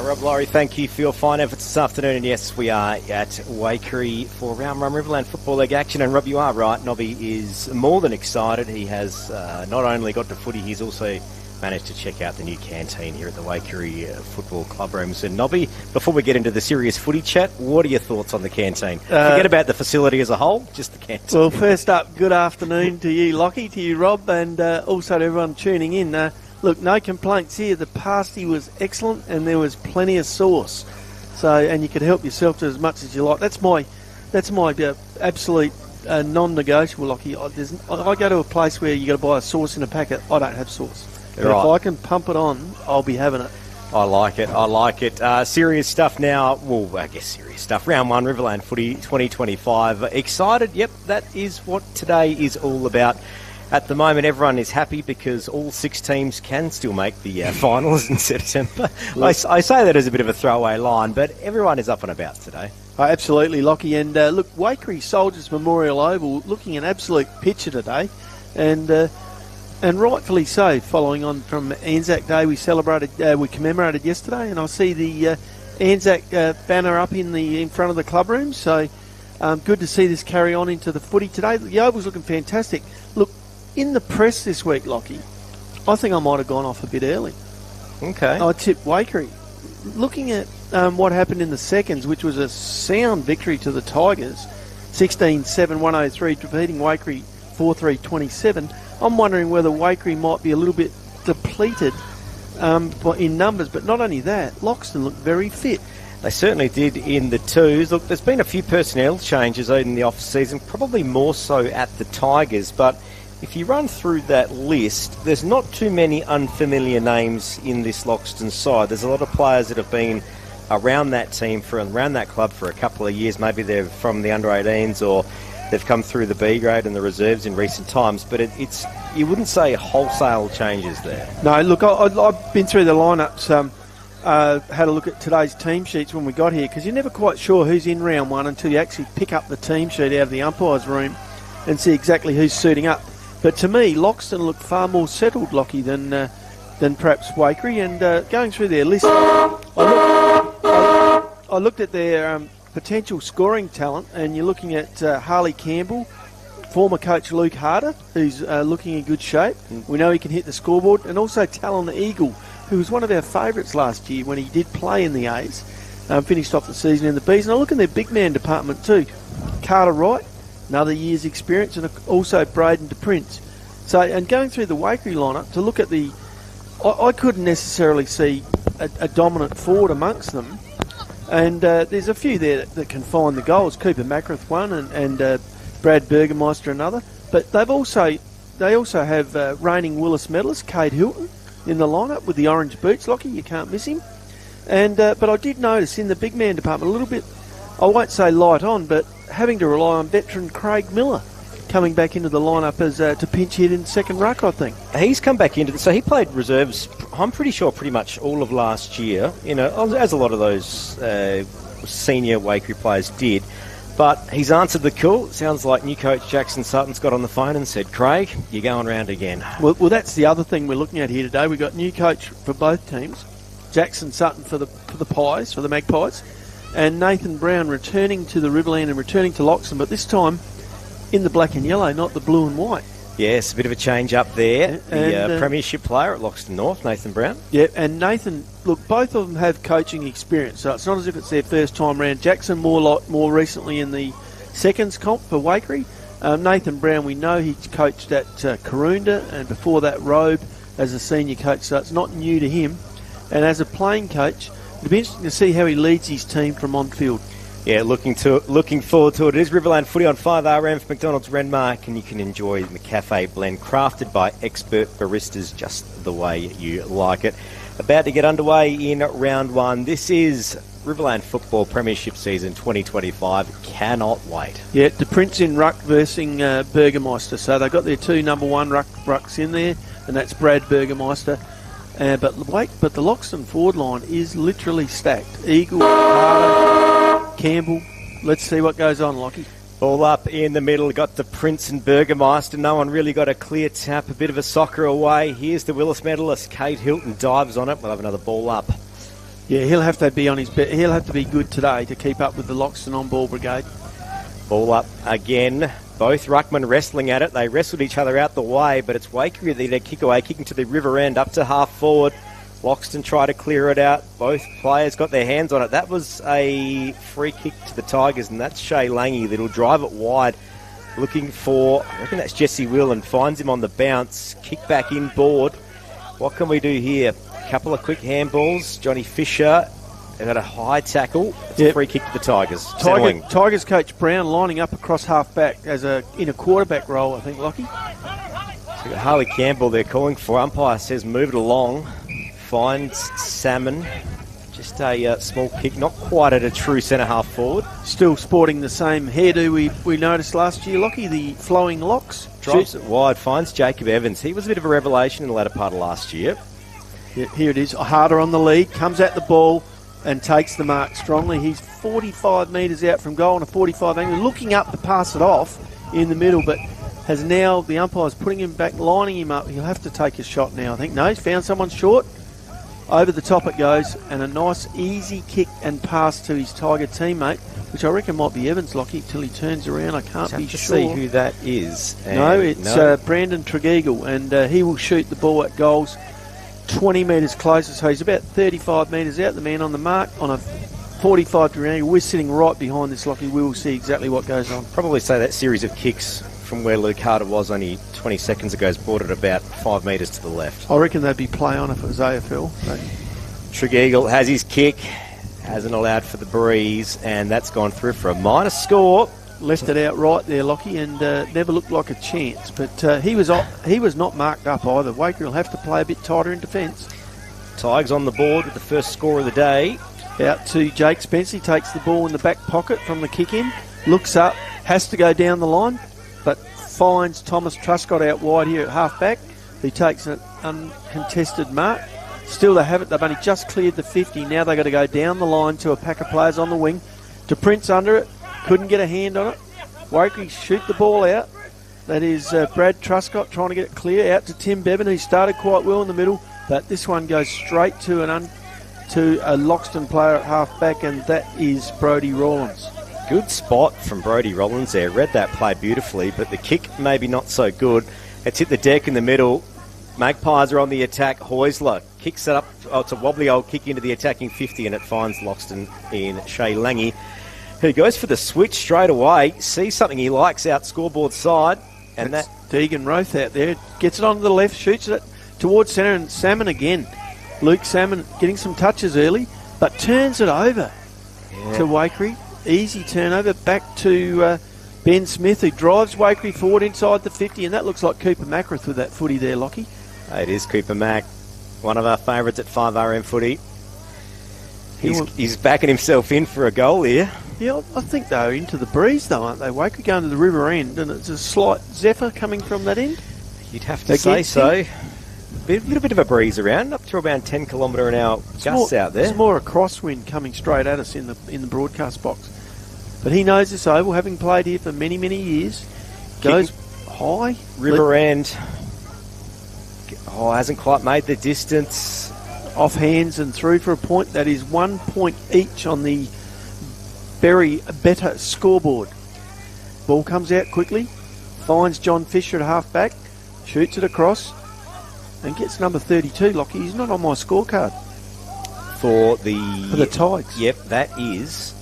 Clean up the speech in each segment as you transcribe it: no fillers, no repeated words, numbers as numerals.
Rob Laurie, thank you for your fine efforts this afternoon. And yes, we are at Waikerie for Round One Riverland Football League action. And Rob, you are right. Nobby is more than excited. He has not only got to footy, he's also managed to check out the new canteen here at the Waikerie Football Club Rooms. And Nobby, before we get into the serious footy chat, what are your thoughts on the canteen? Forget about the facility as a whole, just the canteen. Well, first up, good afternoon to you, Lockie, to you, Rob, and also to everyone tuning in. Look, no complaints here. The pasty was excellent, and there was plenty of sauce. So, and you could help yourself to as much as you like. That's my absolute non-negotiable, Lockie. I go to a place where you got to buy a sauce in a packet. I don't have sauce. But right. If I can pump it on, I'll be having it. I like it. Serious stuff now. Well, I guess serious stuff. Round 1, Riverland Footy 2025. Excited? Yep, that is what today is all about. At the moment, everyone is happy because all 6 teams can still make the finals in September. I say that as a bit of a throwaway line, but everyone is up and about today. Oh, absolutely, Lockie. And look, Waikerie Soldiers Memorial Oval looking an absolute picture today. And rightfully so, following on from Anzac Day we commemorated yesterday. And I see the Anzac banner up in front of the club room. So good to see this carry on into the footy today. The Oval's looking fantastic. Look, in the press this week, Lockie, I think I might have gone off a bit early. Okay. I tipped Waikerie. Looking at what happened in the seconds, which was a sound victory to the Tigers, 16-7-103, defeating Waikerie 4-3-27, I'm wondering whether Waikerie might be a little bit depleted in numbers. But not only that, Loxton looked very fit. They certainly did in the twos. Look, there's been a few personnel changes in the off-season, probably more so at the Tigers, but if you run through that list, there's not too many unfamiliar names in this Loxton side. There's a lot of players that have been around that team, around that club for a couple of years. Maybe they're from the under-18s or they've come through the B grade and the reserves in recent times. But it's you wouldn't say wholesale changes there. No, look, I've been through the lineups, had a look at today's team sheets when we got here, because you're never quite sure who's in round 1 until you actually pick up the team sheet out of the umpire's room and see exactly who's suiting up. But to me, Loxton looked far more settled, Lockie, than perhaps Waikerie. And going through their list, I looked at their potential scoring talent, and you're looking at Harley Campbell, former coach Luke Harder, who's looking in good shape. We know he can hit the scoreboard. And also Talon the Eagle, who was one of our favourites last year when he did play in the A's, finished off the season in the Bs. And I look in their big man department too. Carter Wright, another year's experience, and also Braden DePrince. So, and going through the Waikerie lineup to look at I couldn't necessarily see a dominant forward amongst them. And there's a few there that can find the goals. Cooper Macrith one, and Brad Burgermeister another. But they also have reigning Willis medalist Cade Hilton in the lineup with the orange boots. Lockie, you can't miss him. And but I did notice in the big man department a little bit, I won't say light on, but having to rely on veteran Craig Miller coming back into the lineup as to pinch hit in second ruck, I think. He's come back into so he played reserves, I'm pretty sure, pretty much all of last year, as a lot of those senior Waikerie players did. But he's answered the call. It sounds like new coach Jackson Sutton's got on the phone and said, Craig, you're going round again. Well, that's the other thing we're looking at here today. We've got new coach for both teams, Jackson Sutton for the Pies, for the Magpies, and Nathan Brown returning to the Riverland and returning to Loxton, but this time in the black and yellow, not the blue and white. Yes, a bit of a change up there. The premiership player at Loxton North, Nathan Brown. Yeah, and Nathan, look, both of them have coaching experience, so it's not as if it's their first time round. Jackson more recently in the seconds comp for Waikerie. Nathan Brown, we know he coached at Karoonda, and before that Robe as a senior coach, so it's not new to him. And as a playing coach, it'll be interesting to see how he leads his team from on field. Yeah, looking forward to it. It is Riverland Footy on 5RM for McDonald's Renmark, and you can enjoy the cafe blend crafted by expert baristas just the way you like it. About to get underway in round 1. This is Riverland Football Premiership Season 2025. Cannot wait. Yeah, the Prince in ruck versus Burgermeister. So they've got their 2 number 1 rucks in there, and that's Brad Burgermeister. But the Loxton forward line is literally stacked. Eagle, Carter, Campbell. Let's see what goes on, Lockie. Ball up in the middle, got the Prince and Burgermeister. No one really got a clear tap, a bit of a soccer away. Here's the Willis medalist, Cade Hilton dives on it. We'll have another ball up. Yeah, he'll have to be on his best. He'll have to be good today to keep up with the Loxton on-ball brigade. Ball up again. Both ruckmen wrestling at it. They wrestled each other out the way, but it's Waikerie that they kick away, kicking to the river end, up to half forward. Loxton try to clear it out. Both players got their hands on it. That was a free kick to the Tigers, and that's Shay Lange that'll drive it wide. Looking for, I reckon that's Jesse Will, and finds him on the bounce. Kick back inboard. What can we do here? A couple of quick handballs. Johnny Fisher got a high tackle. It's a free kick to the Tigers. Tigers coach Brown lining up across half-back in a quarterback role, I think, Lockie. So got Harley Campbell they're calling for. Umpire says move it along. Finds Salmon. Just a small kick, not quite at a true centre-half forward. Still sporting the same hairdo we noticed last year, Lockie, the flowing locks. Drives it wide, finds Jacob Evans. He was a bit of a revelation in the latter part of last year. Yeah, here it is. Harder on the lead, comes at the ball and takes the mark strongly. He's 45 metres out from goal on a 45 angle, looking up to pass it off in the middle, but has now, the umpire's putting him back, lining him up. He'll have to take a shot now, I think. No, he's found someone short. Over the top it goes, and a nice easy kick and pass to his Tiger teammate, which I reckon might be Evans, Lockie, till he turns around. I can't be sure. See who that is. No, it's Brandon Tregeagle, and he will shoot the ball at goals 20 metres closer, so he's about 35 metres out, the man on the mark, on a 45-degree angle. We're sitting right behind this, Lockie. We will see exactly what goes on. Probably say that series of kicks from where Luke Harder was only 20 seconds ago has brought it about 5 metres to the left. I reckon they'd be play on if it was AFL. Tregeagle has his kick, hasn't allowed for the breeze, and that's gone through for a minor score. Left it out right there, Lockie, and never looked like a chance. But he was not marked up either. Waikerie will have to play a bit tighter in defence. Tigers on the board with the first score of the day. Out to Jake Spence. He takes the ball in the back pocket from the kick-in. Looks up, has to go down the line, but finds Thomas Truscott out wide here at half-back. He takes an uncontested mark. Still they have it. They've only just cleared the 50. Now they've got to go down the line to a pack of players on the wing. To Prince under it. Couldn't get a hand on it. Waikerie shoot the ball out. That is Brad Truscott trying to get it clear. Out to Tim Bevan, who started quite well in the middle. But this one goes straight to a Loxton player at half-back, and that is Brodie Rollins. Good spot from Brodie Rollins there. Read that play beautifully, but the kick maybe not so good. It's hit the deck in the middle. Magpies are on the attack. Heusler kicks it up. Oh, it's a wobbly old kick into the attacking 50, and it finds Loxton in Shay Lange, who goes for the switch straight away. Sees something he likes out scoreboard side, and that's Deegan Roth out there. Gets it onto the left, shoots it towards centre, and Salmon again. Luke Salmon getting some touches early, but turns it over to Waikerie. Easy turnover back to Ben Smith, who drives Waikerie forward inside the 50, and that looks like Cooper Mackrath with that footy there, Lockie. It is Cooper Mack, one of our favourites at 5RM footy. He's backing himself in for a goal here. Yeah, I think they're into the breeze though, aren't they? Waikerie going to the river end, and it's a slight zephyr coming from that end. You'd have to say so. A little bit of a breeze around, up to around 10 km/h gusts out there. It's more a crosswind coming straight at us in the broadcast box. But he knows this oval, having played here for many, many years. Goes high. River end. Oh, hasn't quite made the distance. Off hands and through for a point. That is 1 point each on the Berry Better scoreboard. Ball comes out quickly. Finds John Fisher at half-back. Shoots it across. And gets number 32, Lockie. He's not on my scorecard. For the Tigers. Yep, that is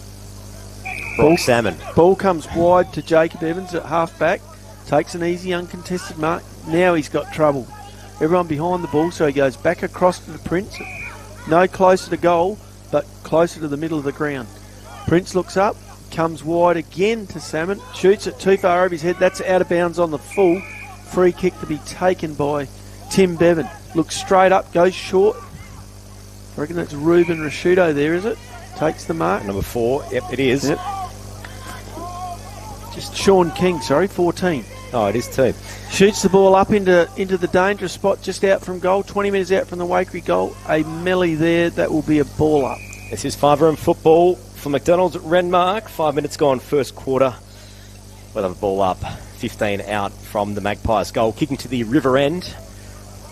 Brock Salmon. Ball comes wide to Jacob Evans at half-back. Takes an easy, uncontested mark. Now he's got trouble. Everyone behind the ball, so he goes back across to the Prince. No closer to goal, but closer to the middle of the ground. Prince looks up, comes wide again to Salmon. Shoots it too far over his head. That's out of bounds on the full. Free kick to be taken by Tim Bevan. Looks straight up, goes short. I reckon that's Ruben Rashudo there, is it? Takes the mark. Number 4, yep, it is. Yep. Just Sean King, 14. Oh, it is too. Shoots the ball up into the dangerous spot just out from goal, 20 metres out from the Waikerie goal. A melee there, that will be a ball up. This is 5RM football for McDonald's at Renmark. 5 minutes gone, first quarter. We'll have a ball up, 15 out from the Magpies goal. Kicking to the river end.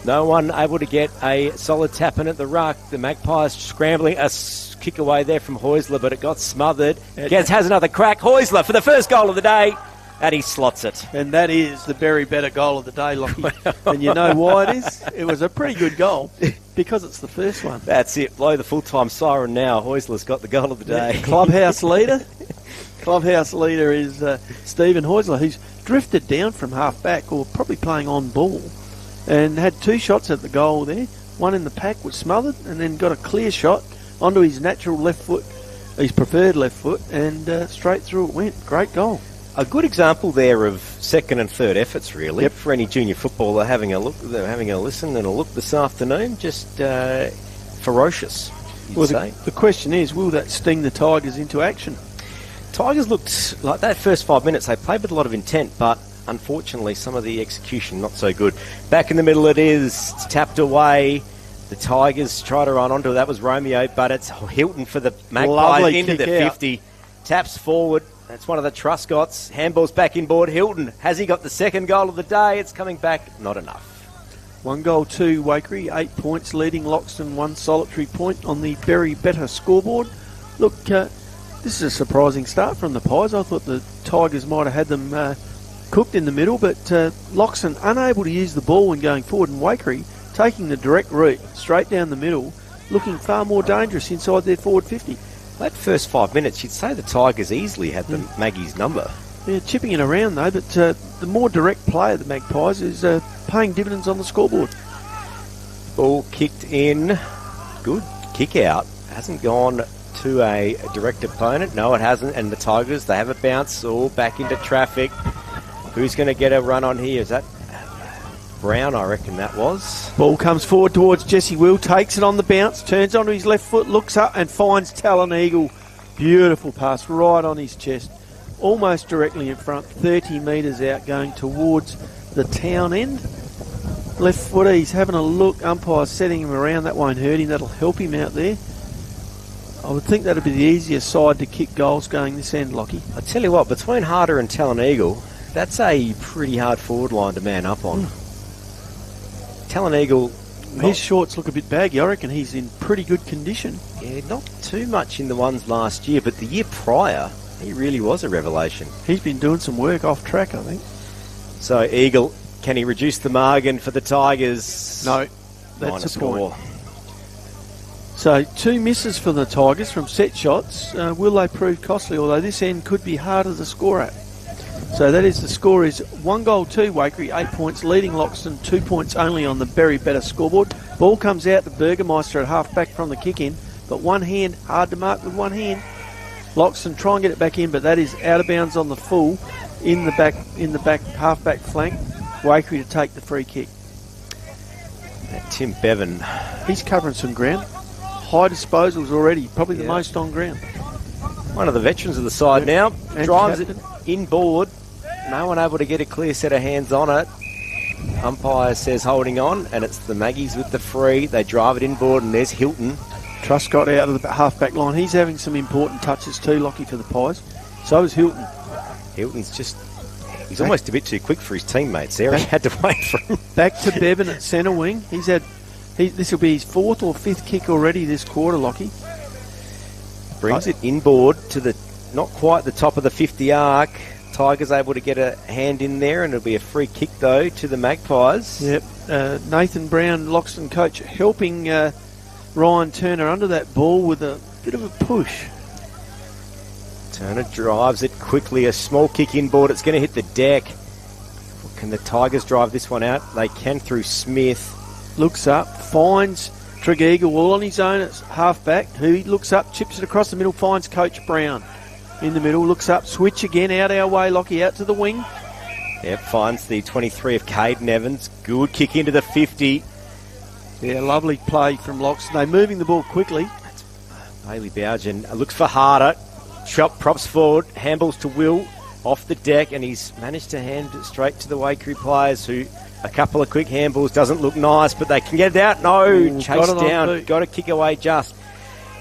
No one able to get a solid tap in at the ruck. The Magpies scrambling a kick away there from Heusler, but it got smothered. Has another crack. Heusler for the first goal of the day, and he slots it. And that is the very better goal of the day, Lockie. And you know why it is? It was a pretty good goal because it's the first one. That's it. Blow the full-time siren now. Heusler's got the goal of the day. Yeah, clubhouse leader. Clubhouse leader is Stephen Heusler, who's drifted down from half-back, or probably playing on ball, and had 2 shots at the goal there. One in the pack was smothered, and then got a clear shot onto his natural left foot, his preferred left foot, and straight through it went. Great goal. A good example there of second and third efforts, really. Yep. For any junior footballer having a look, they're having a listen and a look this afternoon. Just ferocious, you'd say. The question is, will that sting the Tigers into action? Tigers looked like that first 5 minutes. They played with a lot of intent, but unfortunately, some of the execution not so good. Back in the middle, it is. It's tapped away. The Tigers try to run onto it. That was Romeo, but it's Hilton for the Magpies into the 50. Taps forward. That's one of the Truscotts. Handball's back inboard. Hilton, has he got the second goal of the day? It's coming back. Not enough. 1 goal to Waikerie, 8 points, leading Loxton 1 solitary point on the very better scoreboard. Look, this is a surprising start from the Pies. I thought the Tigers might have had them cooked in the middle, but Loxton unable to use the ball when going forward, and Waikerie taking the direct route straight down the middle, looking far more dangerous inside their forward 50. That first 5 minutes, you'd say the Tigers easily had the Maggie's number. Yeah, chipping it around though, but the more direct play of the Magpies is paying dividends on the scoreboard. Ball kicked in. Good kick out. Hasn't gone to a direct opponent. No, it hasn't. And the Tigers, they have a bounce all back into traffic. Who's going to get a run on here? Is that Brown? I reckon that was. Ball comes forward towards Jesse Will, takes it on the bounce, turns onto his left foot, looks up and finds Talon Eagle. Beautiful pass right on his chest, almost directly in front, 30 metres out, going towards the town end. Left footer, he's having a look, umpire's setting him around, that won't hurt him, that'll help him out there. I would think that'd be the easier side to kick goals going this end, Lockie. I tell you what, between Harder and Talon Eagle, that's a pretty hard forward line to man up on. Talon Eagle, his shorts look a bit baggy. I reckon he's in pretty good condition. Yeah, not too much in the ones last year, but the year prior, he really was a revelation. He's been doing some work off track, I think. So Eagle, can he reduce the margin for the Tigers? No, that's a point. Score. So 2 misses for the Tigers from set shots. Will they prove costly? Although this end could be harder to score at. So that is, the score is 1 goal to Waikerie, 8 points, leading Loxton 2 points only on the very better scoreboard. Ball comes out to Burgermeister at half back from the kick in, but one hand, hard to mark with one hand. Loxton try and get it back in, but that is out of bounds on the full in the back half back flank. Waikerie to take the free kick. Tim Bevan, he's covering some ground. High disposals already, probably the most on ground. One of the veterans of the side now, and drives captain. it inboard. No one able to get a clear set of hands on it. Umpire says holding on, and it's the Maggies with the free. They drive it inboard, and there's Hilton. Truscott out of the half-back line. He's having some important touches too, Lockie, for the Pies. So is Hilton. Hilton's he's almost a bit too quick for his teammates there. He had to wait for him. Back to Bevan at centre wing. This will be his 4th or 5th kick already this quarter, Lockie. Brings it inboard to not quite the top of the 50 arc. Tigers able to get a hand in there, and it'll be a free kick though to the Magpies. Yep. Nathan Brown, Loxton coach, helping Ryan Turner under that ball with a bit of a push. Turner drives it quickly, a small kick inboard. It's going to hit the deck. Can the Tigers drive this one out? They can through Smith. Looks up, finds Tregeagle all on his own at half-back. He looks up, chips it across the middle, finds Coach Brown. In the middle, looks up, switch again, out our way, Lockie, out to the wing. Yep, finds the 23 of Caden Evans. Good kick into the 50. Yeah, lovely play from Loxton. They're moving the ball quickly. That's Bailey Bougen looks for Harder. Chop props forward, handballs to Will off the deck, and he's managed to hand it straight to the Waikerie players, who a couple of quick handballs doesn't look nice, but they can get it out. No, chase down. Got to kick away just.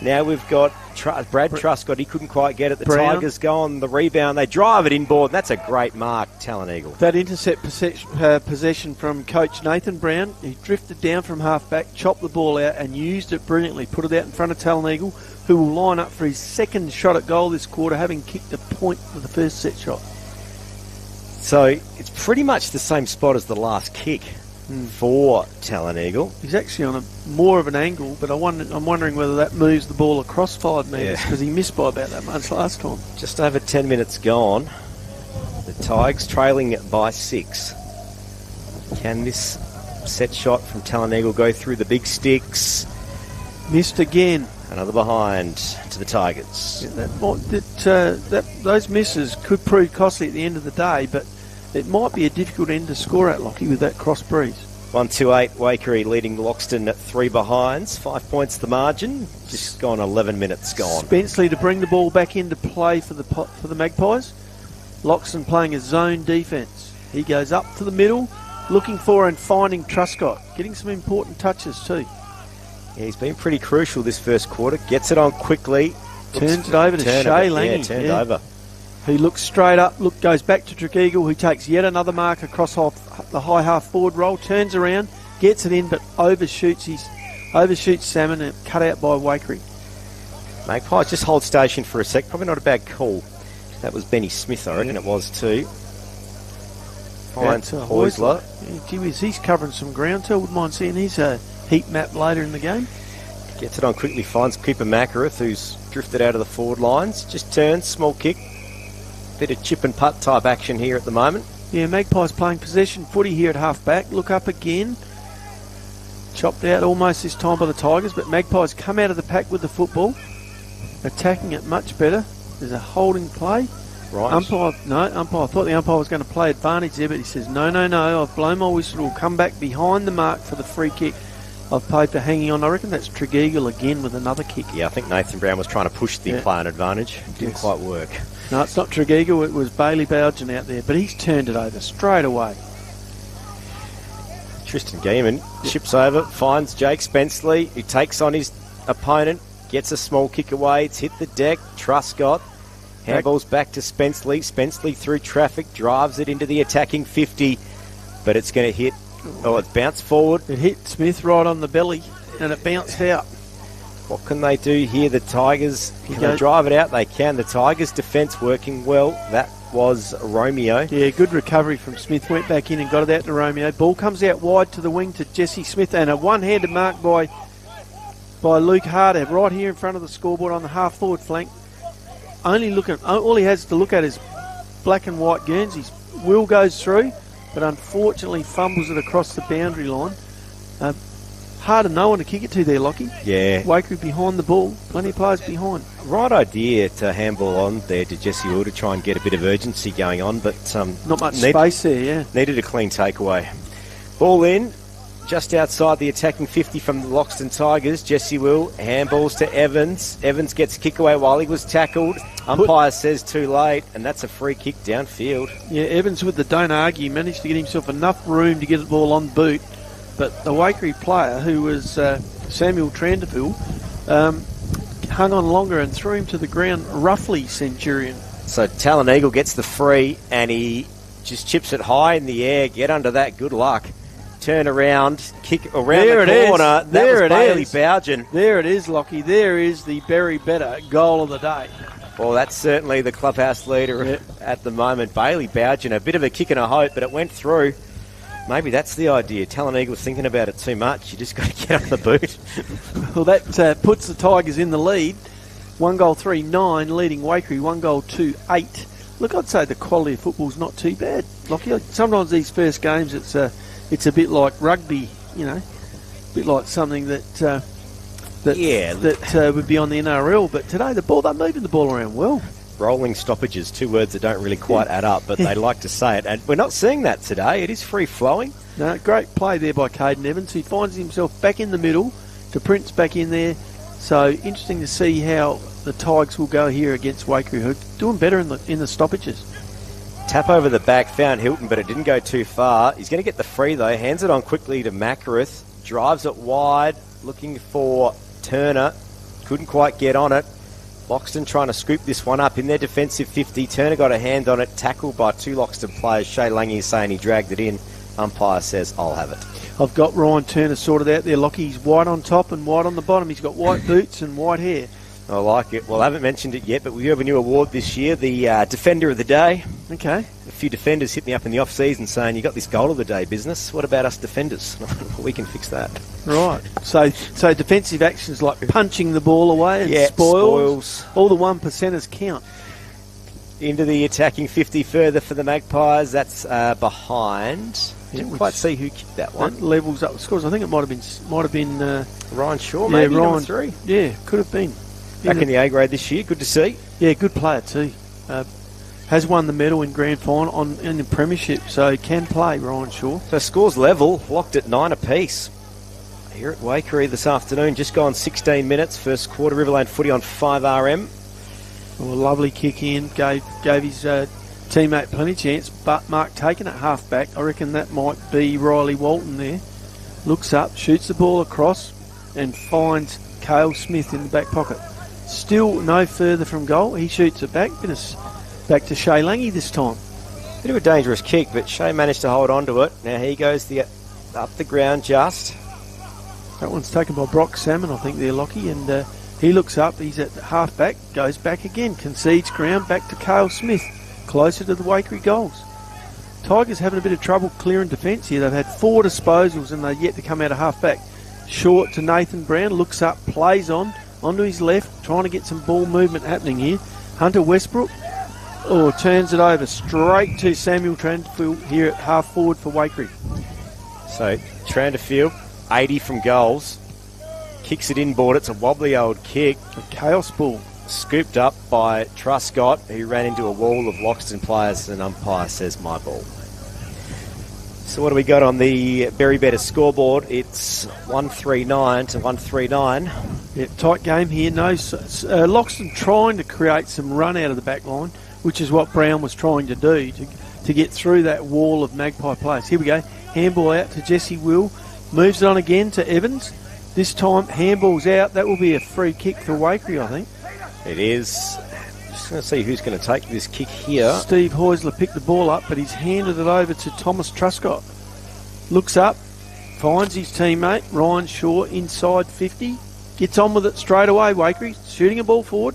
Now we've got Brad Truscott, he couldn't quite get it. The Brown. Tigers go on the rebound. They drive it inboard, and that's a great mark, Talon Eagle. That intercept possession from Coach Nathan Brown, he drifted down from half-back, chopped the ball out and used it brilliantly. Put it out in front of Talon Eagle, who will line up for his second shot at goal this quarter, having kicked a point for the first set shot. So it's pretty much the same spot as the last kick for Talon Eagle. He's actually on more of an angle, but I'm wondering whether that moves the ball across 5 metres, because he missed by about that much last time. Just over 10 minutes gone. The Tigers trailing by 6. Can this set shot from Talon Eagle go through the big sticks? Missed again. Another behind to the Tigers. Yeah, those misses could prove costly at the end of the day, but it might be a difficult end to score at, Lockie, with that cross breeze. 1-2-8, Waikerie leading Loxton at 3 behinds. 5 points the margin. Just gone 11 minutes gone. Spenceley to bring the ball back into play for the Magpies. Loxton playing a zone defence. He goes up to the middle, looking for and finding Truscott. Getting some important touches too. Yeah, he's been pretty crucial this first quarter. Gets it on quickly. Turns it over to Shay Lange. Yeah, turned over. He looks straight up, goes back to Tregeagle, who takes yet another mark across the high half forward roll, turns around, gets it in, but overshoots Salmon and cut out by Waikerie. Magpies just hold station for a sec. Probably not a bad call. That was Benny Smith, I reckon it was too. Finds Heusler. Yeah, gee whiz, he's covering some ground too. I wouldn't mind seeing his heat map later in the game. Gets it on quickly, finds Cooper Macareth, who's drifted out of the forward lines. Just turns, small kick. Bit of chip and putt type action here at the moment. Yeah, Magpies playing possession footy here at half-back. Look up again. Chopped out almost this time by the Tigers, but Magpies come out of the pack with the football. Attacking it much better. There's a holding play. Right. Umpire. I thought the umpire was going to play advantage there, but he says, no, I've blown my whistle. We'll come back behind the mark for the free kick. I've paid for hanging on. I reckon that's Tregeagle again with another kick. Yeah, I think Nathan Brown was trying to push the play on advantage. Didn't quite work. No, it's not Tregeagle. It was Bailey Bowden out there, but he's turned it over straight away. Tristan Geeman chips over, finds Jake Spenceley, who takes on his opponent, gets a small kick away. It's hit the deck. Truscott. Handballs back to Spenceley. Spenceley through traffic, drives it into the attacking 50, but it's going to hit. Oh, it's bounced forward. It hit Smith right on the belly, and it bounced out. What can they do here? The Tigers, can they drive it out? They can. The Tigers' defence working well. That was Romeo. Yeah, good recovery from Smith. Went back in and got it out to Romeo. Ball comes out wide to the wing to Jesse Smith, and a one-handed mark by Luke Harder right here in front of the scoreboard on the half-forward flank. All he has to look at is black and white Guernseys. Will goes through, but unfortunately fumbles it across the boundary line. Harder no one to kick it to there, Lockie. Yeah. Waikerie behind the ball. Plenty of players behind. Right idea to handball on there to Jesse Will to try and get a bit of urgency going on, but not much space there, yeah. Needed a clean takeaway. Ball in, just outside the attacking 50 from the Loxton Tigers. Jesse Will handballs to Evans. Evans gets a kick away while he was tackled. Umpire says too late, and that's a free kick downfield. Yeah, Evans with the don't argue managed to get himself enough room to get the ball on boot. But the Waikerie player, who was Samuel Tranderville, hung on longer and threw him to the ground roughly, Centurion. So Talon Eagle gets the free, and he just chips it high in the air. Get under that, good luck. Turn around, kick around there the corner. There was Bailey is. Bowden. There it is, Lockie. There is the Berry Better goal of the day. Well, that's certainly the clubhouse leader at the moment. Bailey Bowden, a bit of a kick and a hope, but it went through. Maybe that's the idea. Talon Eagle's thinking about it too much. You just got to get on the boot. Well, that puts the Tigers in the lead. 1-3-9, leading Waikerie. 1-2-8. Look, I'd say the quality of football's not too bad. Lockie, sometimes these first games, it's a bit like rugby, a bit like something that would be on the NRL. But today, they're moving the ball around well. Rolling stoppages, two words that don't really quite add up, but they like to say it. And we're not seeing that today. It is free-flowing. No, great play there by Caden Evans. He finds himself back in the middle. To Prince back in there. So interesting to see how the Tigers will go here against Waikerie, who are doing better in the stoppages. Tap over the back, found Hilton, but it didn't go too far. He's going to get the free, though. Hands it on quickly to Macareth. Drives it wide, looking for Turner. Couldn't quite get on it. Loxton trying to scoop this one up in their defensive 50. Turner got a hand on it, tackled by two Loxton players. Shay Lange is saying he dragged it in. Umpire says, I'll have it. I've got Ryan Turner sorted out there, Lockie. He's white on top and white on the bottom. He's got white boots and white hair. I like it. Well, I haven't mentioned it yet, but we have a new award this year, the Defender of the Day. Okay. A few defenders hit me up in the off-season saying, you got this Goal of the Day business. What about us defenders? We can fix that. Right. So defensive actions like punching the ball away and spoils. All the 1%ers count. Into the attacking 50 further for the Magpies. That's behind. Didn't quite see who kicked that one. That levels up the scores. I think it might have been Ryan Shaw, maybe number 3. Yeah, could have been. Back in the A grade this year. Good to see. Yeah, good player too. Has won the medal in grand final in the premiership, so can play, Ryan Shaw. So scores level, locked at 9 apiece. Here at Waikerie this afternoon, just gone 16 minutes. First quarter, Riverland footy on 5RM. Well, a lovely kick in, gave his teammate plenty of chance, but Mark taken at half-back. I reckon that might be Riley Walton there. Looks up, shoots the ball across, and finds Cale Smith in the back pocket. Still no further from goal. He shoots it back. Back to Shay Lange this time. Bit of a dangerous kick, but Shay managed to hold on to it. Now he goes up the ground just. That one's taken by Brock Salmon, I think, there, Lockie, and he looks up. He's at half-back, goes back again, concedes ground, back to Cale Smith, closer to the Waikerie goals. Tigers having a bit of trouble clearing defence here. They've had 4 disposals and they're yet to come out of half-back. Short to Nathan Brown, looks up, plays onto his left, trying to get some ball movement happening here. Hunter Westbrook, turns it over straight to Samuel Tranderfield here at half-forward for Waikerie. So, Tranderfield, 80 from goals, kicks it inboard. It's a wobbly old kick. A chaos ball. Scooped up by Truscott, who ran into a wall of Loxton players, and umpire says, my ball. So what do we got on the Berry Better scoreboard? It's 139 to 139. Yeah, tight game here. Loxton trying to create some run out of the back line, which is what Brown was trying to do to get through that wall of Magpie players. Here we go. Handball out to Jesse Will. Moves it on again to Evans. This time, handball's out. That will be a free kick for Waikerie, I think. It is. Just going to see who's going to take this kick here. Steve Heusler picked the ball up, but he's handed it over to Thomas Truscott. Looks up, finds his teammate, Ryan Shaw, inside 50. Gets on with it straight away, Waikerie. Shooting a ball forward.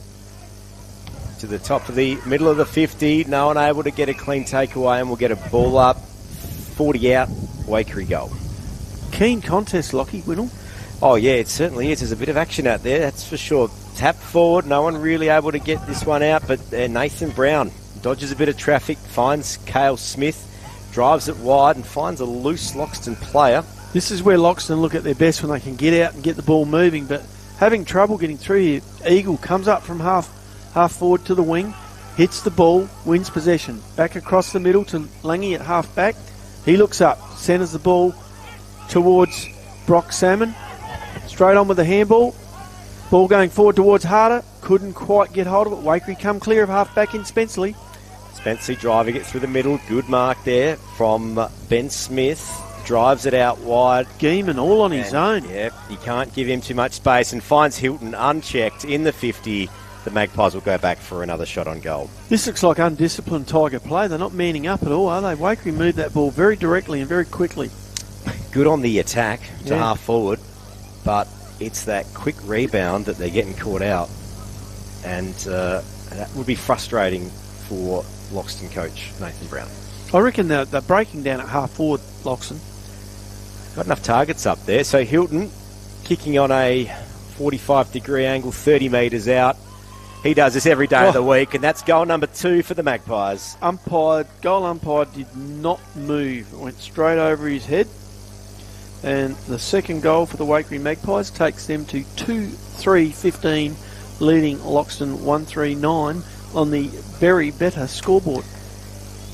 To the top of the middle of the 50. No one able to get a clean takeaway, and we'll get a ball up. 40 out, Waikerie goal. Keen contest, Lockie Winnell. Oh, yeah, it certainly is. There's a bit of action out there, that's for sure. Tap forward, no one really able to get this one out, but Nathan Brown dodges a bit of traffic, finds Cale Smith, drives it wide and finds a loose Loxton player. This is where Loxton look at their best when they can get out and get the ball moving, but having trouble getting through here. Eagle comes up from half forward to the wing, hits the ball, wins possession. Back across the middle to Lange at half back. He looks up, centres the ball towards Brock Salmon. Straight on with the handball. Ball going forward towards Harder. Couldn't quite get hold of it. Waikerie come clear of half-back in Spenceley. Spenceley driving it through the middle. Good mark there from Ben Smith. Drives it out wide. Geeman all on his own. Yep, you can't give him too much space and finds Hilton unchecked in the 50. The Magpies will go back for another shot on goal. This looks like undisciplined Tiger play. They're not manning up at all, are they? Waikerie moved that ball very directly and very quickly. Good on the attack to half forward, but it's that quick rebound that they're getting caught out, and that would be frustrating for Loxton coach Nathan Brown. I reckon they're breaking down at half forward, Loxton. Got enough targets up there. So Hilton kicking on a 45-degree angle, 30 metres out. He does this every day of the week, and that's goal number 2 for the Magpies. Goal umpire did not move. It went straight over his head. And the second goal for the Waikerie Magpies takes them to 2-3-15, leading Loxton 1-3-9 on the Berry Better scoreboard.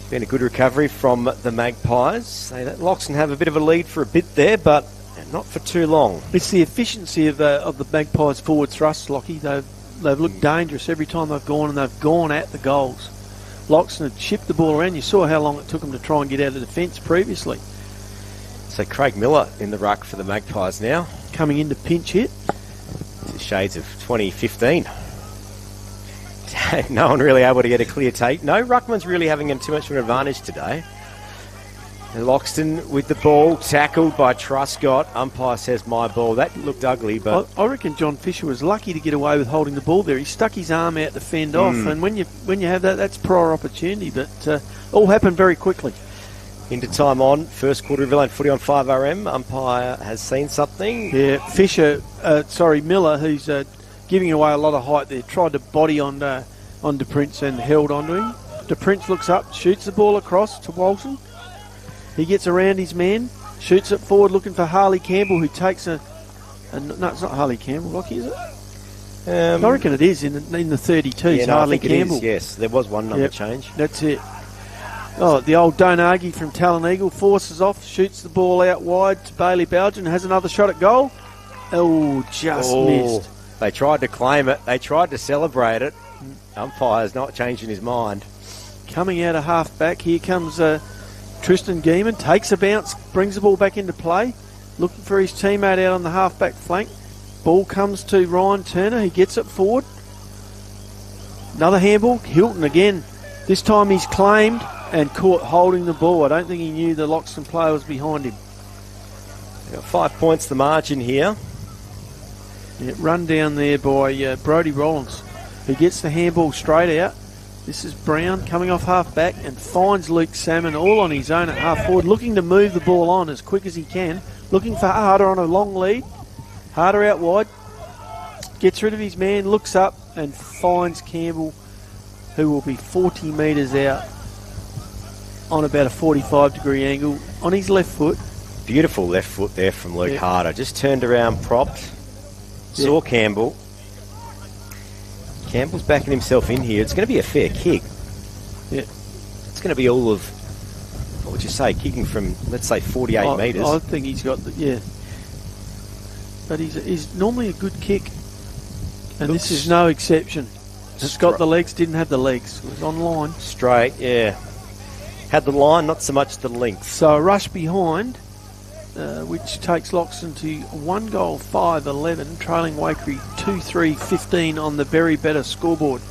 Been a good recovery from the Magpies. They let Loxton have a bit of a lead for a bit there, but not for too long. It's the efficiency of the Magpies forward thrust, Lockie. They've looked dangerous every time they've gone, and they've gone at the goals. Loxton had chipped the ball around. You saw how long it took them to try and get out of defence previously. So Craig Miller in the ruck for the Magpies now. Coming into pinch hit. Shades of 2015. No one really able to get a clear take. No, Ruckman's really having too much of an advantage today. And Loxton with the ball, tackled by Truscott. Umpire says my ball. That looked ugly, but I reckon John Fisher was lucky to get away with holding the ball there. He stuck his arm out to fend off, and when you have that, that's prior opportunity. But all happened very quickly. Into time on. First quarter Riverland footy on 5RM. Umpire has seen something. Yeah, Miller, who's giving away a lot of height there, tried to body on De Prince and held onto him. De Prince looks up, shoots the ball across to Walton. He gets around his man, shoots it forward looking for Harley Campbell, who takes no, it's not Harley Campbell, Lockie, is it? I reckon it is in the 32. Yeah, Harley Campbell. It is, yes, there was one number change. That's it. Oh, the old Don't Argue from Talon Eagle forces off, shoots the ball out wide to Bailey Belgian, has another shot at goal. Oh, just missed. They tried to claim it. They tried to celebrate it. Umpire's not changing his mind. Coming out of half back, here comes Tristan Geeman, takes a bounce, brings the ball back into play, looking for his teammate out on the half-back flank. Ball comes to Ryan Turner, he gets it forward. Another handball, Hilton again. This time he's claimed and caught holding the ball. I don't think he knew the Loxton player was behind him. Got 5 points the margin here. Yeah, run down there by Brodie Rollins, who gets the handball straight out. This is Brown coming off half-back and finds Luke Salmon all on his own at half-forward, looking to move the ball on as quick as he can, looking for Harder on a long lead. Harder out wide, gets rid of his man, looks up and finds Campbell, who will be 40 metres out on about a 45-degree angle on his left foot. Beautiful left foot there from Luke Harder. Just turned around, propped, saw Campbell. Campbell's backing himself in here. It's going to be a fair kick. Yeah. It's going to be all of, what would you say, kicking from, let's say, 48 metres. I think he's got But he's normally a good kick. And this is no exception. It's got the legs, didn't have the legs. It was on line. Straight, yeah. Had the line, not so much the length. So a rush behind, which takes Loxton to 1 goal 5-11, trailing Waikerie 2-3-15 on the very better scoreboard.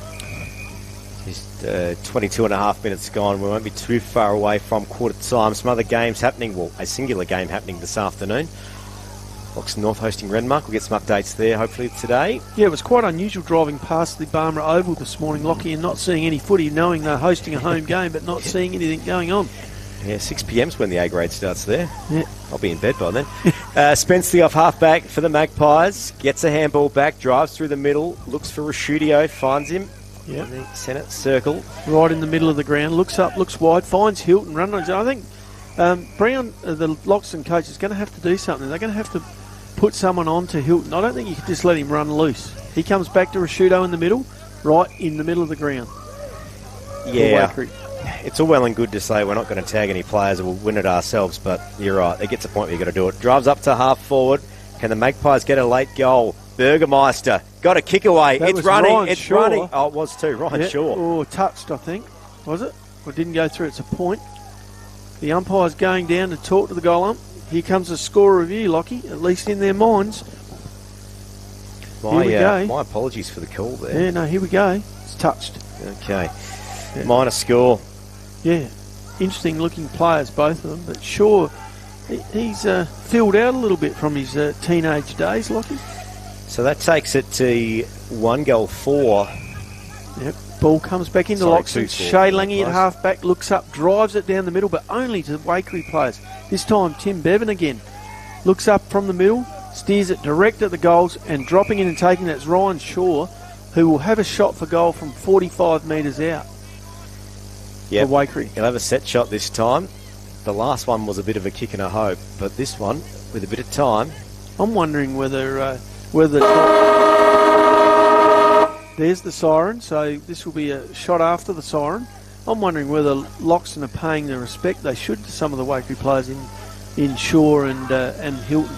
Just 22 and a half minutes gone. We won't be too far away from quarter time. Some other games happening, well, a singular game happening this afternoon. Loxton North hosting Renmark. We'll get some updates there hopefully today. Yeah, it was quite unusual driving past the Barmera Oval this morning, Lockie, and not seeing any footy, knowing they're hosting a home game but not seeing anything going on. Yeah, 6 p.m's when the A grade starts there. Yeah. I'll be in bed by then. Spenceley off half-back for the Magpies. Gets a handball back, drives through the middle, looks for Rashudio, finds him. Yeah. In the centre circle. Right in the middle of the ground, looks up, looks wide, finds Hilton, run. I think Brown, the Loxton coach, is going to have to do something. They're going to have to put someone on to Hilton. I don't think you can just let him run loose. He comes back to Rashudo in the middle, right in the middle of the ground. Yeah. It's all well and good to say we're not going to tag any players or we'll win it ourselves, but you're right. It gets a point where you've got to do it. Drives up to half forward. Can the Magpies get a late goal? Burgermeister got a kick away. It's running. Ryan it's Shaw. running. Oh, it was too. Ryan Shaw. Oh, touched, I think. Was it? Or didn't go through. It's a point. The umpire's going down to talk to the goal ump. Here comes a score review, Lockie, at least in their minds. Here we go. My apologies for the call there. Yeah, no, here we go. It's touched. Okay. Yeah. Minor score. Yeah. Interesting looking players, both of them. But Shaw, he's filled out a little bit from his teenage days, Lockie. So that takes it to 1 goal 4. Yep. Ball comes back into Loxton. Shay Lange at half-back, looks up, drives it down the middle, but only to the Waikerie players. This time, Tim Bevan again. Looks up from the middle, steers it direct at the goals, and dropping in and taking that's Ryan Shaw, who will have a shot for goal from 45 metres out. Yeah, for Waikerie. He'll have a set shot this time. The last one was a bit of a kick and a hope, but this one, with a bit of time... I'm wondering whether there's the siren, so this will be a shot after the siren. I'm wondering whether Loxton are paying the respect they should to some of the Waikerie players in Shaw and Hilton.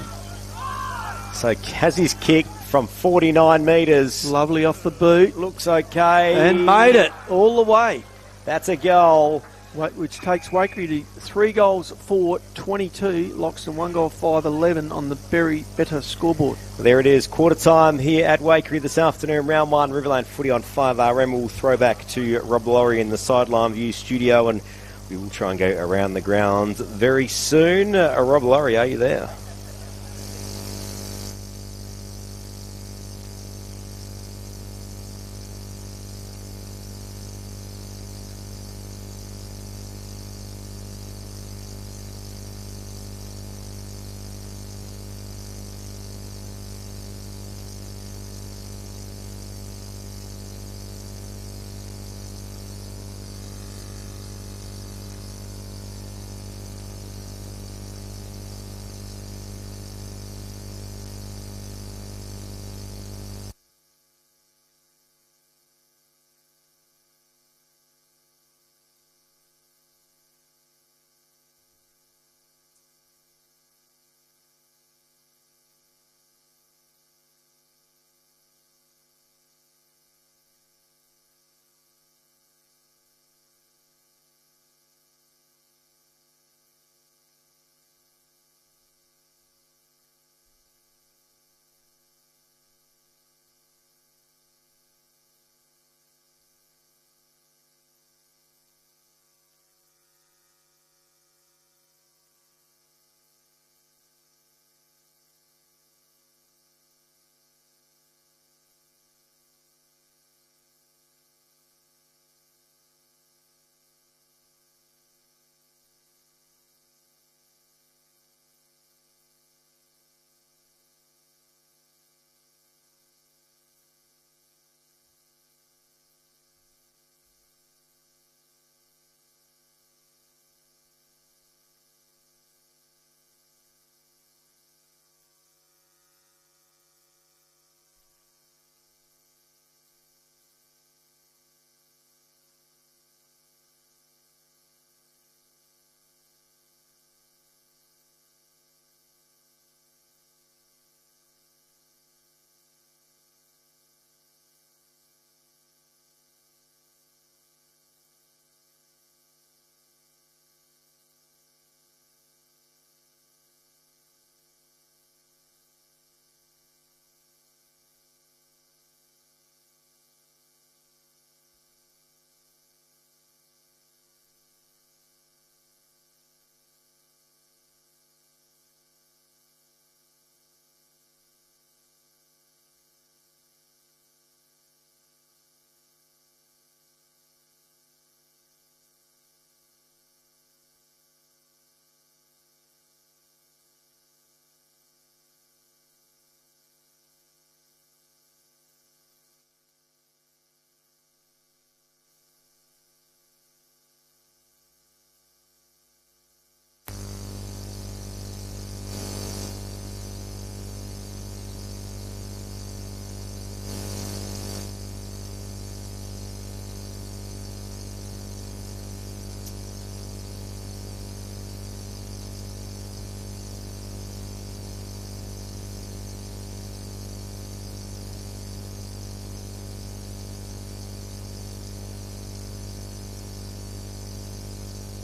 So has his kick from 49 metres. Lovely off the boot. Looks okay. And made it all the way. That's a goal. which takes Waikerie to 3 goals for 22. Loxton 1 goal 5-11 on the very better scoreboard. There it is, quarter time here at Waikerie this afternoon. Round 1, Riverland footy on 5RM. We'll throw back to Rob Laurie in the sideline view studio, and we will try and go around the grounds very soon. Rob Laurie, are you there?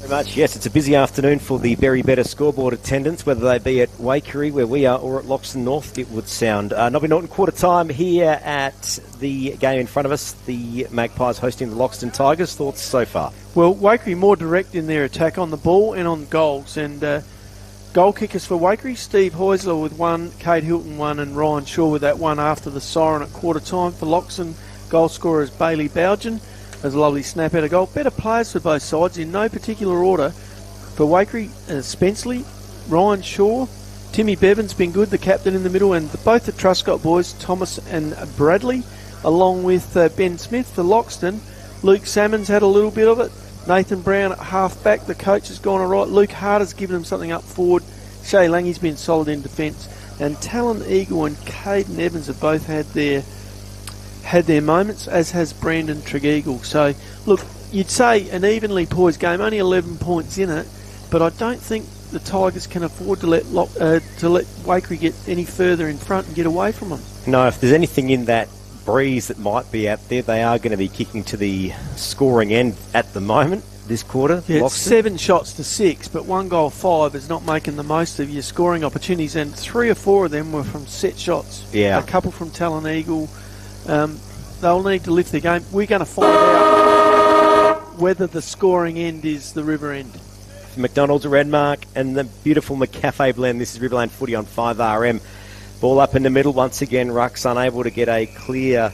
Very much. Yes, it's a busy afternoon for the very better scoreboard attendance, whether they be at Waikerie, where we are, or at Loxton North, it would sound. Nobby Norton, quarter time here at the game in front of us. The Magpies hosting the Loxton Tigers. Thoughts so far? Well, Waikerie more direct in their attack on the ball and on goals. And goal kickers for Waikerie, Steve Heusler with one, Kate Hilton one, and Ryan Shaw with that one after the siren at quarter time. For Loxton, goal scorer is Bailey Bougen. There's a lovely snap out of goal. Better players for both sides in no particular order. For Waikerie, Spenceley, Ryan Shaw, Timmy Bevan's been good, the captain in the middle, and both the Truscott boys, Thomas and Bradley, along with Ben Smith. For Loxton, Luke Salmon's had a little bit of it. Nathan Brown at half back, the coach has gone all right. Luke Harder's given him something up forward. Shay Langey's been solid in defence. And Talon Eagle and Caden Evans have both had their moments, as has Brandon Tregeagle. So, look, you'd say an evenly poised game, only 11 points in it, but I don't think the Tigers can afford to let Waikerie get any further in front and get away from them. No, if there's anything in that breeze that might be out there, they are going to be kicking to the scoring end at the moment. this quarter. Yeah, it's Loxton. 7 shots to 6, but 1 goal 5 is not making the most of your scoring opportunities, and 3 or 4 of them were from set shots. Yeah. A couple from Talon Eagle. They'll need to lift their game. We're going to find out whether the scoring end is the River end. McDonald's a red mark, and the beautiful McCafe blend. This is Riverland footy on 5RM. Ball up in the middle once again. Ruck's unable to get a clear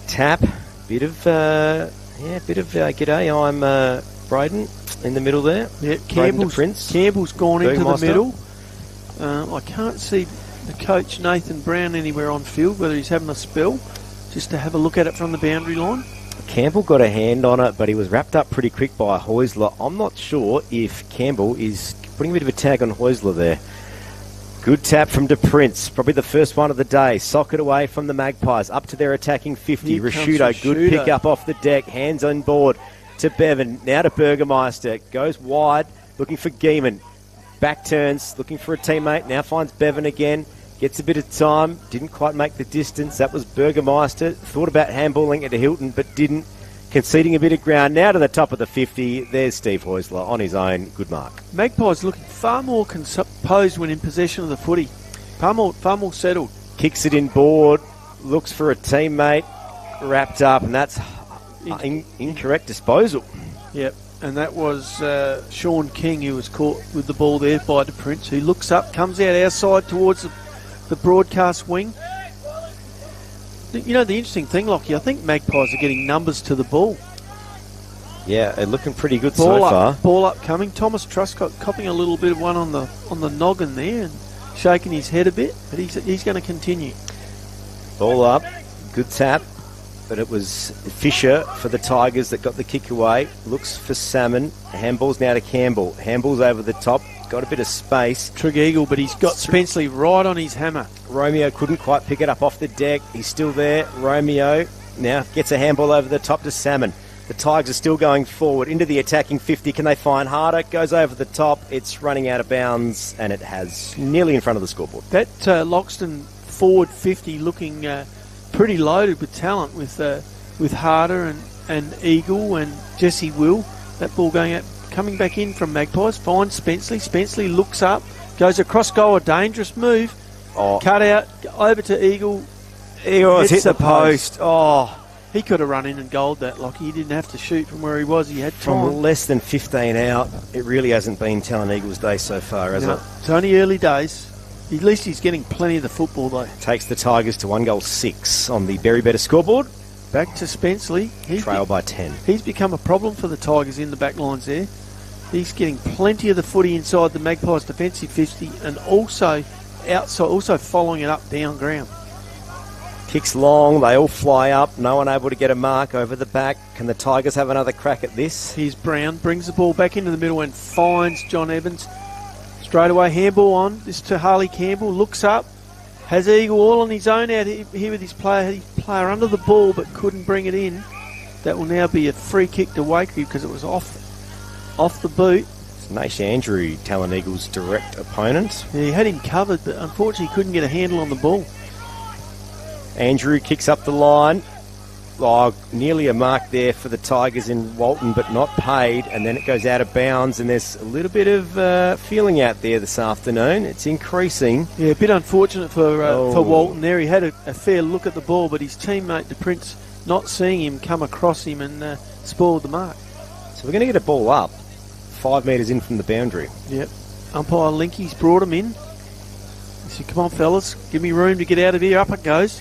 tap. Bit of g'day. I'm Braden in the middle there. Yeah, Prince. Campbell's gone into the Burgomaster. middle. I can't see the coach Nathan Brown anywhere on field, whether he's having a spell, just to have a look at it from the boundary line. Campbell got a hand on it, but he was wrapped up pretty quick by Heusler. I'm not sure if Campbell is putting a bit of a tag on Heusler there. Good tap from De Prince, probably the first one of the day. Socket away from the Magpies, up to their attacking 50. Here comes Rashudo, good Rashudo. pick up off the deck, hands on board to Bevan. Now to Burgermeister, goes wide, looking for Geeman. Back turns, looking for a teammate, now finds Bevan again. Gets a bit of time, didn't quite make the distance. That was Burgermeister. Thought about handballing it to Hilton, but didn't. Conceding a bit of ground. Now to the top of the 50. There's Steve Heusler on his own. Good mark. Magpies looking far more composed when in possession of the footy. Far more settled. Kicks it in board, looks for a teammate, wrapped up, and that's incorrect disposal. Yep, and that was Sean King who was caught with the ball there by De Prince, who looks up, comes out our side towards the broadcast wing. You know, the interesting thing, Lockie, I think Magpies are getting numbers to the ball. Yeah, they're looking pretty good Ball so up, far. Ball up coming. Thomas Truscott copping a little bit of one on the noggin there and shaking his head a bit, but he's going to continue. Ball up, good tap, but it was Fisher for the Tigers that got the kick away. Looks for Salmon. Handball's now to Campbell. Handball's over the top. Got a bit of space. Trig Eagle, but he's got Spenceley right on his hammer. Romeo couldn't quite pick it up off the deck. He's still there. Romeo now gets a handball over the top to Salmon. The Tigers are still going forward into the attacking 50. Can they find Harder? Goes over the top. It's running out of bounds, and it has nearly in front of the scoreboard. That Loxton forward 50 looking pretty loaded with talent with Harder and Eagle and Jesse Will. That ball going out, coming back in from Magpies. Finds Spenceley. Spenceley looks up, goes across goal. A dangerous move. Oh, Cut out over to Eagle. Eagle has Hits hit the post. Oh, he could have run in and goaled that, Lockie. He didn't have to shoot from where he was. He had time. from less than 15 out, it really hasn't been Talon Eagles' day so far, has it? It's only early days. At least he's getting plenty of the football, though. Takes the Tigers to 1-6 on the Berry Better scoreboard. Back to Spenceley. Trail by 10. He's become a problem for the Tigers in the back lines there. He's getting plenty of the footy inside the Magpies defensive 50 and also outside, also following it up down ground. Kicks long, they all fly up. No one able to get a mark over the back. Can the Tigers have another crack at this? Here's Brown, brings the ball back into the middle and finds John Evans. Straight away, handball on. This to Harley Campbell, looks up. Has Eagle all on his own out here with his player under the ball but couldn't bring it in. That will now be a free kick to Waikerie because it was off the boot. It's Nash Andrew, Talon Eagles' direct opponent. Yeah, he had him covered, but unfortunately couldn't get a handle on the ball. Andrew kicks up the line. Oh, nearly a mark there for the Tigers in Walton, but not paid. And then it goes out of bounds, and there's a little bit of feeling out there this afternoon. It's increasing. Yeah, a bit unfortunate for Walton there. He had a fair look at the ball, but his teammate, De Prince, not seeing him come across him and spoiled the mark. So we're going to get a ball up 5 metres in from the boundary. Yep. Umpire Linky's brought him in. He said, come on, fellas, give me room to get out of here. Up it goes.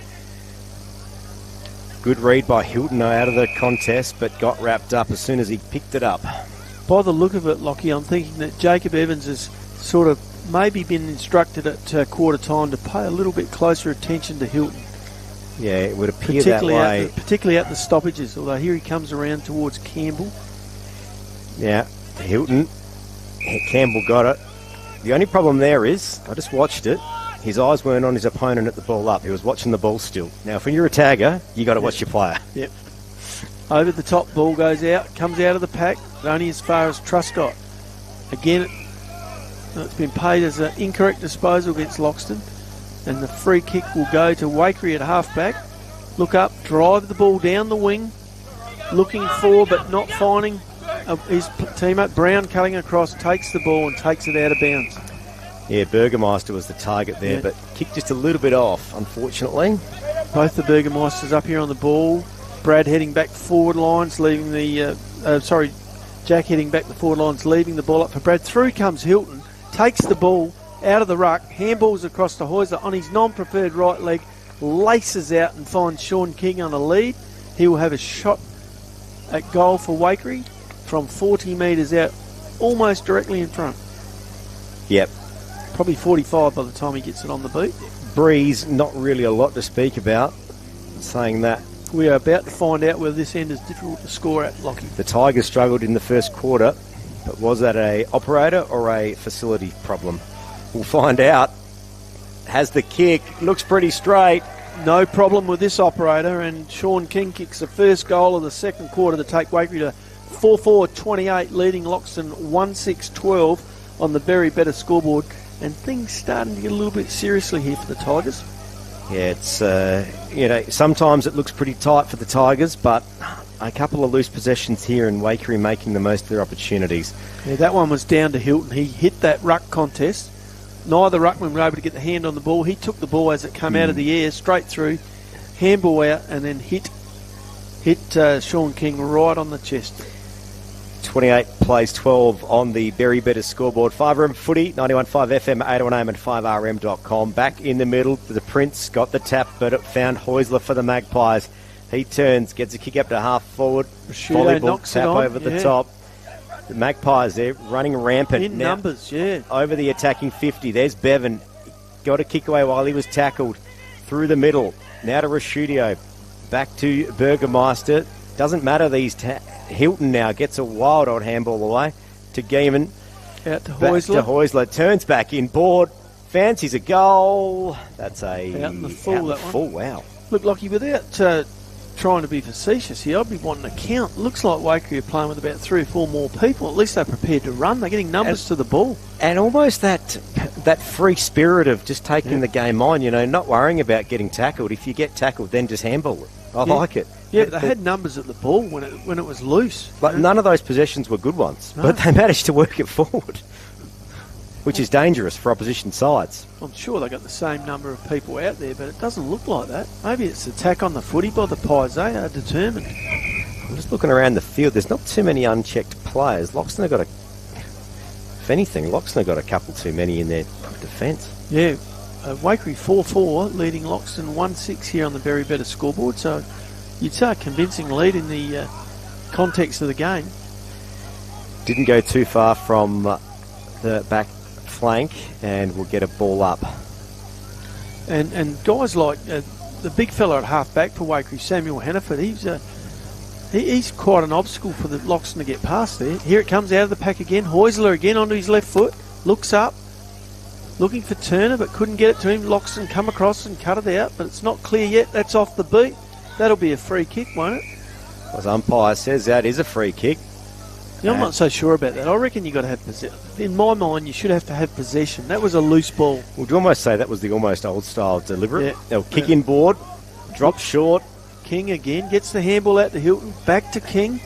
Good read by Hilton out of the contest, but got wrapped up as soon as he picked it up. By the look of it, Lockie, I'm thinking that Jacob Evans has sort of maybe been instructed at quarter time to pay a little bit closer attention to Hilton. Yeah, it would appear that way. Particularly at the stoppages, although here he comes around towards Campbell. Yeah, Hilton. Campbell got it. The only problem there is, I just watched it, his eyes weren't on his opponent at the ball up. He was watching the ball still. Now, if you're a tagger, you got to watch your player. Yep. Over the top, ball goes out, comes out of the pack, but only as far as Truscott. Again, it's been paid as an incorrect disposal against Loxton, and the free kick will go to Waikerie at half-back. Look up, drive the ball down the wing, looking for but not finding his teammate Brown cutting across, takes the ball and takes it out of bounds. Yeah, Burgermeister was the target there, but kicked just a little bit off, unfortunately. Both the Burgermeisters up here on the ball. Brad heading back forward lines, leaving the... Jack heading back the forward lines, leaving the ball up for Brad. Through comes Hilton, takes the ball out of the ruck, handballs across to Heusler on his non-preferred right leg, laces out and finds Sean King on a lead. He will have a shot at goal for Waikerie from 40 metres out, almost directly in front. Yep. Probably 45 by the time he gets it on the boot. Breeze, not really a lot to speak about, saying that. We are about to find out whether this end is difficult to score at, Lockie. The Tigers struggled in the first quarter, but was that a operator or a facility problem? We'll find out. Has the kick, looks pretty straight. No problem with this operator, and Sean King kicks the first goal of the second quarter to take Waikerie to 4-4-28, leading Loxton 1-6-12 on the very better scoreboard. And things starting to get a little bit seriously here for the Tigers. Yeah, it's, sometimes it looks pretty tight for the Tigers, but a couple of loose possessions here and Waikerie making the most of their opportunities. Yeah, that one was down to Hilton. He hit that ruck contest. Neither ruckman were able to get the hand on the ball. He took the ball as it came out of the air, straight through, handball out, and then hit Sean King right on the chest. 28 plays 12 on the Berry Better scoreboard. 5RM footy, 91.5 FM, 801AM and 5RM.com. Back in the middle, the Prince got the tap, but it found Heusler for the Magpies. He turns, gets a kick up to half forward. Volleyball tap over the top. The Magpies, they're running rampant. In now, numbers, over the attacking 50. There's Bevan. Got a kick away while he was tackled. Through the middle. Now to Rashudio. Back to Burgermeister. Doesn't matter these... Hilton now gets a wild old handball away to Gaiman. Out to Heusler. To Heusler. Turns back in board. Fancies a goal. That's a... Out in the full, that one. Wow. Look, Lockie, without trying to be facetious here, I'd be wanting to count. Looks like Waikerie are playing with about 3 or 4 more people. At least they're prepared to run. They're getting numbers to the ball. And almost that free spirit of just taking the game on, not worrying about getting tackled. If you get tackled, then just handball it. I like it. Yeah, but they had numbers at the ball when it was loose. But none of those possessions were good ones. No. But they managed to work it forward, which is dangerous for opposition sides. I'm sure they got the same number of people out there, but it doesn't look like that. Maybe it's attack on the footy by the Pies. They are determined. I'm just looking around the field. There's not too many unchecked players. Loxton have got if anything, Loxton have got a couple too many in their defence. Yeah. Waikerie 4-4, leading Loxton 1-6 here on the Berry Better scoreboard. So you'd say a convincing lead in the context of the game. Didn't go too far from the back flank, and we'll get a ball up. And guys like the big fella at half back for Waikerie, Samuel Hannaford, he's quite an obstacle for the Loxton to get past there. Here it comes out of the pack again. Heusler again onto his left foot, looks up. Looking for Turner, but couldn't get it to him. Loxton come across and cut it out, but it's not clear yet. That's off the beat. That'll be a free kick, won't it? As umpire says, that is a free kick. Yeah, I'm not so sure about that. I reckon you got to have possession. In my mind, you should have to have possession. That was a loose ball. Would you almost say that was the almost old-style deliberate? Yeah. They'll kick in board, drop short. King again gets the handball out to Hilton. Back to King.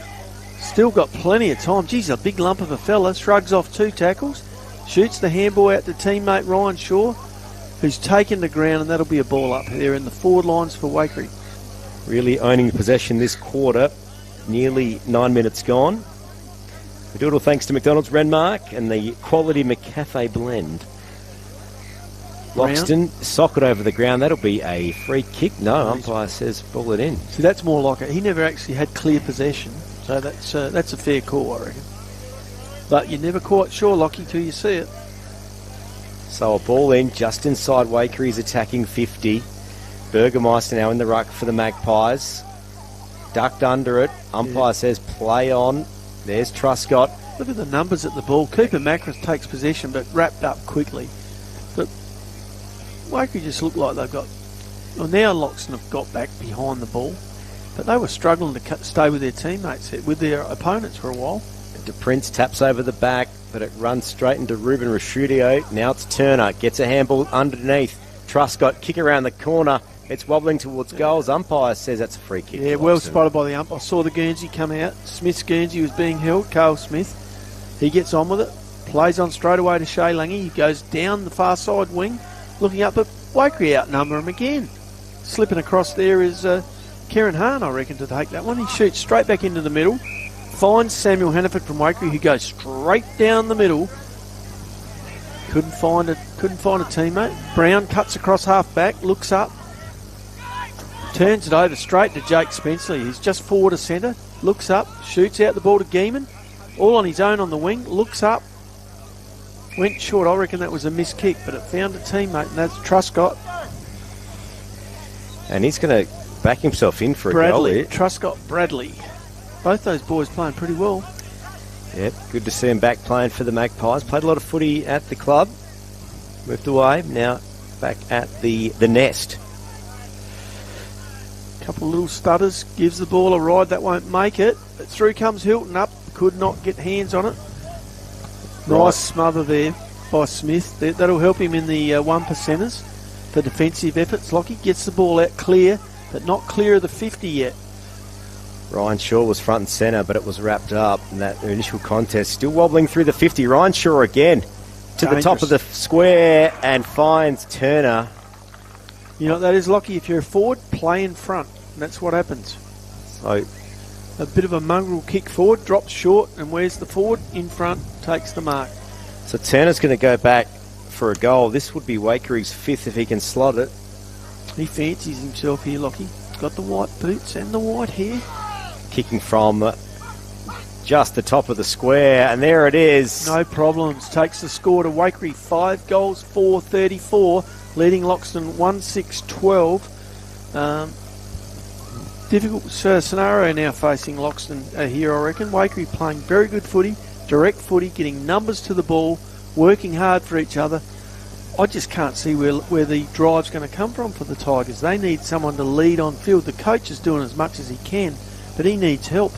Still got plenty of time. Geez, a big lump of a fella. Shrugs off 2 tackles. Shoots the handball out to teammate Ryan Shaw, who's taken the ground, and that'll be a ball up there in the forward lines for Waikerie. Really owning possession this quarter. Nearly 9 minutes gone. We do it all thanks to McDonald's Renmark and the quality McCafe blend. Loxton, socket over the ground. That'll be a free kick. No, umpire says ball it in. See, that's more like it. He never actually had clear possession, so that's a fair call, I reckon. But you're never quite sure, Lockie, till you see it. So a ball in just inside Waikere's attacking 50. Burgermeister now in the ruck for the Magpies. Ducked under it. Umpire says play on. There's Truscott. Look at the numbers at the ball. Cooper Macris takes possession, but wrapped up quickly. But Waikerie just look like they've got... Well, now Loxton have got back behind the ball, but they were struggling to stay with their teammates, with their opponents for a while. De Prince taps over the back, but it runs straight into Ruben Rashudio. Now it's Turner. Gets a handball underneath. Truscott kick around the corner. It's wobbling towards goals. Umpire says that's a free kick. Yeah, well spotted by the ump. I saw the Guernsey come out. Smith's Guernsey was being held. Carl Smith. He gets on with it. Plays on straight away to Shea Lange. He goes down the far side wing. Looking up at Waikerie, outnumber him again. Slipping across there is Kieran Hahn, I reckon, to take that one. He shoots straight back into the middle. Finds Samuel Hannaford from Waikerie, who goes straight down the middle. Couldn't find a teammate. Brown cuts across half back, looks up. Turns it over straight to Jake Spenceley. He's just forward of centre. Looks up, shoots out the ball to Geeman. All on his own on the wing. Looks up. Went short. I reckon that was a missed kick, but it found a teammate, and that's Truscott. And he's going to back himself in for a goal here. Truscott Bradley. Both those boys playing pretty well. Yep, good to see him back playing for the Magpies. Played a lot of footy at the club. Moved away. Now back at the nest. Couple of little stutters. Gives the ball a ride. That won't make it. But through comes Hilton up. Could not get hands on it. Nice smother there by Smith. That'll help him in the one percenters for defensive efforts. Lockie gets the ball out clear, but not clear of the 50 yet. Ryan Shaw was front and centre, but it was wrapped up in that initial contest. Still wobbling through the 50. Ryan Shaw again to the top of the square and finds Turner. You know what that is, Lockie? If you're a forward, play in front. And that's what happens. So a bit of a mongrel kick forward, drops short, and where's the forward? In front, takes the mark. So Turner's going to go back for a goal. This would be Wakerie's fifth if he can slot it. He fancies himself here, Lockie. Got the white boots and the white hair. Kicking from just the top of the square, and there it is. No problems. Takes the score to Waikerie. 5 goals, 4-34, leading Loxton 1-6-12. Difficult scenario now facing Loxton here, I reckon. Waikerie playing very good footy, direct footy, getting numbers to the ball, working hard for each other. I just can't see where the drive's going to come from for the Tigers. They need someone to lead on field. The coach is doing as much as he can, but he needs help.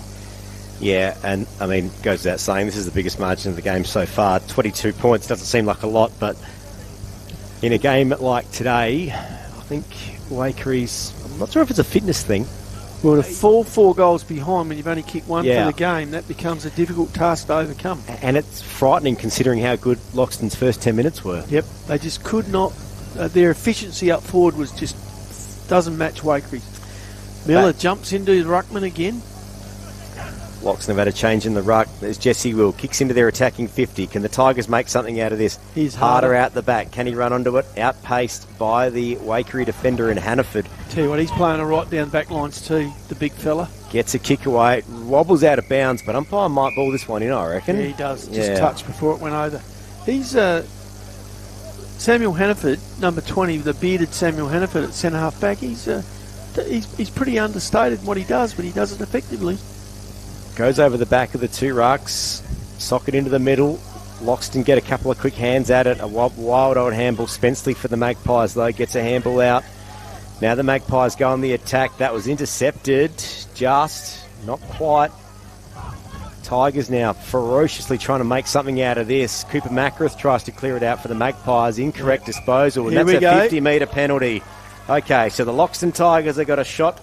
Yeah, and I mean, goes without saying, this is the biggest margin of the game so far. 22 points doesn't seem like a lot, but in a game like today, I think Wakerie's, I'm not sure if it's a fitness thing. Well, to fall 4 goals behind when you've only kicked one for the game, that becomes a difficult task to overcome. And it's frightening considering how good Loxton's first 10 minutes were. Yep, they just could not. Their efficiency up forward was just doesn't match Waikerie. Miller jumps into the ruckman again. Loxton have had a change in the ruck. There's Jesse Will. Kicks into their attacking 50. Can the Tigers make something out of this? He's harder out the back. Can he run onto it? Outpaced by the Waikerie defender in Hannaford. Tell you what, he's playing a right down back lines too, the big fella. Gets a kick away. Wobbles out of bounds, but umpire might ball this one in, I reckon. Yeah, he does. Just touch before it went over. He's Samuel Hannaford, number 20, the bearded Samuel Hannaford at centre half back. He's pretty understated in what he does, but he does it effectively. Goes over the back of the 2 rucks, socket into the middle. Loxton get a couple of quick hands at it. A wild old handball. Spenceley for the Magpies, though, gets a handball out. Now the Magpies go on the attack. That was intercepted. Just, not quite. Tigers now ferociously trying to make something out of this. Cooper Macrath tries to clear it out for the Magpies. Incorrect disposal, and that's a 50-metre penalty. Okay, so the Loxton Tigers have got a shot.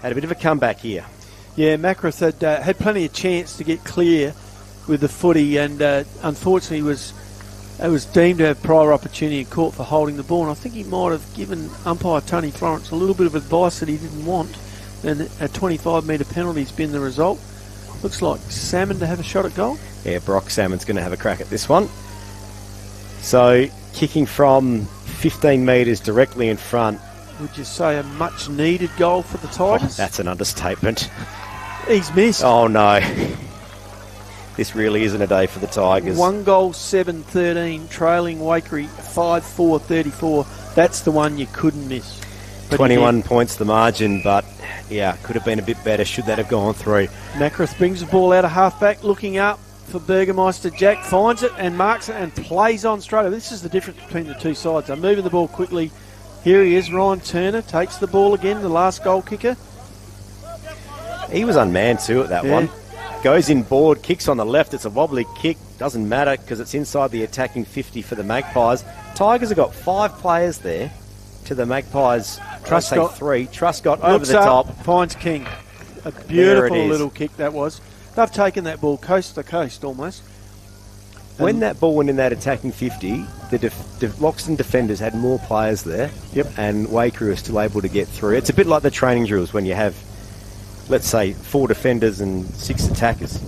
Had a bit of a comeback here. Yeah, Macrath had plenty of chance to get clear with the footy, and unfortunately was deemed to have prior opportunity in court for holding the ball. And I think he might have given umpire Tony Florence a little bit of advice that he didn't want. And a 25-metre penalty's been the result. Looks like Salmon to have a shot at goal. Yeah, Brock Salmon's going to have a crack at this one. So kicking from 15 metres directly in front. Would you say a much-needed goal for the Tigers? Oh, that's an understatement. He's missed. Oh, no. This really isn't a day for the Tigers. 1 goal, 7-13, trailing Waikerie 5-4-34. That's the one you couldn't miss. But 21 points the margin, but, yeah, could have been a bit better should that have gone through. Macrath brings the ball out of half-back, looking up for Burgermeister. Jack finds it and marks it and plays on straight. This is the difference between the two sides. They're moving the ball quickly. Here he is, Ryan Turner, takes the ball again, the last goal kicker. He was unmanned too at that one. Goes in board, kicks on the left. It's a wobbly kick. Doesn't matter because it's inside the attacking 50 for the Magpies. Tigers have got 5 players there to the Magpies Truscott. 3. Truscott over Looks the up, top. finds King. A There beautiful it is. little kick that was. They've taken that ball coast to coast almost. When that ball went in that attacking 50, the Loxton defenders had more players there. Yep. And Waikerie was still able to get through. It's a bit like the training drills when you have, let's say, 4 defenders and 6 attackers.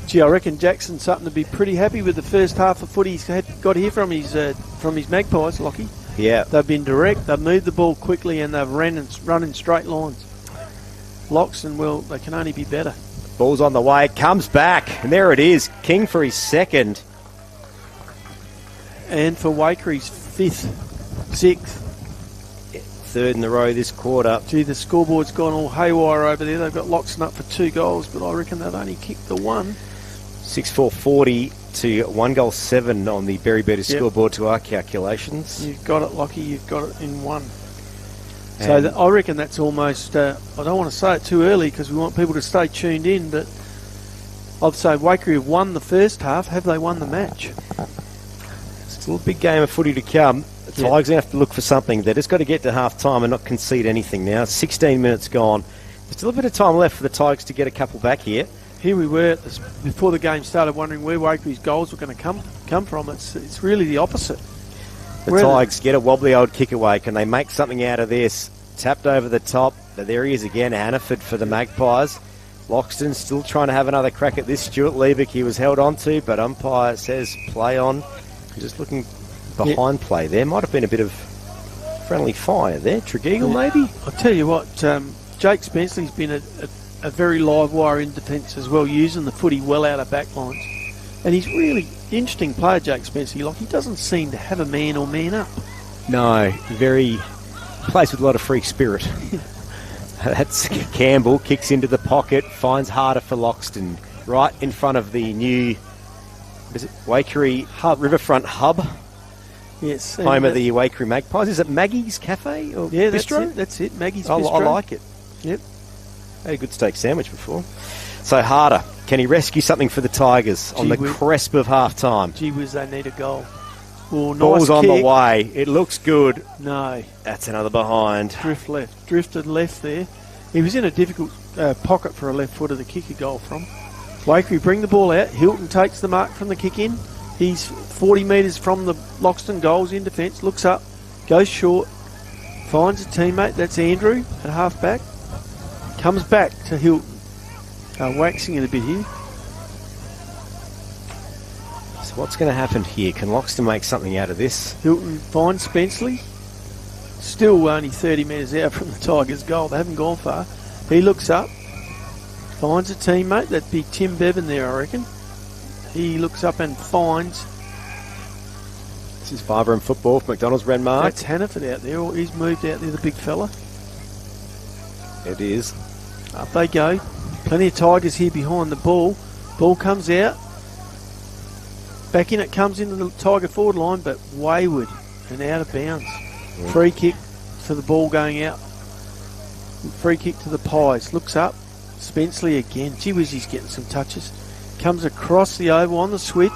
Gee, I reckon Jackson's something to be pretty happy with the first half of footy he's got here from his Magpies, Lockie. Yeah. They've been direct, they've moved the ball quickly, and they've run in straight lines. Loxton, well, they can only be better. Ball's on the way, comes back, and there it is. King for his second. And for Waikere's 5th, 6th. Third in the row this quarter. Gee, the scoreboard's gone all haywire over there. They've got Loxton up for 2 goals, but I reckon they've only kicked the 1. 6-4-40 to 1 goal 7 on the Berry Beaters scoreboard to our calculations. You've got it, Lockie. You've got it in 1. So I reckon that's almost, I don't want to say it too early because we want people to stay tuned in, but I'd say Waikerie have won the first half. Have they won the match? Still a big game of footy to come. The Tigers going to have to look for something. They've just got to get to half time and not concede anything now. 16 minutes gone. There's still a bit of time left for the Tigers to get a couple back here. Here we were before the game started wondering where Waikere's goals were going to come from. It's really the opposite. The Tigers get a wobbly old kick away. Can they make something out of this? Tapped over the top. But there he is again, Hannaford for the Magpies. Loxton still trying to have another crack at this. Stuart Liebeck he was held on to, but umpire says play on. Just looking behind play there. Might have been a bit of friendly fire there. Tregeagle maybe? I'll tell you what, Jake Spenceley's been a very live wire in defence as well, using the footy well out of back lines. And he's really interesting player, Jake Spenceley. Like, he doesn't seem to have a man or man up. No, plays with a lot of freak spirit. That's Campbell, kicks into the pocket, finds harder for Loxton. Right in front of the new Waikerie Riverfront Hub. Yes. Home of the Waikerie Magpies. Is it Maggie's Cafe or Bistro? That's it. Maggie's I Bistro. like it. Yep. Had a good steak sandwich before. So Harder, can he rescue something for the Tigers on the cresp of half-time? Gee whiz, they need a goal. Well, nice Ball's on kick. the way. It looks good. No. That's another behind. Drifted left there. He was in a difficult pocket for a left footer to kick a goal from. Waikerie bring the ball out. Hilton takes the mark from the kick in. He's 40 metres from the Loxton goals in defence. Looks up. Goes short. Finds a teammate. That's Andrew at half back. Comes back to Hilton. Waxing it a bit here. So what's going to happen here? Can Loxton make something out of this? Hilton finds Spenceley. Still only 30 metres out from the Tigers' goal. They haven't gone far. He looks up. Finds a teammate. That'd be Tim Bevan there, I reckon. He looks up and finds... This is Fiver in football for McDonald's Renmark. That's Hannaford out there. He's moved out there, the big fella. It is. Up they go. Plenty of Tigers here behind the ball. Ball comes out. Back in it comes into the Tiger forward line, but wayward and out of bounds. Yeah. Free kick for the ball going out. Free kick to the Pies. Looks up. Spenceley again. Gee whiz, he's getting some touches. Comes across the oval on the switch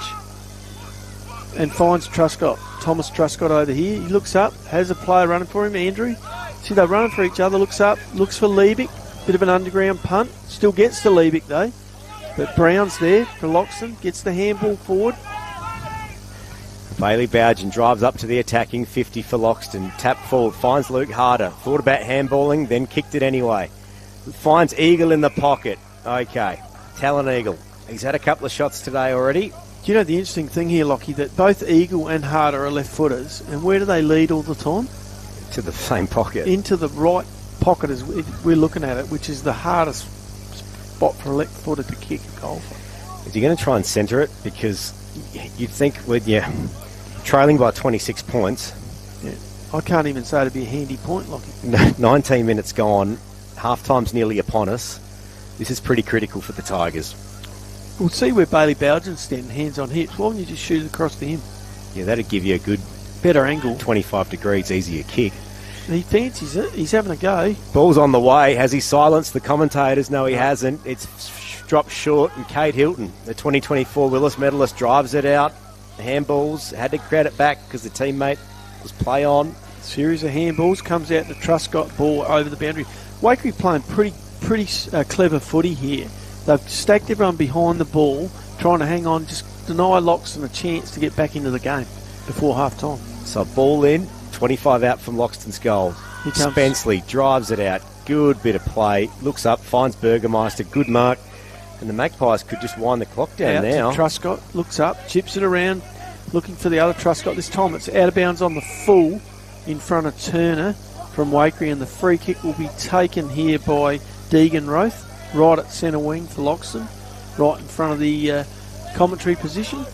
and finds Truscott. Thomas Truscott over here. He looks up. Has a player running for him, Andrew. See, they're running for each other. Looks up. Looks for Liebeck. Bit of an underground punt. Still gets to Liebeck though. But Brown's there for Loxton. Gets the handball forward. Bailey Bowden drives up to the attacking 50 for Loxton. Tap forward. Finds Luke Harder. Thought about handballing, then kicked it anyway. Finds Eagle in the pocket. Okay. Talon Eagle. He's had a couple of shots today already. Do you know the interesting thing here, Lockie, that both Eagle and Harder are left footers, and where do they lead all the time? To the same pocket. Into the right pocket as we're looking at it, which is the hardest spot for a left footer to kick a goal from. Is he going to try and centre it? Because you'd think with you trailing by 26 points. Yeah. I can't even say it'd be a handy point, Lockie. 19 minutes gone. Half-time's nearly upon us. This is pretty critical for the Tigers. We'll see where Bailey Bowden's standing, hands on hips. Why don't you just shoot it across to him? Yeah, that'd give you a good... better angle. 25 degrees, easier kick. He fancies it. He's having a go. Ball's on the way. Has he silenced the commentators? No, he hasn't. It's dropped short, and Kate Hilton, the 2024 Willis medalist, drives it out. Handballs. Had to crowd it back because the teammate was play on. Series of handballs, comes out to Truscott, ball over the boundary. Waikerie playing pretty clever footy here. They've stacked everyone behind the ball, trying to hang on, just deny Loxton a chance to get back into the game before half time. So ball in, 25 out from Loxton's goal. Spenceley drives it out. Good bit of play. Looks up, finds Burgermeister. Good mark. And the Magpies could just wind the clock down out now. To Truscott looks up, chips it around, looking for the other Truscott. This time it's out of bounds on the full in front of Turner from Waikerie, and the free kick will be taken here by Deegan Roth, right at centre wing for Loxton, right in front of the commentary position.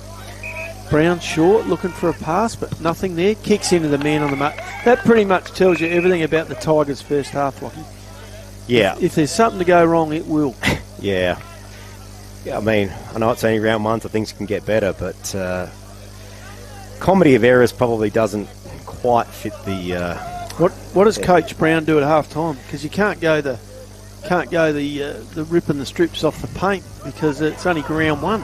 Brown short, looking for a pass, but nothing there. Kicks into the man on the mark. That pretty much tells you everything about the Tigers' first half, Lockie. Yeah. If there's something to go wrong, it will. Yeah. I mean, I know it's only round one, so things can get better, but comedy of errors probably doesn't quite fit the. What does Coach Brown do at half time? Because you can't go the ripping the strips off the paint because it's only round one.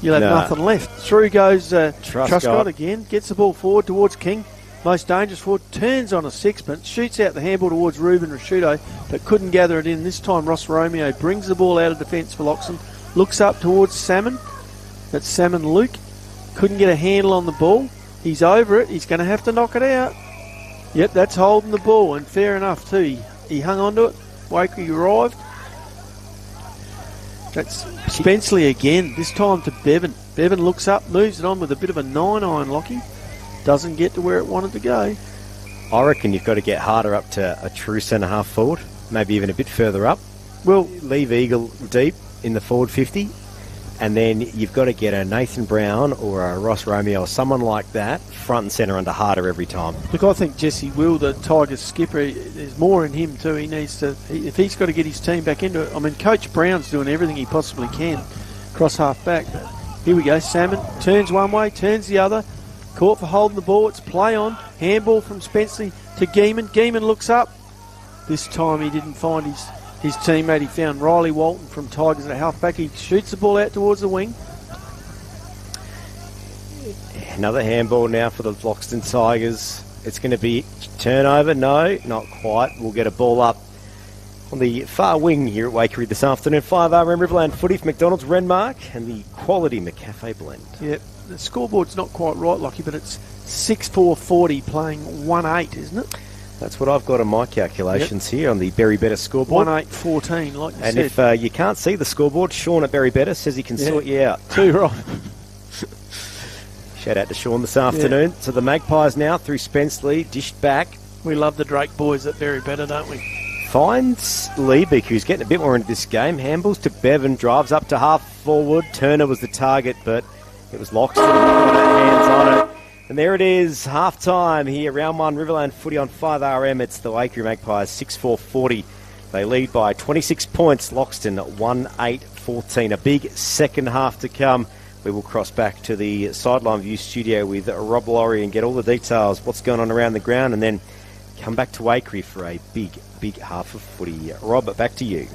You'll have nothing left. Through goes Truscott again, gets the ball forward towards King. Most dangerous forward, turns on a sixpence, shoots out the handball towards Ruben Rashudo, but couldn't gather it in. This time Ross Romeo brings the ball out of defence for Loxton, looks up towards Salmon. That's Salmon Luke. Couldn't get a handle on the ball. He's over it. He's going to have to knock it out. Yep, that's holding the ball, and fair enough too. He hung on to it. Waikerie arrived. That's Spenceley again, this time to Bevan. Bevan looks up, moves it on with a bit of a 9-iron, Lockie. Doesn't get to where it wanted to go. I reckon you've got to get harder up to a true centre-half forward, maybe even a bit further up. Well, leave Eagle deep in the forward 50, and then you've got to get a Nathan Brown or a Ross Romeo or someone like that front and centre under harder every time. Look, I think Jesse Will, the Tigers skipper, there's more in him too. He needs to, if he's got to get his team back into it. I mean, Coach Brown's doing everything he possibly can, cross half back. But here we go, Salmon turns one way, turns the other, caught for holding the ball. It's play on, handball from Spenceley to Geeman. Geeman looks up. This time he didn't find his teammate. He found Riley Walton from Tigers at half-back. He shoots the ball out towards the wing. Another handball now for the Loxton Tigers. It's going to be turnover. No, not quite. We'll get a ball up on the far wing here at Waikerie this afternoon. 5RM Riverland footy for McDonald's Renmark and the quality McCafe blend. Yep, the scoreboard's not quite right, Lockie, but it's 6-4-40 playing 1-8, isn't it? That's what I've got on my calculations here on the Berry Better scoreboard. 1-8-14, like you said. And if you can't see the scoreboard, Sean at Berry Better says he can sort you out. Too right. Shout out to Sean this afternoon. So the Magpies now through Spenceley, dished back. We love the Drake boys at Berry Better, don't we? Finds Liebeek, who's getting a bit more into this game. Handballs to Bevan, drives up to half forward. Turner was the target, but it was Loxton who got her hands on it. And there it is, half-time here, round one, Riverland footy on 5RM. It's the Waikerie Magpies, 6-4-40. They lead by 26 points, Loxton 1-8-14. A big second half to come. We will cross back to the Sideline View studio with Rob Laurie and get all the details, what's going on around the ground, and then come back to Waikerie for a big half of footy. Rob, back to you.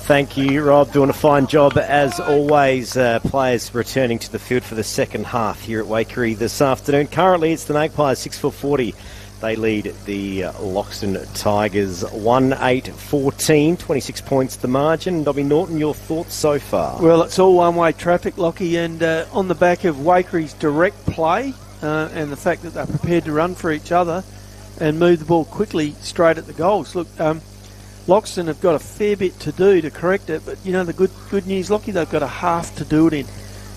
Thank you, Rob. Doing a fine job as always. Players returning to the field for the second half here at Waikerie this afternoon. Currently, it's the Magpies 6-4-40. They lead the Loxton Tigers 1-8-14, 26 points the margin. Dobby Norton, your thoughts so far? Well, it's all one-way traffic, Lockie, and on the back of Waikere's direct play and the fact that they're prepared to run for each other and move the ball quickly straight at the goals. Look, Loxton have got a fair bit to do to correct it, but, you know, the good news, Lockie, they've got a half to do it in.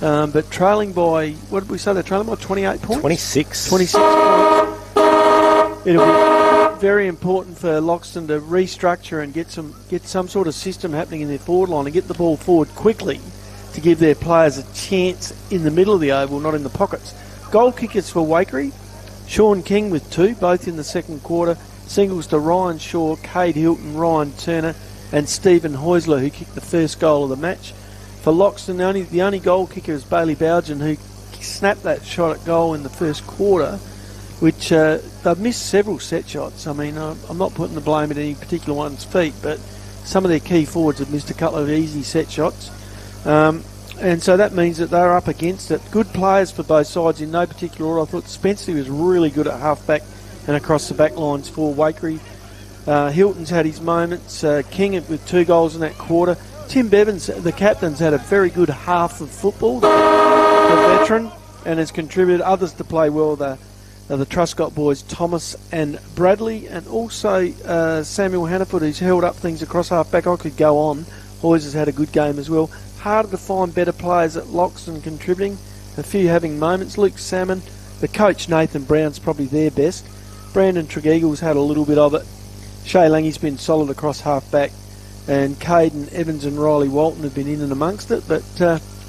But trailing by, what did we say they're trailing by, 28 points? 26. 26 points. It'll be very important for Loxton to restructure and get some sort of system happening in their forward line and get the ball forward quickly to give their players a chance in the middle of the oval, not in the pockets. Goal kickers for Waikerie, Sean King with 2, both in the second quarter. Singles to Ryan Shaw, Cade Hilton, Ryan Turner and Stephen Heusler, who kicked the first goal of the match. For Loxton, the only goal kicker is Bailey Bowden, who snapped that shot at goal in the first quarter, which they've missed several set shots. I mean, I'm not putting the blame at any particular one's feet, but some of their key forwards have missed a couple of easy set shots. And so that means that they're up against it. Good players for both sides in no particular order. I thought Spencer was really good at half-back and across the back lines for Waikerie. Hilton's had his moments. King with 2 goals in that quarter. Tim Bevans, the captain's had a very good half of football, the veteran, and has contributed others to play well. The Truscott boys, Thomas and Bradley, and also Samuel Hannaford, who's held up things across half-back. I could go on. Hoyes has had a good game as well. Harder to find better players at Loxton contributing. A few having moments. Luke Salmon, the coach Nathan Brown's probably their best. Brandon Tregeagle's had a little bit of it. Shay Langey's been solid across half-back. And Caden Evans and Riley Walton have been in and amongst it. But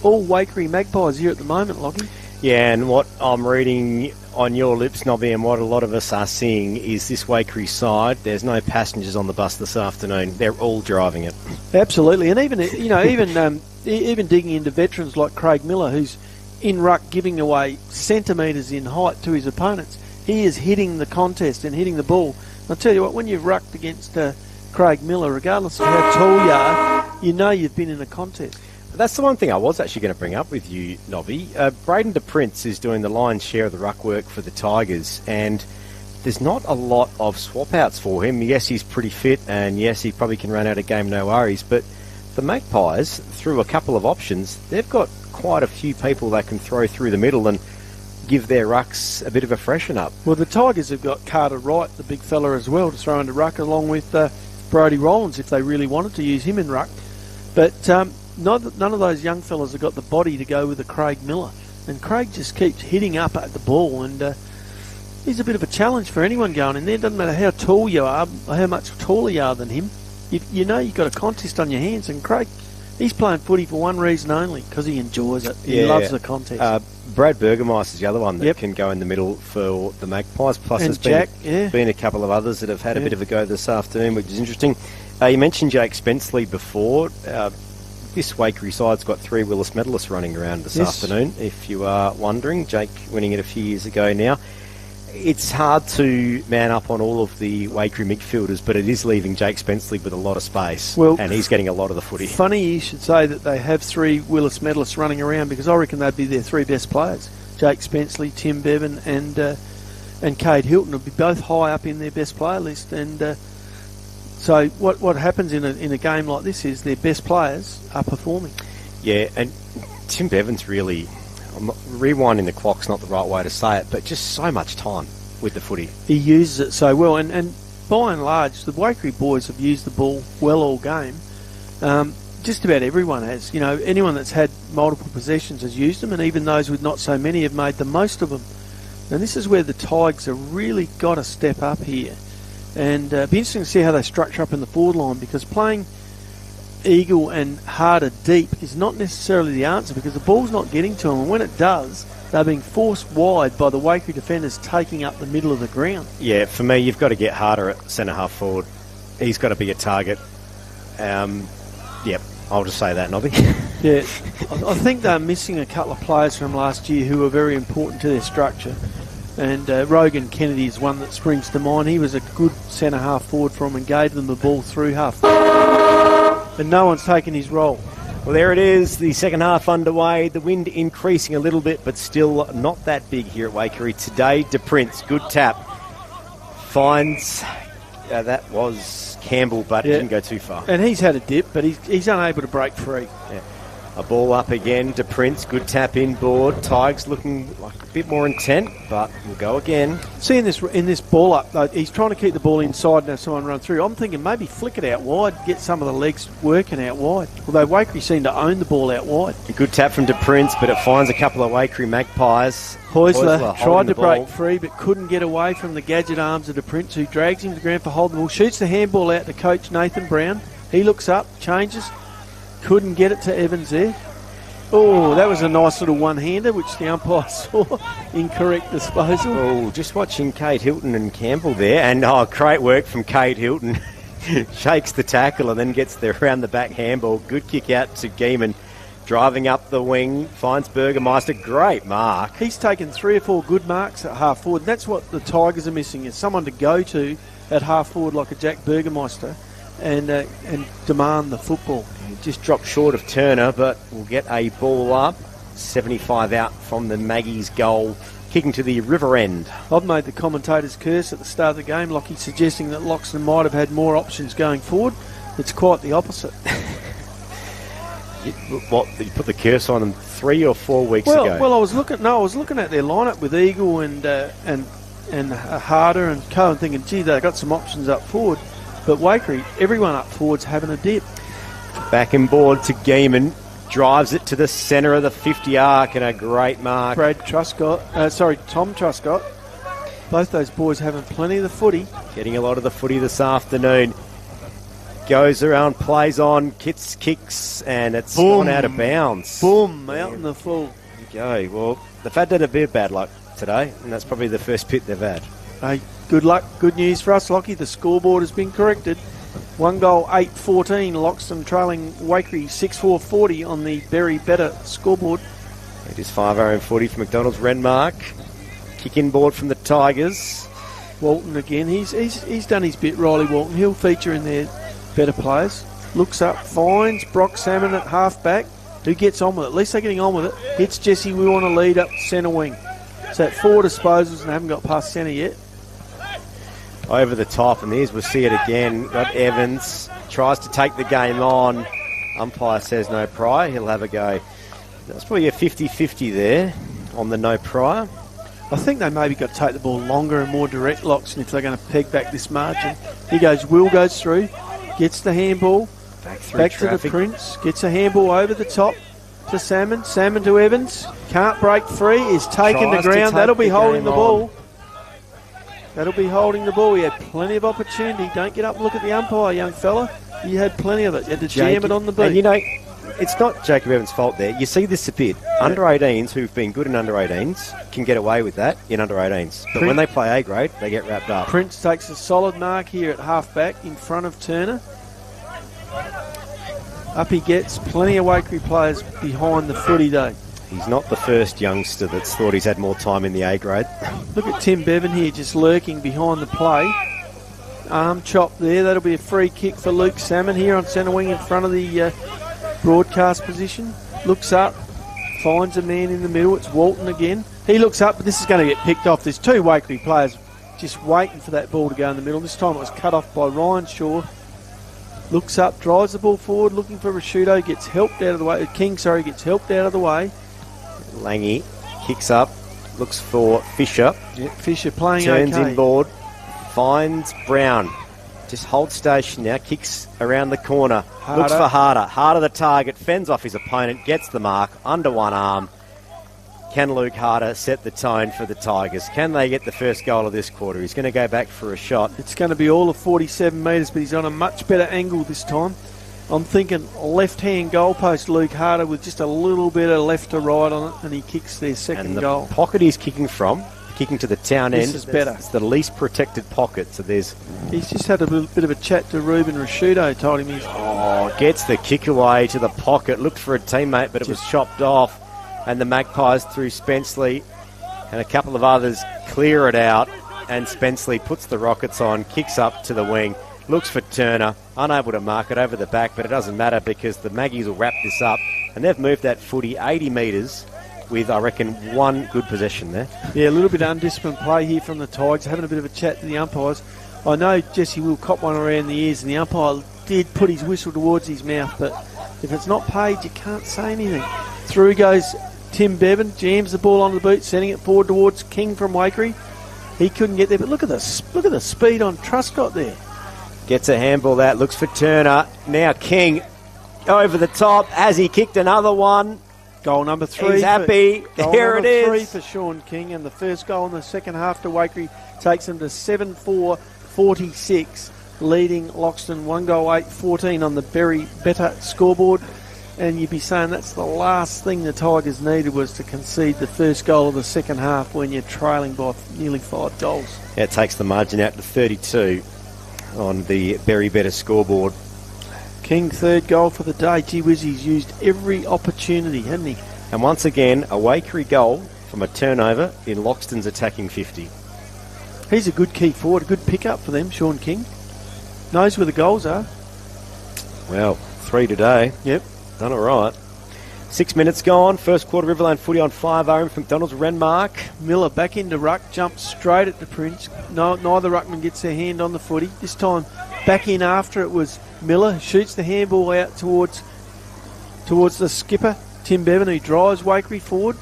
all Waikerie Magpies here at the moment, Lockie. Yeah, and what I'm reading on your lips, Nobby, and what a lot of us are seeing is this Waikerie side, there's no passengers on the bus this afternoon. They're all driving it. Absolutely. And even, you know, even digging into veterans like Craig Miller, who's in ruck giving away centimetres in height to his opponents. He is hitting the contest and hitting the ball. I'll tell you what, when you've rucked against Craig Miller, regardless of how tall you are, you know you've been in a contest. That's the one thing I was actually going to bring up with you, Nobby. Braden De Prince is doing the lion's share of the ruck work for the Tigers, and there's not a lot of swap-outs for him. Yes, he's pretty fit, and yes, he probably can run out a game, no worries, but the Magpies, through a couple of options, they've got quite a few people they can throw through the middle and give their rucks a bit of a freshen up. Well, the Tigers have got Carter Wright, the big fella as well, to throw into ruck, along with Brodie Rollins, if they really wanted to use him in ruck. But none of those young fellas have got the body to go with the Craig Miller. And Craig just keeps hitting up at the ball, and he's a bit of a challenge for anyone going in there. Doesn't matter how tall you are, or how much taller you are than him. You know you've got a contest on your hands, and Craig, he's playing footy for one reason only, because he enjoys it. He loves the contest. Brad Burgermeister's the other one that can go in the middle for the Magpies. Plus, and there's been a couple of others that have had a bit of a go this afternoon, which is interesting. You mentioned Jake Spenceley before. This Waikerie side's got 3 Willis medalists running around this afternoon, if you are wondering. Jake winning it a few years ago now. It's hard to man up on all of the Waikerie midfielders, but it is leaving Jake Spenceley with a lot of space, and he's getting a lot of the footy. Funny you should say that they have 3 Willis medalists running around, because I reckon they'd be their 3 best players. Jake Spenceley, Tim Bevan and Cade Hilton will be both high up in their best player list. And so what happens in a game like this is their best players are performing. Yeah, and Tim Bevan's really... rewinding the clock's not the right way to say it, but just so much time with the footy. He uses it so well, and by and large, the Waikerie boys have used the ball well all game. Just about everyone has. You know, anyone that's had multiple possessions has used them, and even those with not so many have made the most of them. And this is where the Tigers have really got to step up here. And it'll be interesting to see how they structure up in the forward line, because playing eagle and harder deep is not necessarily the answer, because the ball's not getting to them, and when it does, they're being forced wide by the Waikerie defenders taking up the middle of the ground. Yeah, for me, you've got to get harder at centre half forward. He's got to be a target. Yep, I'll just say that, Nobby. Yeah, I think they're missing a couple of players from last year who were very important to their structure. And Rogan Kennedy is one that springs to mind. He was a good centre half forward for them and gave them the ball through half. and no one's taken his role. Well, there it is, the second half underway. The wind increasing a little bit, but still not that big here at Waikerie today. De Prince, good tap. Finds, that was Campbell, but it didn't go too far. And he's had a dip, but he's unable to break free. Yeah. A ball up again, De Prince, good tap inboard. Tigers looking like a bit more intent, but we'll go again. See, in this ball up, though, he's trying to keep the ball inside and have someone run through. I'm thinking maybe flick it out wide, get some of the legs working out wide. Although Waikerie seem to own the ball out wide. A good tap from De Prince, but it finds a couple of Waikerie Magpies. Heusler tried to break free, but couldn't get away from the gadget arms of De Prince, who drags him to the ground for holding the ball. Shoots the handball out to coach Nathan Brown. He looks up, changes. Couldn't get it to Evans there. Oh, that was a nice little one-hander, which the umpire saw. Incorrect disposal. Oh, just watching Kate Hilton and Campbell there. And, great work from Kate Hilton. Shakes the tackle and then gets there around the back handball. Good kick out to Geeman. Driving up the wing, finds Burgermeister. Great mark. He's taken 3 or 4 good marks at half forward. That's what the Tigers are missing, is someone to go to at half forward like a Jack Burgermeister and demand the football. Just dropped short of Turner, but we'll get a ball up. 75 out from the Maggies' goal, kicking to the river end. I've made the commentator's curse at the start of the game, Lockie, suggesting that Loxton might have had more options going forward. It's quite the opposite. You put the curse on them 3 or 4 weeks ago? Well, I was looking at their lineup with Eagle and Harder and Co, and thinking, gee, they've got some options up forward. But Waikerie, everyone up forward's having a dip. Back and board to Geeman. Drives it to the centre of the 50 arc, and a great mark. Tom Truscott. Both those boys having plenty of the footy. Getting a lot of the footy this afternoon. Goes around, plays on, kicks, and it's gone out of bounds. Boom, out in the full. There you go. Well, they've had a bit of bad luck today, and that's probably the first pit they've had. Hey, good luck, good news for us, Lockie. The scoreboard has been corrected. 1 goal, 8-14. Loxton trailing Waikerie 6-4-40 on the Berry Better scoreboard. It is 5-40 for McDonald's Renmark. Kick in board from the Tigers. Walton again. He's done his bit, Riley Walton. He'll feature in their better players. Looks up, finds Brock Salmon at half-back. Who gets on with it? At least they're getting on with it. Hits Jesse. We want to lead up centre wing. So at 4 disposals and haven't got past centre yet. Over the top, and we'll see it again. Got Evans, tries to take the game on. Umpire says no prior, he'll have a go. That's probably a 50-50 there on the no prior. I think they maybe got to take the ball longer and more direct, Loxton, if they're going to peg back this margin. Will goes through, gets the handball, back to the Prince, gets a handball over the top to Salmon to Evans, can't break free, is taken to ground, that'll be holding the ball. That'll be holding the ball. He had plenty of opportunity. Don't get up and look at the umpire, young fella. You had plenty of it. You had to jam it on the beat. And it's not Jacob Evans' fault there. You see this a bit. Under 18s who've been good in under 18s can get away with that in under 18s. But when they play A grade, they get wrapped up. Prince takes a solid mark here at half-back in front of Turner. Up he gets. Plenty of Waikerie players behind the footy, though. He's not the first youngster that's thought he's had more time in the A grade. Look at Tim Bevan here just lurking behind the play. Arm chop there. That'll be a free kick for Luke Salmon here on centre wing in front of the broadcast position. Looks up, finds a man in the middle. It's Walton again. He looks up, but this is going to get picked off. There's 2 Waikerie players just waiting for that ball to go in the middle. This time it was cut off by Ryan Shaw. Looks up, drives the ball forward, looking for Rashudo. Gets helped out of the way. Gets helped out of the way. Langy kicks up, looks for Fisher. Yep, Fisher playing turns okay. inboard, finds Brown. Just holds station now, kicks around the corner. Harder. Looks for Harder. Harder the target, fends off his opponent, gets the mark, under one arm. Can Luke Harder set the tone for the Tigers? Can they get the first goal of this quarter? He's going to go back for a shot. It's going to be all of 47 metres, but he's on a much better angle this time. I'm thinking left-hand goalpost Luke Harder with just a little bit of left to right on it, and he kicks their second goal. And the pocket he's kicking from, kicking to the town end. This is better. It's the least protected pocket, so there's... He's just had a bit of a chat to Ruben Rashudo, told him he's... Gets the kick away to the pocket, looked for a teammate, but it was chopped off, and the Magpies through Spenceley and a couple of others clear it out, and Spenceley puts the Rockets on, kicks up to the wing. Looks for Turner. Unable to mark it over the back, but it doesn't matter because the Maggies will wrap this up. And they've moved that footy 80 metres with, I reckon, one good possession there. Yeah, a little bit of undisciplined play here from the Tigers, having a bit of a chat to the umpires. I know Jesse will cop one around the ears, and the umpire did put his whistle towards his mouth, but if it's not paid, you can't say anything. Through goes Tim Bevan, jams the ball onto the boot, sending it forward towards King from Waikerie. He couldn't get there, but look at the speed on Truscott there. Gets a handball out, looks for Turner. Now King over the top. Has he kicked another one? Goal number 3. He's happy. Here it is. 3 for Sean King, and the first goal in the second half to Waikerie takes them to 7-4-46, leading Loxton 1 goal 8-14 on the Berry Better scoreboard. And you'd be saying that's the last thing the Tigers needed was to concede the first goal of the second half when you're trailing by nearly 5 goals. Yeah, it takes the margin out to 32 on the Berry Better scoreboard. King, third goal for the day. Gee whiz, he's used every opportunity, hasn't he? And once again, a Waikerie goal from a turnover in Loxton's attacking 50. He's a good key forward, a good pick-up for them, Sean King. Knows where the goals are. Well, 3 today. Yep. Done all right. 6 minutes gone. First quarter Riverland footy on 5 Owen from McDonald's. Renmark. Miller back into ruck, jumps straight at the Prince. No, neither ruckman gets their hand on the footy. This time back in after it was Miller. Shoots the handball out towards the skipper, Tim Bevan, who drives Waikerie forward.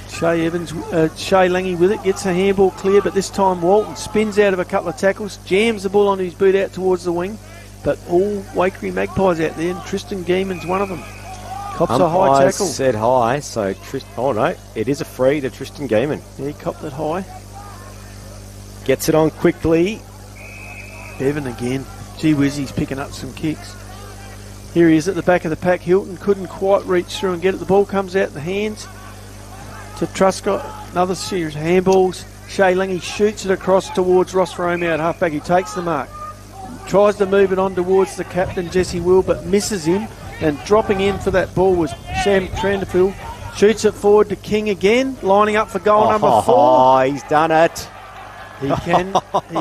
Shea Lange with it, gets a handball clear, but this time Walton spins out of a couple of tackles, jams the ball onto his boot out towards the wing. But all Waikerie Magpies out there, and Tristan Geeman's one of them. Cops a high tackle. Said high, so oh no, it is a free to Tristan Geeman. Yeah, he copped it high. Gets it on quickly. Bevan again. Gee whiz, he's picking up some kicks. Here he is at the back of the pack. Hilton couldn't quite reach through and get it. The ball comes out the hands to Truscott. Another series of handballs. Shea Lange shoots it across towards Ross Romeo at halfback. He takes the mark. Tries to move it on towards the captain, Jesse Will, but misses him. And dropping in for that ball was Sam Tranderfield. Shoots it forward to King again, lining up for goal number 4. Oh, he's done it. He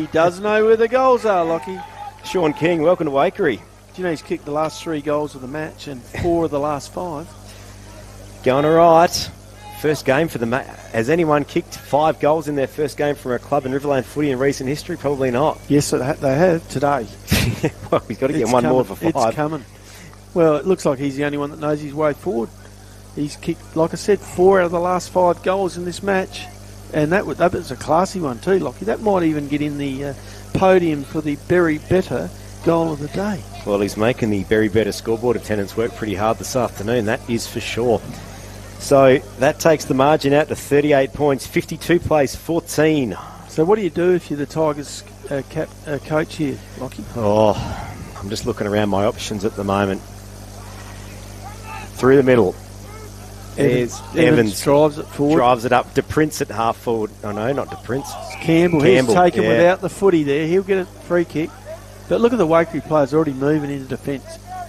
does know where the goals are, Lockie. Sean King, welcome to Waikerie. Do you know he's kicked the last 3 goals of the match and 4 of the last 5? Going all right. First game for the match. Has anyone kicked 5 goals in their first game from a club in Riverland footy in recent history? Probably not. Yes, they have today. Well, he's got to get one more for 5. It's coming. Well, it looks like he's the only one that knows his way forward. He's kicked, like I said, 4 out of the last 5 goals in this match. And that was a classy one too, Lockie. That might even get in the podium for the Berry Better goal of the day. Well, he's making the Berry Better scoreboard attendance work pretty hard this afternoon, that is for sure. So that takes the margin out to 38 points, 52 plays 14. So what do you do if you're the Tigers coach here, Lockie? Oh, I'm just looking around my options at the moment. Through the middle. Evans drives it forward. Drives it up. DePrince at half forward. Oh, no, not DePrince. Campbell. He's taken without the footy there. He'll get a free kick. But look at the Waikerie players already moving into defence.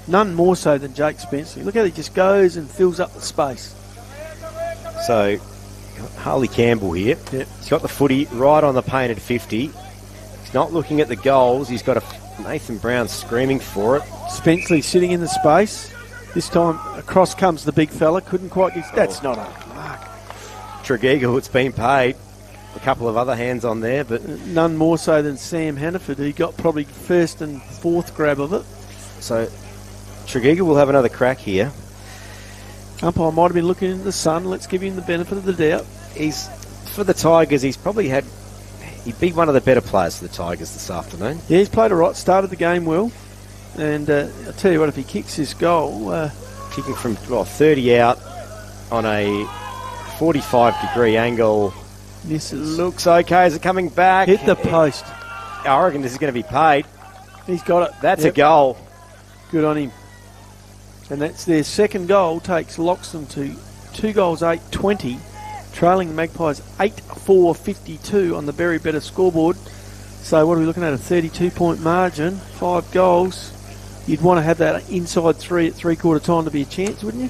None more so than Jake Spencer. Look how he just goes and fills up the space. So, Harley Campbell here. Yep. He's got the footy right on the painted 50. He's not looking at the goals. He's got Nathan Brown screaming for it. Spencer sitting in the space. This time across comes the big fella. Couldn't quite get... That's not a mark. Tregeagle, it's been paid. A couple of other hands on there, but... None more so than Sam Hannaford, who got probably first and fourth grab of it. So, Tregeagle will have another crack here. Umpire might have been looking into the sun. Let's give him the benefit of the doubt. For the Tigers, he's probably had... He'd be one of the better players for the Tigers this afternoon. Yeah, he's played all right. Started the game well. And I'll tell you what, if he kicks this goal... Kicking from 30 out on a 45-degree angle. Misses. Looks okay. Is it coming back? Hit the post. I reckon this is going to be paid. He's got it. That's a goal. Good on him. And that's their second goal. Takes Loxton to 2 goals, 8-20. Trailing the Magpies 8-4-52 on the Berry Better scoreboard. So what are we looking at? A 32-point margin. 5 goals. You'd want to have that inside 3 at 3/4 time to be a chance, wouldn't you?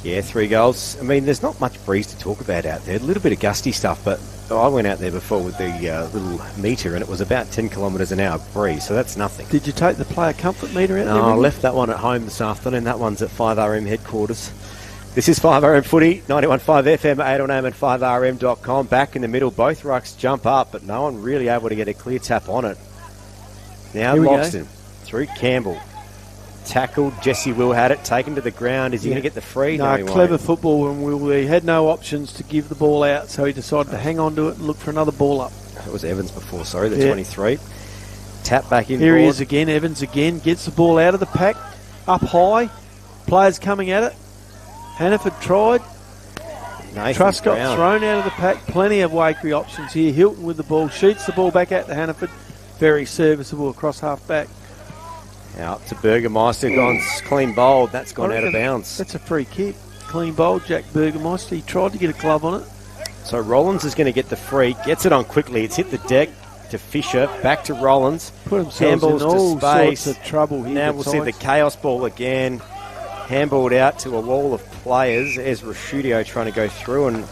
Yeah, 3 goals. I mean, there's not much breeze to talk about out there. A little bit of gusty stuff, but I went out there before with the little meter, and it was about 10 kilometres an hour breeze, so that's nothing. Did you take the player comfort meter out there? No, I left that one at home this afternoon. That one's at 5RM headquarters. This is 5RM Footy, 91.5 FM, 8am and 5rm.com. Back in the middle, both rucks jump up, but no one really able to get a clear tap on it. Now Loxton through Campbell. Tackled, Jesse Will had it, taken to the ground. Is he going to get the free? No, clever football when Will. He had no options to give the ball out, so he decided to hang on to it and look for another ball up. It was Evans before, sorry, the 23. Tap back in. Here he is again, Evans again, gets the ball out of the pack, up high, players coming at it. Hannaford tried. Truscott thrown out of the pack, plenty of Waikerie options here. Hilton with the ball, shoots the ball back out to Hannaford. Very serviceable across half back. Out to Burgermeister, gone clean bowled. That's gone out of bounds. That's a free kick. Clean bowled, Jack Burgermeister. He tried to get a glove on it. So Rollins is going to get the free. Gets it on quickly. It's hit the deck to Fisher. Back to Rollins. Put himself in all sorts of trouble here. Now we'll see the chaos ball again. Handballed out to a wall of players. Ezra Studio trying to go through, and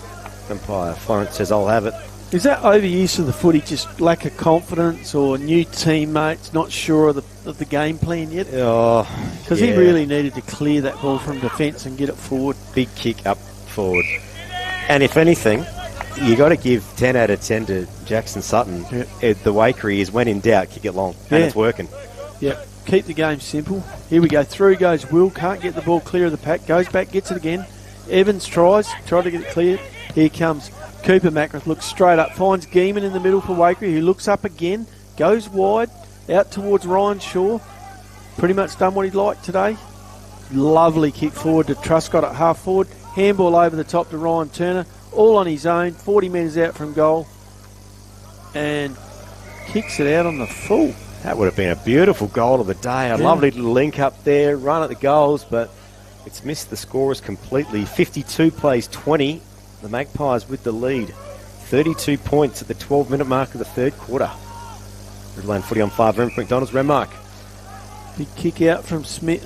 umpire Florence says, I'll have it. Is that overuse of the footy, just lack of confidence, or new teammates not sure of the game plan yet? Oh, because he really needed to clear that ball from defence and get it forward. Big kick up forward. And if anything, you got to give 10 out of 10 to Jackson Sutton. Yep. The Waikerie is when in doubt, kick it long, and it's working. Yep. Keep the game simple. Here we go. Through goes Will. Can't get the ball clear of the pack. Goes back, gets it again. Evans tried to get it cleared. Here comes Cooper Macrath. Looks straight up. Finds Geeman in the middle for Waikerie, who looks up again. Goes wide. Out towards Ryan Shaw. Pretty much done what he'd like today. Lovely kick forward to Truscott at half forward. Handball over the top to Ryan Turner. All on his own. 40 metres out from goal. And kicks it out on the full. That would have been a beautiful goal of the day. A lovely little link up there, run at the goals, but it's missed the scorers completely. 52 plays 20. The Magpies with the lead. 32 points at the 12-minute mark of the third quarter. Riverland Footy on 5 McDonald's. Renmark. Big kick out from Smith.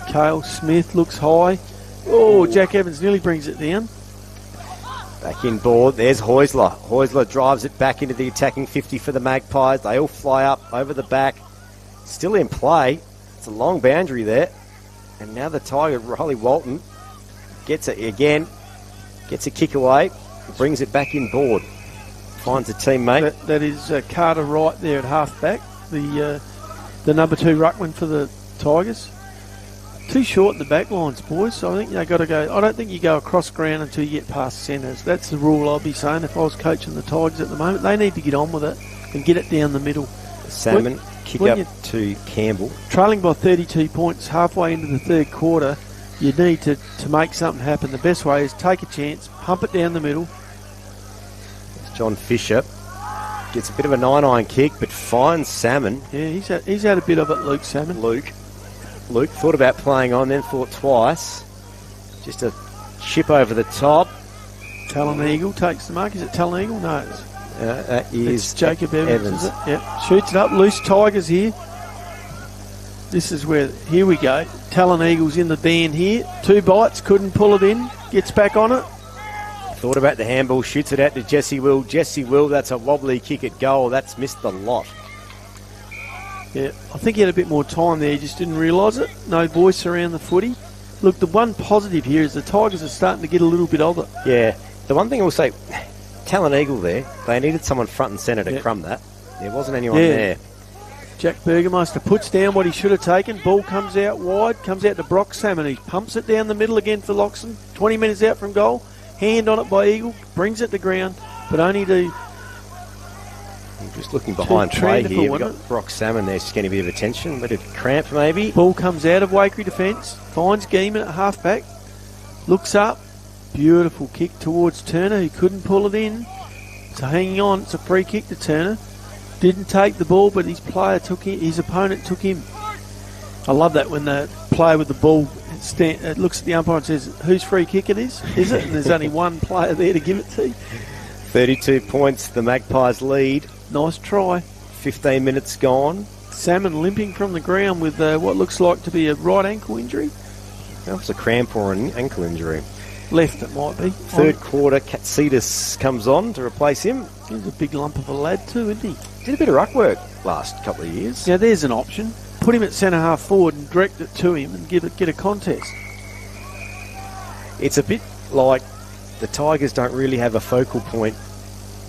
Cale Smith looks high. Oh, Jack Evans nearly brings it down. Back in board, there's Heusler. Heusler drives it back into the attacking 50 for the Magpies. They all fly up over the back. Still in play. It's a long boundary there. And now the Tiger, Riley Walton, gets it again. Gets a kick away. Brings it back in board. Finds a teammate. That is Carter Wright there at half back. The number 2 ruckman for the Tigers. Too short in the back lines, boys. So I think they got to go. I don't think you go across ground until you get past centres. That's the rule I'll be saying if I was coaching the Tigers at the moment. They need to get on with it and get it down the middle. Salmon kick up to Campbell. Trailing by 32 points halfway into the third quarter, you need to make something happen. The best way is take a chance, pump it down the middle. It's John Fisher. Gets a bit of a 9-iron kick, but finds Salmon. Yeah, he's had a bit of it, Luke Salmon. Luke thought about playing on, then thought twice. Just a chip over the top. Talon Eagle takes the mark. Is it Talon Eagle? No, it's Jacob Evans. Is it? Yep. Shoots it up. Loose Tigers here. This is where, here we go. Talon Eagle's in the band here. 2 bites, couldn't pull it in. Gets back on it. Thought about the handball, shoots it out to Jesse Will. Jesse Will, that's a wobbly kick at goal. That's missed the lot. Yeah, I think he had a bit more time there. He just didn't realise it. No voice around the footy. Look, the one positive here is the Tigers are starting to get a little bit of it. Yeah. The one thing I will say, Talon Eagle there, they needed someone front and centre to crumb that. There wasn't anyone there. Jack Burgermeister puts down what he should have taken. Ball comes out wide, comes out to Brock Salmon. He pumps it down the middle again for Loxton. 20 minutes out from goal. Hand on it by Eagle. Brings it to ground, but only to... Just looking behind play here, we've got Brock Salmon there, just getting a bit of attention. Bit of cramp maybe. Ball comes out of Waikerie defence. Finds Geeman at half back. Looks up. Beautiful kick towards Turner, who couldn't pull it in. So hanging on, it's a free kick to Turner. Didn't take the ball, but his opponent took him. I love that when the player with the ball looks at the umpire and says, whose free kick it is? Is it? And there's only one player there to give it to. 32 points, the Magpies lead. Nice try. 15 minutes gone. Salmon limping from the ground with what looks like to be a right ankle injury. That was a cramp or an ankle injury. Left, it might be. Third quarter, Katsidis comes on to replace him. He's a big lump of a lad too, isn't he? Did a bit of ruck work last couple of years. Yeah, there's an option. Put him at centre half forward and direct it to him and get a contest. It's a bit like the Tigers don't really have a focal point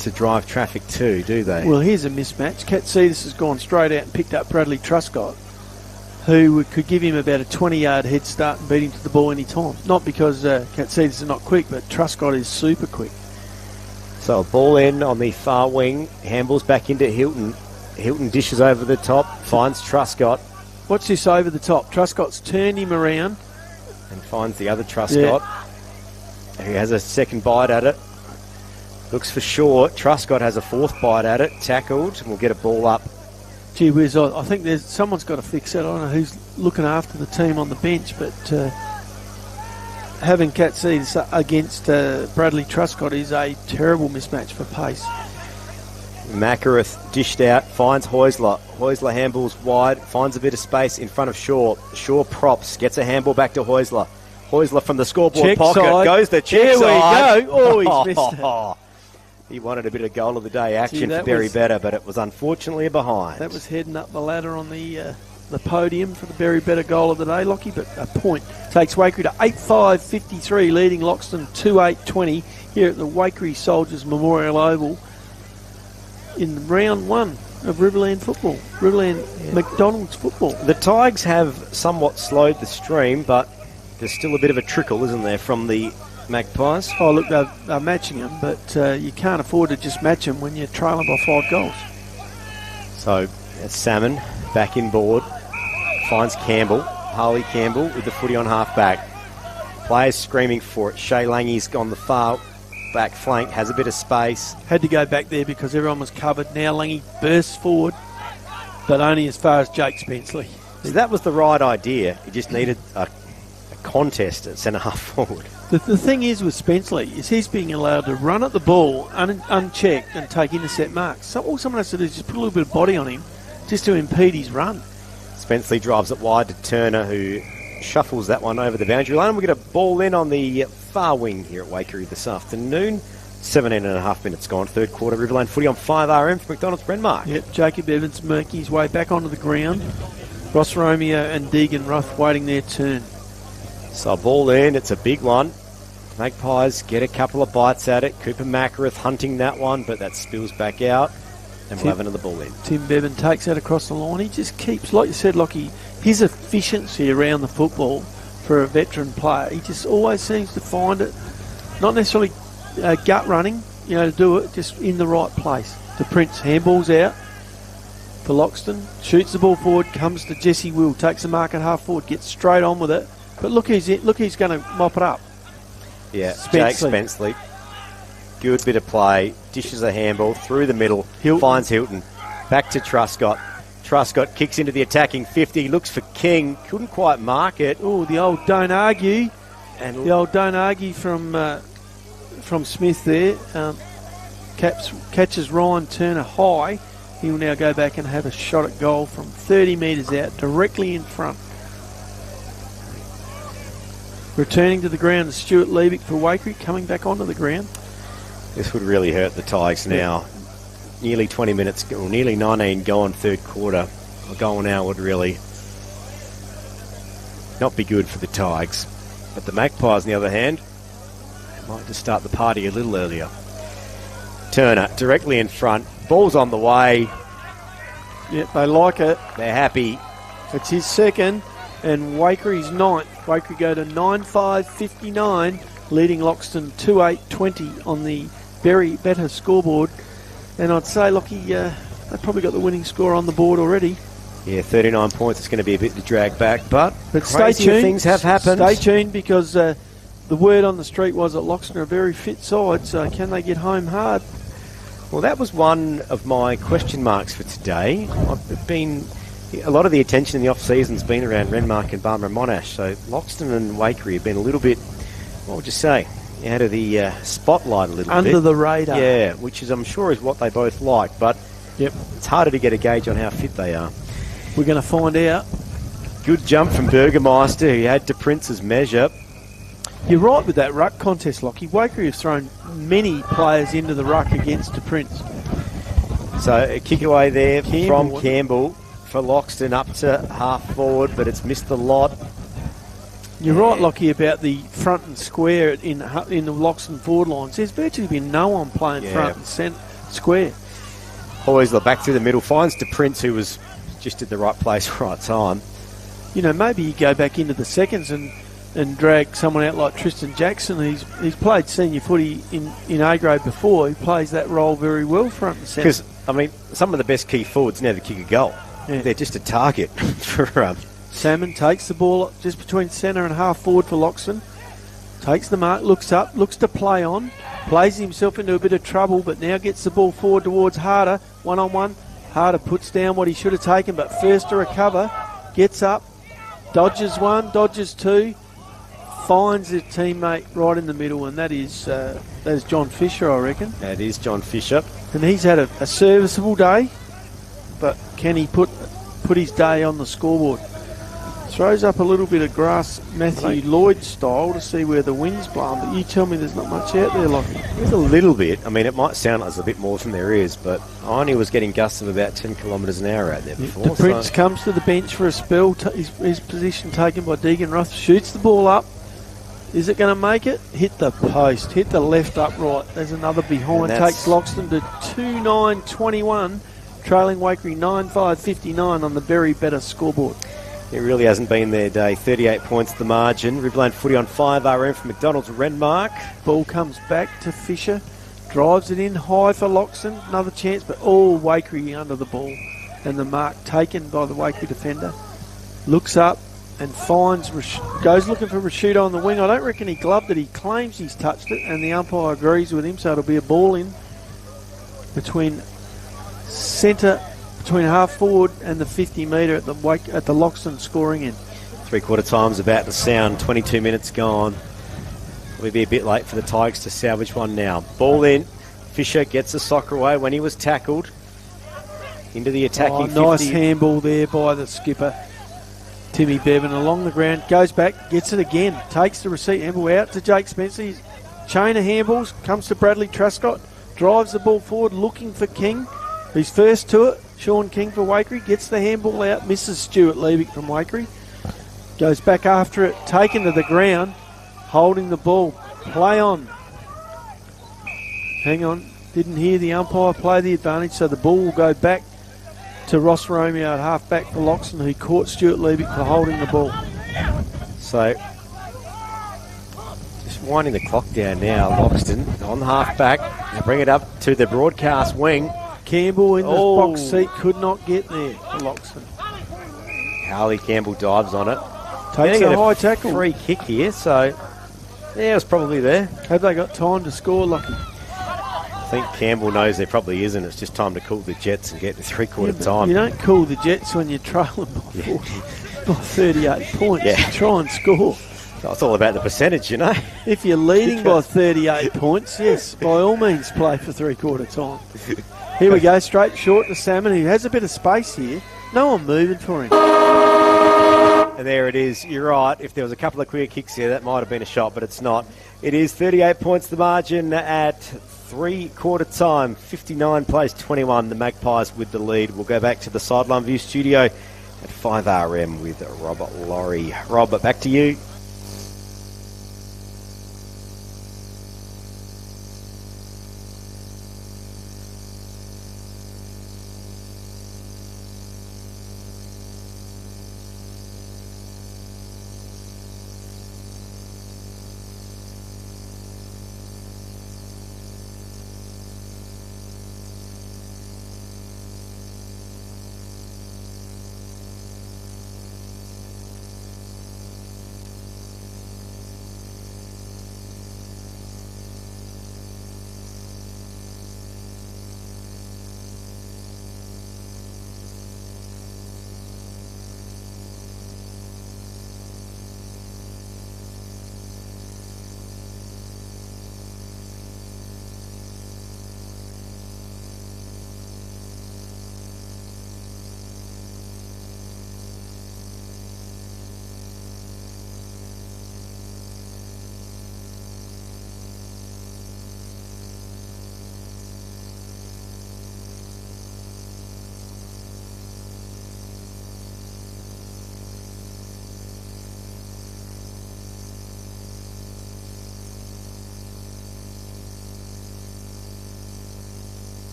to drive traffic to, do they? Well, here's a mismatch. Katsidis has gone straight out and picked up Bradley Truscott, who could give him about a 20-yard head start and beat him to the ball any time. Not because Katsidis is not quick, but Truscott is super quick. So a ball in on the far wing, handballs back into Hilton. Hilton dishes over the top, finds Truscott. Watch this over the top. Truscott's turned him around. And finds the other Truscott, who has a second bite at it. Looks for short. Truscott has a fourth bite at it, tackled, and we'll get a ball up. Gee whiz, I think someone's got to fix that. I don't know who's looking after the team on the bench, but having Katsidis against Bradley Truscott is a terrible mismatch for pace. Makareth dished out, finds Heusler. Heusler handballs wide, finds a bit of space in front of Shaw. Shaw props, gets a handball back to Heusler. Heusler from the scoreboard check pocket, side. goes the check side. We go. Oh, he's missed it. He wanted a bit of goal of the day action for Berry Better, but it was unfortunately a behind. That was heading up the ladder on the podium for the Berry Better goal of the day, Lockie, but a point takes Waikerie to 8-5-53, leading Loxton 2-8-20 here at the Waikerie Soldiers Memorial Oval in round one of Riverland football, Riverland McDonald's football. The Tigers have somewhat slowed the stream, but there's still a bit of a trickle, isn't there, from the Magpies? Oh, look, they're matching them, but you can't afford to just match them when you're trailing by 5 goals. So, that's Salmon back in board, finds Campbell, Harley Campbell with the footy on half-back. Players screaming for it. Shay Langey's on the far back flank, has a bit of space. Had to go back there because everyone was covered. Now Langey bursts forward, but only as far as Jake Spenceley. So that was the right idea. He just needed a contest at centre half forward. The thing is with Spenceley is he's being allowed to run at the ball unchecked and take intercept marks. So all someone has to do is just put a little bit of body on him just to impede his run. Spenceley drives it wide to Turner, who shuffles that one over the boundary line. We'll get a ball in on the far wing here at Waikerie this afternoon. 17 and a half minutes gone. Third quarter, Riverland footy on 5RM for McDonald's Brentmark. Yep, Jacob Evans making his way back onto the ground. Ross Romeo and Deegan Roth waiting their turn. So ball in, it's a big one. Magpies get a couple of bites at it. Cooper Makareth hunting that one, but that spills back out. And we'll have another ball in. Tim Bevan takes that across the line. He just keeps, like you said, Lockie, his efficiency around the football for a veteran player. He just always seems to find it, not necessarily gut running, to do it, just in the right place. To Prince, handballs out for Loxton, shoots the ball forward, comes to Jesse Will, takes the mark at half forward, gets straight on with it. But look, he's going to mop it up. Yeah, Jake Spenceley. Good bit of play. Dishes a handball through the middle. Hilton. Finds Hilton. Back to Truscott. Truscott kicks into the attacking 50. Looks for King. Couldn't quite mark it. Oh, the old don't argue. And the old don't argue from Smith there. Catches Ryan Turner high. He will now go back and have a shot at goal from 30 metres out, directly in front. Returning to the ground is Stuart Liebeck for Waikerie, coming back onto the ground. This would really hurt the Tigers now. Nearly 20 minutes, or nearly 19 gone third quarter. A goal now would really not be good for the Tigers. But the Magpies, on the other hand, might just start the party a little earlier. Turner directly in front. Ball's on the way. Yep, they like it. They're happy. It's his second, and Waikere's ninth. Waikerie go to 9-5-59, leading Loxton 2-8-20 on the Berry Better scoreboard. And I'd say, Lockie, they've probably got the winning score on the board already. Yeah, 39 points. It's going to be a bit to drag back, but stay tuned. Things have happened. Stay tuned because the word on the street was that Loxton are a very fit side, so can they get home hard? Well, that was one of my question marks for today. A lot of the attention in the off-season has been around Renmark and Barmah and Monash, so Loxton and Waikerie have been a little bit, what would you say, out of the spotlight a little bit. Under the radar. Yeah, which is, I'm sure, is what they both like, but yep, it's harder to get a gauge on how fit they are. We're going to find out Good jump from Burgermeister, who had to Prince's measure. You're right with that ruck contest, Lockie. Waikerie have thrown many players into the ruck against De Prince. So a kick away there from Campbell for Loxton up to half forward, but it's missed the lot. You're right, Lockie, about the front and square in the Loxton forward lines. There's virtually been no one playing front and square. Always look back through the middle, finds De Prince, who was just at the right place, right time. You know, maybe you go back into the seconds and drag someone out like Tristan Jackson. He's played senior footy in A grade before. He plays that role very well, front and centre. Because, I mean, some of the best key forwards never kick a goal. Yeah. They're just a target for... Salmon takes the ball just between centre and half forward for Loxton. Takes the mark, looks up, looks to play on. Plays himself into a bit of trouble, but now gets the ball forward towards Harder. One-on-one. Harder puts down what he should have taken, but first to recover. Gets up. Dodges one, dodges two. Finds his teammate right in the middle, and that is John Fisher, I reckon. That is John Fisher. And he's had a serviceable day, but can he put his day on the scoreboard? Throws up a little bit of grass, Matthew Lloyd style, to see where the wind's blowing, but you tell me there's not much out there, Lockie. There's a little bit. I mean, it might sound like there's a bit more than there is, but I only was getting gusts of about 10 kilometres an hour out there before. The Prince comes to the bench for a spell. His position taken by Deegan Ruth. Shoots the ball up. Is it going to make it? Hit the post. Hit the left upright. There's another behind. Takes Loxton to 2-9-21, trailing Waikerie 9-5-59 on the very better scoreboard. It really hasn't been their day. 38 points the margin. Riverland footy on 5 RM from McDonald's Renmark. Ball comes back to Fisher. Drives it in high for Loxton. Another chance, but all Waikerie under the ball. And the mark taken by the Waikerie defender. Looks up and finds, goes looking for Rashudo on the wing. I don't reckon he gloved it. He claims he's touched it, and the umpire agrees with him, so it'll be a ball in between centre, between half forward and the 50 metre at the Loxton scoring end. 3/4 time's about to sound. 22 minutes gone. We'll be a bit late for the Tigers to salvage one now. Ball in. Fisher gets the soccer away when he was tackled. Into the attacking 50. Nice handball there by the skipper, Timmy Bevan, along the ground. Goes back, gets it again. Takes the receipt handball out to Jake Spencer. Chain of handballs. Comes to Bradley Truscott. Drives the ball forward looking for King. He's first to it. Sean King for Waikerie. Gets the handball out. Misses Stuart Leavick from Waikerie. Goes back after it. Taken to the ground. Holding the ball. Play on. Hang on. Didn't hear the umpire play the advantage, so the ball will go back to Ross Romeo at half back for Loxton, who caught Stuart Leavick for holding the ball. So, just winding the clock down now, Loxton on the half back. They bring it up to the broadcast wing. Campbell in the box seat, could not get there for Loxton. Harley Campbell dives on it. Takes a high tackle. Free kick here, so yeah, it was probably there. Have they got time to score, Lockie? I think Campbell knows there probably isn't. It's just time to cool the Jets and get to 3/4 time. You don't cool the Jets when you're trailing by 38 points. Yeah. Try and score. It's all about the percentage, you know. If you're leading by 38 points, yes, by all means play for 3/4 time. Here we go, straight short to Salmon, who has a bit of space here. No one moving for him. And there it is. You're right. If there was a couple of clear kicks here, that might have been a shot, but it's not. It is 38 points the margin at 3/4 time. 59 plays 21. The Magpies with the lead. We'll go back to the Sideline View studio at 5 RM with Robert Laurie. Robert, back to you.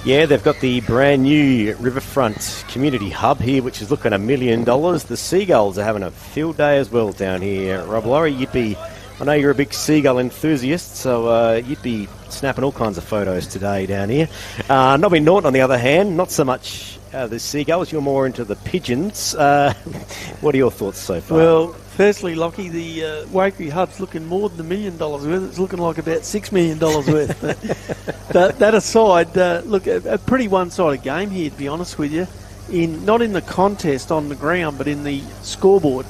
Yeah, they've got the brand new Riverfront Community Hub here, which is looking $1 million. The Seagulls are having a field day as well down here. Rob Laurie, I know you're a big seagull enthusiast, so you'd be snapping all kinds of photos today down here. Nobby Norton, on the other hand, not so much the seagulls. You're more into the pigeons. What are your thoughts so far? Well, firstly, Lockie, the Waikerie Hub's looking more than $1 million worth. It's looking like about $6 million worth. But that aside, look, a pretty one-sided game here, to be honest with you. Not in the contest on the ground, but in the scoreboard.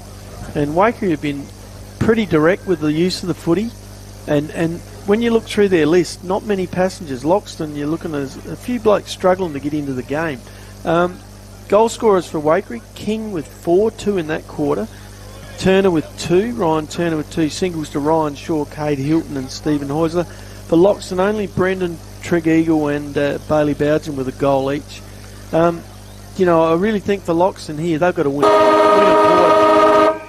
And Waikerie have been pretty direct with the use of the footy. And when you look through their list, not many passengers. Loxton, you're looking at a few blokes struggling to get into the game. Goal scorers for Waikerie, King with 4, 2 in that quarter. Turner with 2, Ryan Turner with 2 singles to Ryan Shaw, Cade Hilton and Stephen Heusler. For Loxton, only Brendan Tregeagle and Bailey Bowden with a goal each. I really think for Loxton here, they've got to win a quarter.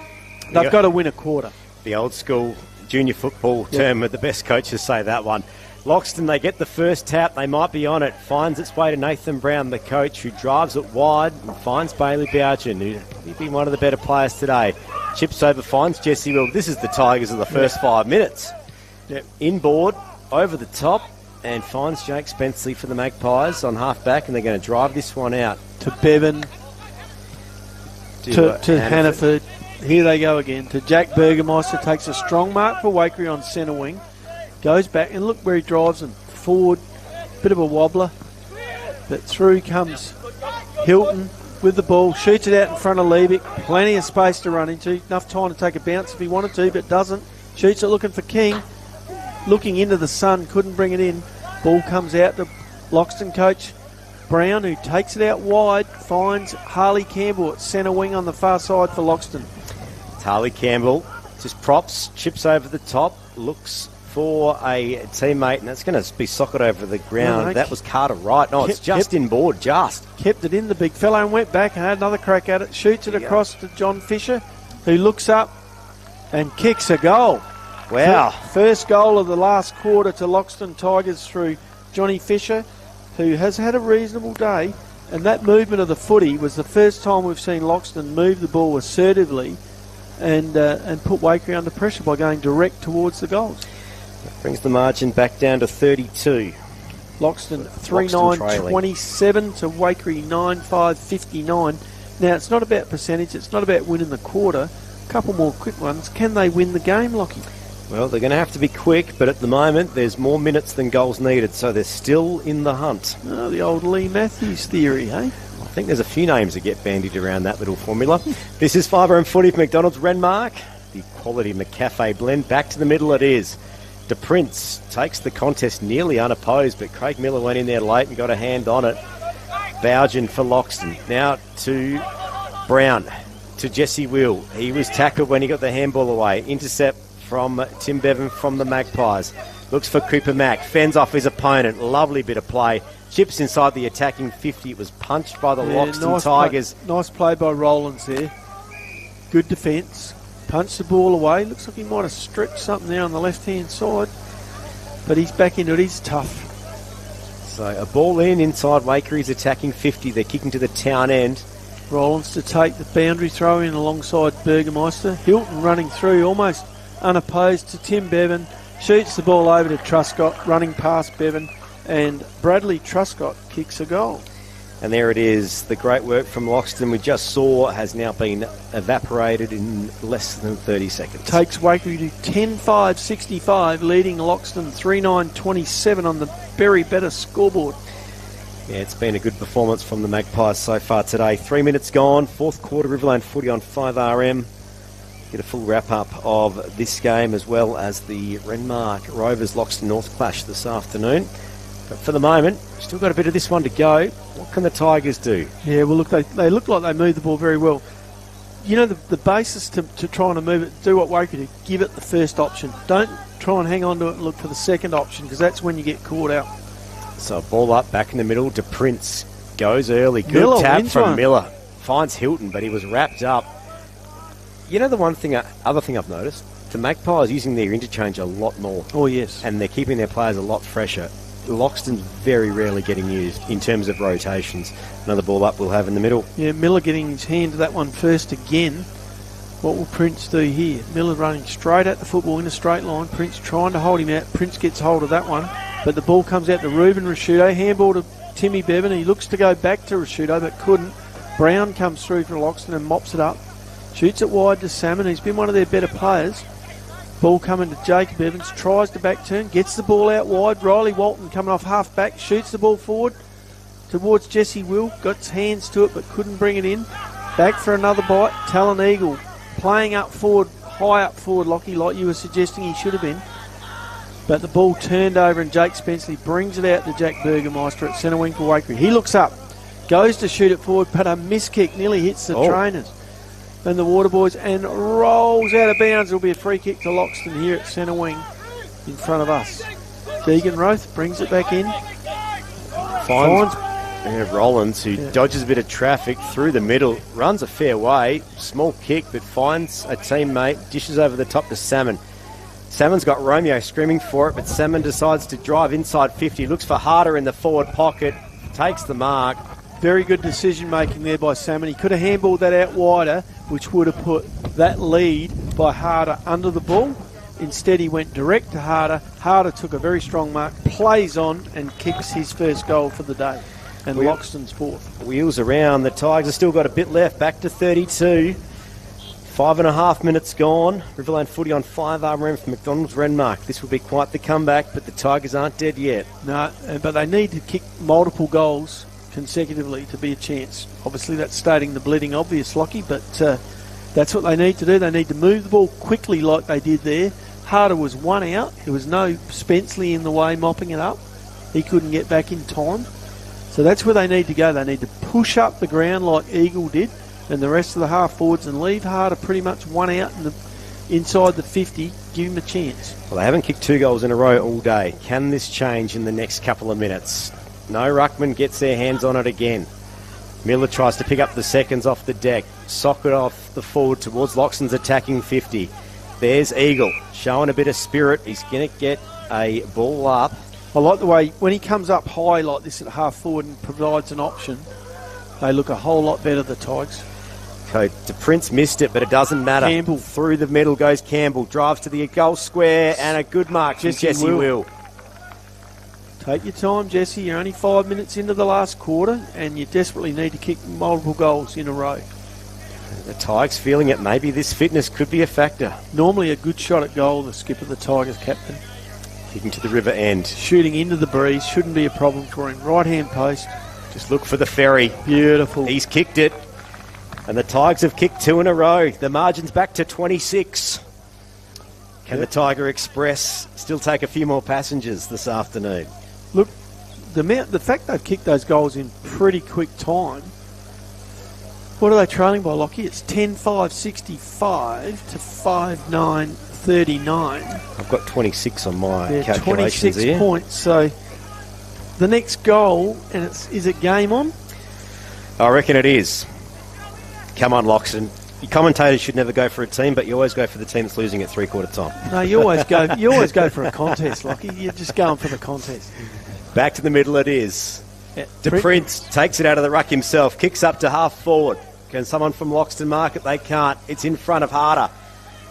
They've got to win a quarter. The old school junior football term with the best coaches say that one. Loxton, they get the first tap, they might be on it. Finds its way to Nathan Brown, the coach, who drives it wide and finds Bailey Bowden, who'd probably be one of the better players today. Chips over, finds Jesse Will. This is the Tigers of the first 5 minutes. Yep. Inboard, over the top, and finds Jake Spenceley for the Magpies on half-back, and they're going to drive this one out. To Bevan, to Hannaford. Here they go again. To Jack Burgermeister, takes a strong mark for Waikerie on centre wing. Goes back, and look where he drives them. Forward, bit of a wobbler. But through comes Hilton with the ball. Shoots it out in front of Liebig. Plenty of space to run into. Enough time to take a bounce if he wanted to, but doesn't. Shoots it looking for King. Looking into the sun, couldn't bring it in. Ball comes out to Loxton coach Brown, who takes it out wide. Finds Harley Campbell at centre wing on the far side for Loxton. It's Harley Campbell. Just props, chips over the top, looks for a teammate, and that's going to be socket over the ground. That was Carter Wright. No, it's just inboard, just. Kept it in, the big fellow, and went back and had another crack at it. Shoots it across to John Fisher, who looks up and kicks a goal. Wow. First goal of the last quarter to Loxton Tigers through Johnny Fisher, who has had a reasonable day. And that movement of the footy was the first time we've seen Loxton move the ball assertively and put Waikerie under pressure by going direct towards the goals. Brings the margin back down to 32. Loxton 3-9-27 to Waikerie 9-5-59. Now, it's not about percentage. It's not about winning the quarter. A couple more quick ones. Can they win the game, Lockie? Well, they're going to have to be quick, but at the moment there's more minutes than goals needed, so they're still in the hunt. Oh, the old Lee Matthews theory, eh? I think there's a few names that get bandied around that little formula. This is Fibre and Footy for McDonald's Renmark. The quality McCafe blend. Back to the middle it is. De Prince takes the contest nearly unopposed, but Craig Miller went in there late and got a hand on it. Bowden for Loxton. Now to Brown. To Jesse Will. He was tackled when he got the handball away. Intercept from Tim Bevan from the Magpies. Looks for Cooper Mack. Fends off his opponent. Lovely bit of play. Chips inside the attacking 50. It was punched by the Loxton Tigers. Nice play by Rowlands there. Good defence. Punched the ball away. Looks like he might have stretched something there on the left-hand side. But he's back into it. He's tough. So a ball inside Waikere's attacking 50. They're kicking to the town end. Rowlands to take the boundary throw in alongside Burgermeister. Hilton running through almost unopposed to Tim Bevan. Shoots the ball over to Truscott, running past Bevan. And Bradley Truscott kicks a goal. And there it is. The great work from Loxton we just saw has now been evaporated in less than 30 seconds. Takes Waikerie to 10-5-65, leading Loxton 3-9-27 on the very better scoreboard. Yeah, it's been a good performance from the Magpies so far today. 3 minutes gone, fourth quarter Riverland footy on 5RM. Get a full wrap-up of this game as well as the Renmark Rovers Loxton North clash this afternoon. But for the moment, still got a bit of this one to go. What can the Tigers do? Yeah, well, look, they look like they move the ball very well. You know, the basis to trying to move it, do what Waikerie do, give it the first option. Don't try and hang on to it and look for the second option, because that's when you get caught out. So ball up, back in the middle to Prince. Goes early. Good Miller tap wins from one. Miller. Finds Hilton, but he was wrapped up. You know, the other thing I've noticed, the Magpies using their interchange a lot more. Oh, yes. And they're keeping their players a lot fresher. Loxton's very rarely getting used in terms of rotations. Another ball up we'll have in the middle. Yeah, Miller getting his hand to that one first again. What will Prince do here? Miller running straight at the football in a straight line. Prince trying to hold him out. Prince gets hold of that one. But the ball comes out to Ruben Rashudo. Handball to Timmy Bevan. He looks to go back to Rashudo but couldn't. Brown comes through for Loxton and mops it up. Shoots it wide to Salmon. He's been one of their better players. Ball coming to Jacob Evans. Tries to back turn. Gets the ball out wide. Riley Walton coming off half back. Shoots the ball forward towards Jesse Will. Got his hands to it but couldn't bring it in. Back for another bite. Talon Eagle playing up forward, high up forward, Lockie, like you were suggesting he should have been. But the ball turned over and Jake Spenceley brings it out to Jack Burgermeister at centre wing for Waikerie. He looks up, goes to shoot it forward, but a miss kick nearly hits the trainers and the Water Boys and rolls out of bounds. It'll be a free kick to Loxton here at centre wing in front of us. Deegan Roth brings it back in. Finds Rollins, who dodges a bit of traffic through the middle, runs a fair way, small kick, but finds a teammate, dishes over the top to Salmon. Salmon's got Romeo screaming for it, but Salmon decides to drive inside 50, looks for Harder in the forward pocket, takes the mark. Very good decision making there by Salmon. He could have handballed that out wider, which would have put that lead by Harder under the ball. Instead, he went direct to Harder. Harder took a very strong mark, plays on, and kicks his first goal for the day. And Loxton's fourth. Wheels around. The Tigers have still got a bit left. Back to 32. 5.5 minutes gone. Riverland footy on 5RM for McDonald's Renmark. This will be quite the comeback, but the Tigers aren't dead yet. No, but they need to kick multiple goals consecutively to be a chance. Obviously, that's stating the bleeding obvious, Lockie, but that's what they need to do. They need to move the ball quickly like they did there. Harder was one out. There was no Spenceley in the way mopping it up. He couldn't get back in time. So that's where they need to go. They need to push up the ground like Eagle did and the rest of the half forwards and leave Harder pretty much one out inside the 50. Give him a chance. Well, they haven't kicked 2 goals in a row all day. Can this change in the next couple of minutes? No ruckman gets their hands on it again. Miller tries to pick up the seconds off the deck. Sock it off the forward towards Loxton's attacking 50. There's Eagle showing a bit of spirit. He's going to get a ball up. I like the way when he comes up high like this at half forward and provides an option, they look a whole lot better, the Tigers. Okay, the Prince missed it, but it doesn't matter. Campbell. Through the middle goes Campbell. Drives to the goal square and a good mark from Jesse Will. Take your time, Jesse. You're only 5 minutes into the last quarter and you desperately need to kick multiple goals in a row. The Tigers feeling it. Maybe this fitness could be a factor. Normally a good shot at goal, the skipper, the Tigers captain. Kicking to the river end. Shooting into the breeze. Shouldn't be a problem for him. Right-hand post. Just look for the ferry. Beautiful. He's kicked it. And the Tigers have kicked 2 in a row. The margin's back to 26. Can the Tiger Express still take a few more passengers this afternoon? Look, the fact they've kicked those goals in pretty quick time. What are they trailing by, Lockie? It's 10-5-65 to 5-9-39. I've got 26 on my calculations 26 here. Points. So the next goal, and is it game on? I reckon it is. Come on, Loxton. Your commentators should never go for a team, but you always go for the team that's losing at three-quarter time. No, you always go. You always go for a contest, Lockie. You're just going for the contest. Back to the middle it is. Yeah. Prince takes it out of the ruck himself, kicks up to half forward. Can someone from Loxton mark it? They can't. It's in front of Harder.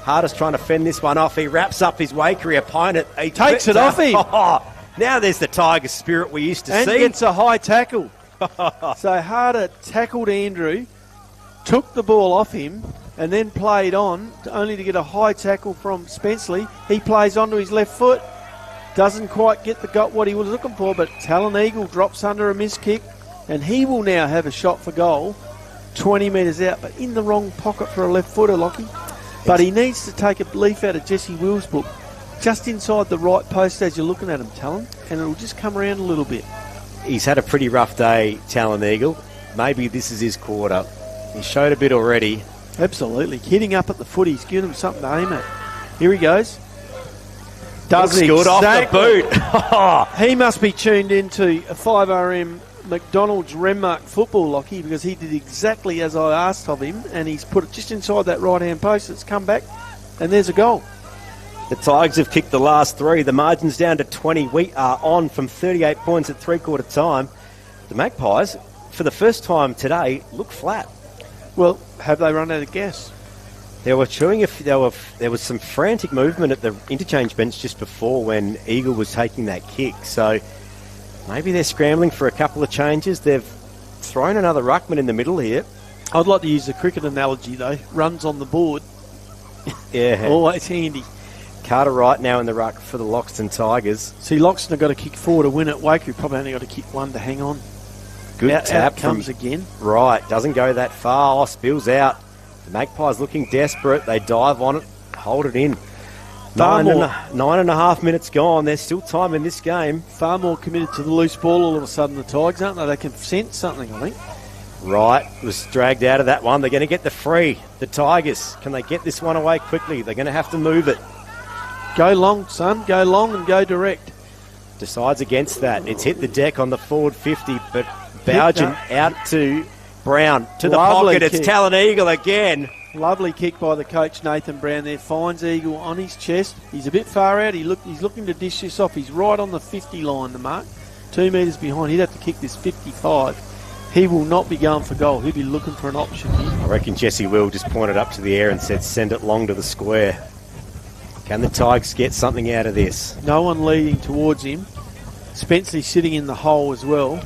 Harder's trying to fend this one off. He wraps up his Waikerie opponent. He takes it off him. Now there's the Tiger spirit we used to see. And gets a high tackle. So Harder tackled Andrew, took the ball off him, and then played on, only to get a high tackle from Spenceley. He plays onto his left foot. Doesn't quite got what he was looking for, but Talon Eagle drops under a miss kick, and he will now have a shot for goal, 20 metres out, but in the wrong pocket for a left footer, Lockie. But he needs to take a leaf out of Jesse Will's book, just inside the right post as you're looking at him, Talon, and it'll just come around a little bit. He's had a pretty rough day, Talon Eagle. Maybe this is his quarter. He showed a bit already. Absolutely. Hitting up at the foot, he's giving him something to aim at. Here he goes. Does he? Good off the boot. He must be tuned into a 5RM McDonald's Renmark football, Lockie, because he did exactly as I asked of him, and he's put it just inside that right-hand post. It's come back, and there's a goal. The Tigers have kicked the last 3. The margin's down to 20. We are on from 38 points at three-quarter time. The Magpies, for the first time today, look flat. Well, have they run out of gas? They were chewing. There was some frantic movement at the interchange bench just before when Eagle was taking that kick. So maybe they're scrambling for a couple of changes. They've thrown another ruckman in the middle here. I'd like to use the cricket analogy, though. Runs on the board. Yeah. Always handy. Carter Wright now in the ruck for the Loxton Tigers. See, Loxton have got to kick 4 to win it. Waikerie probably only got to kick 1 to hang on. Good tap out comes again. Right, doesn't go that far. Oh, spills out. The Magpies looking desperate. They dive on it, hold it in. 9.5 minutes gone. There's still time in this game. Far more committed to the loose ball all of a sudden, the Tigers, aren't they? They can sense something, I think. Right, was dragged out of that one. They're going to get the free. The Tigers, can they get this one away quickly? They're going to have to move it. Go long, son. Go long and go direct. Decides against that. It's hit the deck on the forward 50, but Bougen out to Brown. To the pocket. Kick. It's Talon Eagle again. Lovely kick by the coach, Nathan Brown there. Finds Eagle on his chest. He's a bit far out. He's looking to dish this off. He's right on the 50 line, the mark. 2 metres behind. He'd have to kick this 55. He will not be going for goal. He'll be looking for an option here. I reckon Jesse Will just pointed up to the air and said, send it long to the square. Can the Tigers get something out of this? No one leading towards him. Spencer's sitting in the hole as well.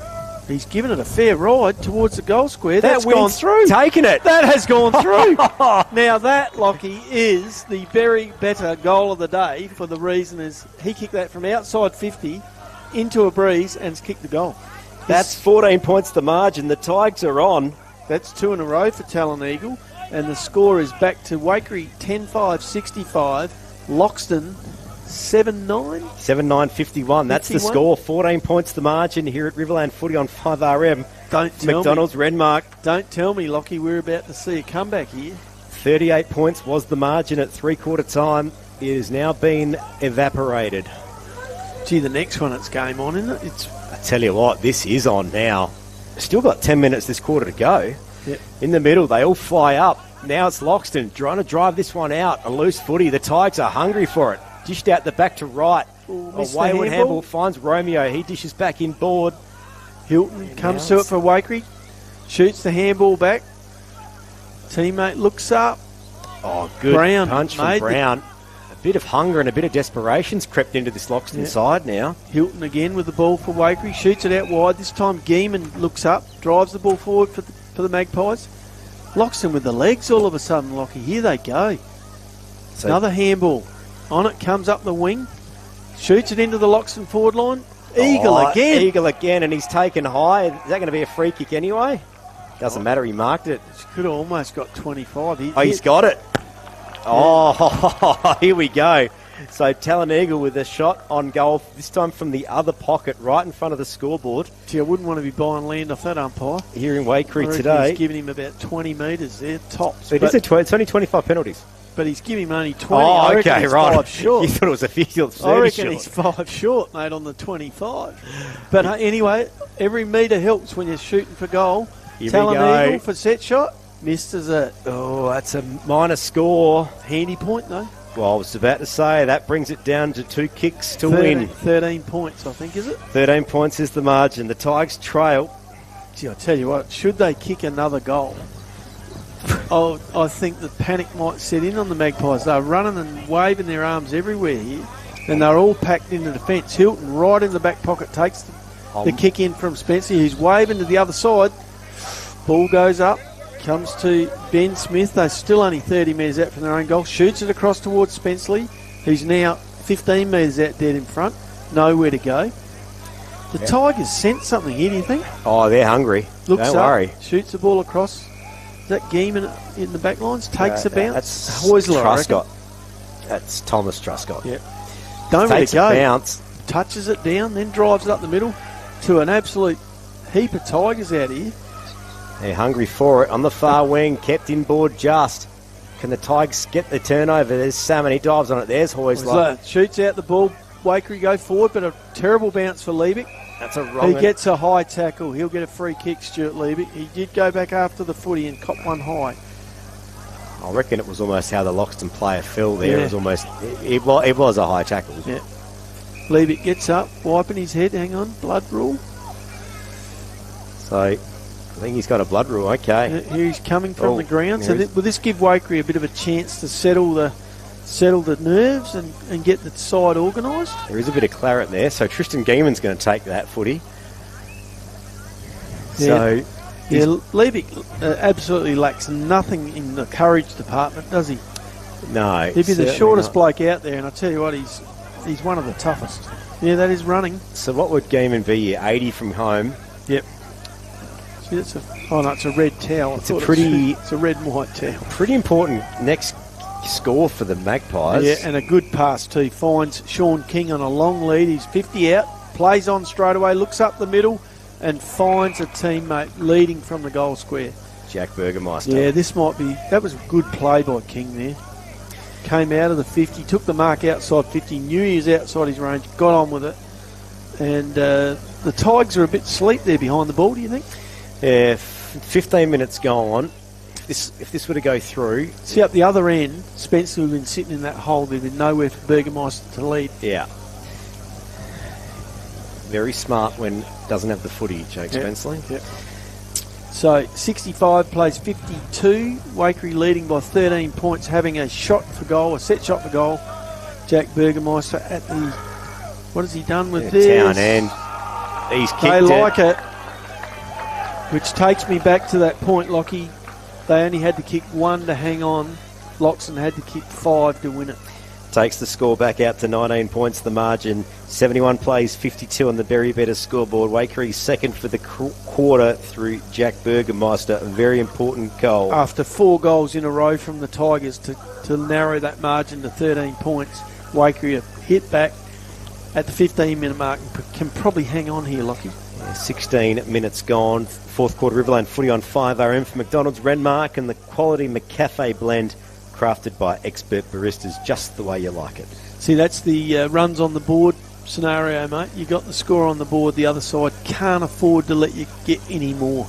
He's given it a fair ride towards the goal square. That's gone through. Taking it. That has gone through. Now that, Lockie, is the very better goal of the day for the reason is he kicked that from outside 50 into a breeze and kicked the goal. That's 14 points the margin. The Tigers are on. That's 2 in a row for Talon Eagle. And the score is back to Waikerie 10-5-65. Loxton 7-9? 7-9-51. That's the score. 14 points the margin here at Riverland Footy on 5RM. Don't tell McDonald's me. Renmark. Don't tell me, Lockie, we're about to see a comeback here. 38 points was the margin at three-quarter time. It has now been evaporated. Gee, the next one, it's game on, isn't it? I tell you what, this is on now. Still got 10 minutes this quarter to go. Yep. In the middle, they all fly up. Now it's Loxton trying to drive this one out. A loose footy. The Tigers are hungry for it. Dished out the back to right. A wayward handball finds Romeo. He dishes back in board. Hilton comes to it for Waikerie. Shoots the handball back. Teammate looks up. Oh, good punch from Brown. A bit of hunger and a bit of desperation's crept into this Loxton side now. Hilton again with the ball for Waikerie. Shoots it out wide. This time Geeman looks up. Drives the ball forward for the Magpies. Loxton with the legs all of a sudden, Lockie. Here they go. So another handball. On it, comes up the wing. Shoots it into the Loxton forward line. Eagle again, and he's taken high. Is that going to be a free kick anyway? Doesn't matter, he marked it. Could have almost got 25. He's got it. Oh, here we go. So Talon Eagle with a shot on goal, this time from the other pocket, right in front of the scoreboard. Gee, I wouldn't want to be buying land off that umpire. Here in Waikerie today. He's giving him about 20 metres there, tops. It's only 25 penalties. But he's giving him only 20. Oh, okay, right. 5 short. You thought it was a field. I reckon he's 5 short, mate, on the 25. But anyway, every metre helps when you're shooting for goal. Talon Eagle for set shot. Misses it. Oh, that's a minor score. Handy point, though. Well, I was about to say, that brings it down to 2 kicks to win. 13 points, I think, is it? 13 points is the margin. The Tigers trail. Gee, I tell you what, should they kick another goal, I think the panic might set in on the Magpies. They're running and waving their arms everywhere here, and they're all packed into defence. Hilton, right in the back pocket, takes the kick in from Spencer, who's waving to the other side. Ball goes up. Comes to Ben Smith. They're still only 30 metres out from their own goal. Shoots it across towards Spenceley, who's now 15 metres out dead in front. Nowhere to go. The Tigers sense something here, do you think? Oh, they're hungry. Don't worry. Shoots the ball across. Is that Geeman in the back lines? Takes a bounce. That's Heusler, Truscott. That's Thomas Truscott. Yep. Don't takes really go. A bounce. Touches it down, then drives it up the middle to an absolute heap of Tigers out here. They're hungry for it. On the far wing, kept in board just. Can the Tigers get the turnover? There's Salmon. He dives on it. There's Heusler. Shoots out the ball. Waikerie go forward, but a terrible bounce for Liebig. That's a wrong. He gets a high tackle. He'll get a free kick, Stuart Liebig. He did go back after the footy and cop one high. I reckon it was almost how the Loxton player fell there. Yeah. It was almost, it was a high tackle. Yeah. Leavitt gets up, wiping his head. Hang on, blood rule. So I think he's got a blood rule. Okay. Yeah, here he's coming from the ground. So there he will this give Waikerie a bit of a chance to settle the nerves and get the side organised? There is a bit of claret there. So Tristan Geeman's going to take that footy. So Leavitt absolutely lacks nothing in the courage department, does he? no, He'd be the certainly shortest not. bloke out there, and I tell you what, he's one of the toughest. Yeah, that is running. So what would Geeman be here? 80 from home. Yep. See, it's a red towel. It's a red and white towel. pretty important next score for the Magpies. Yeah, and a good pass too. Finds Sean King on a long lead. He's 50 out, plays on straight away, looks up the middle, and finds a teammate leading from the goal square. Jack Burgermeister. Yeah, that was a good play by King there. Came out of the 50, took the mark outside 50, knew he was outside his range, got on with it. And the Tigers are a bit sleep there behind the ball, do you think? Yeah, 15 minutes gone. If this were to go through... See, up the other end, Spencer would have been sitting in that hole. There'd been nowhere for Burgermeister to lead. Yeah. Very smart when doesn't have the footy, Jake Spenceley. Yep. So 65 plays 52. Waikerie leading by 13 points, having a shot for goal, a set shot for goal. Jack Burgermeister at the... What has he done with this? Town end. He's kicked They like it. Which takes me back to that point, Lockie. They only had to kick one to hang on. Loxton had to kick 5 to win it. Takes the score back out to 19 points, the margin. 71 plays 52 on the Berry Better scoreboard. Waikerie second for the quarter through Jack Burgermeister. A very important goal. After 4 goals in a row from the Tigers to narrow that margin to 13 points, Waikerie have hit back at the 15-minute mark and can probably hang on here, Lockie. 16 minutes gone. Fourth quarter Riverland footy on 5RM for McDonald's Renmark and the quality McCafe blend crafted by expert baristas just the way you like it. See, that's the runs on the board scenario, mate. You got the score on the board. The other side can't afford to let you get any more.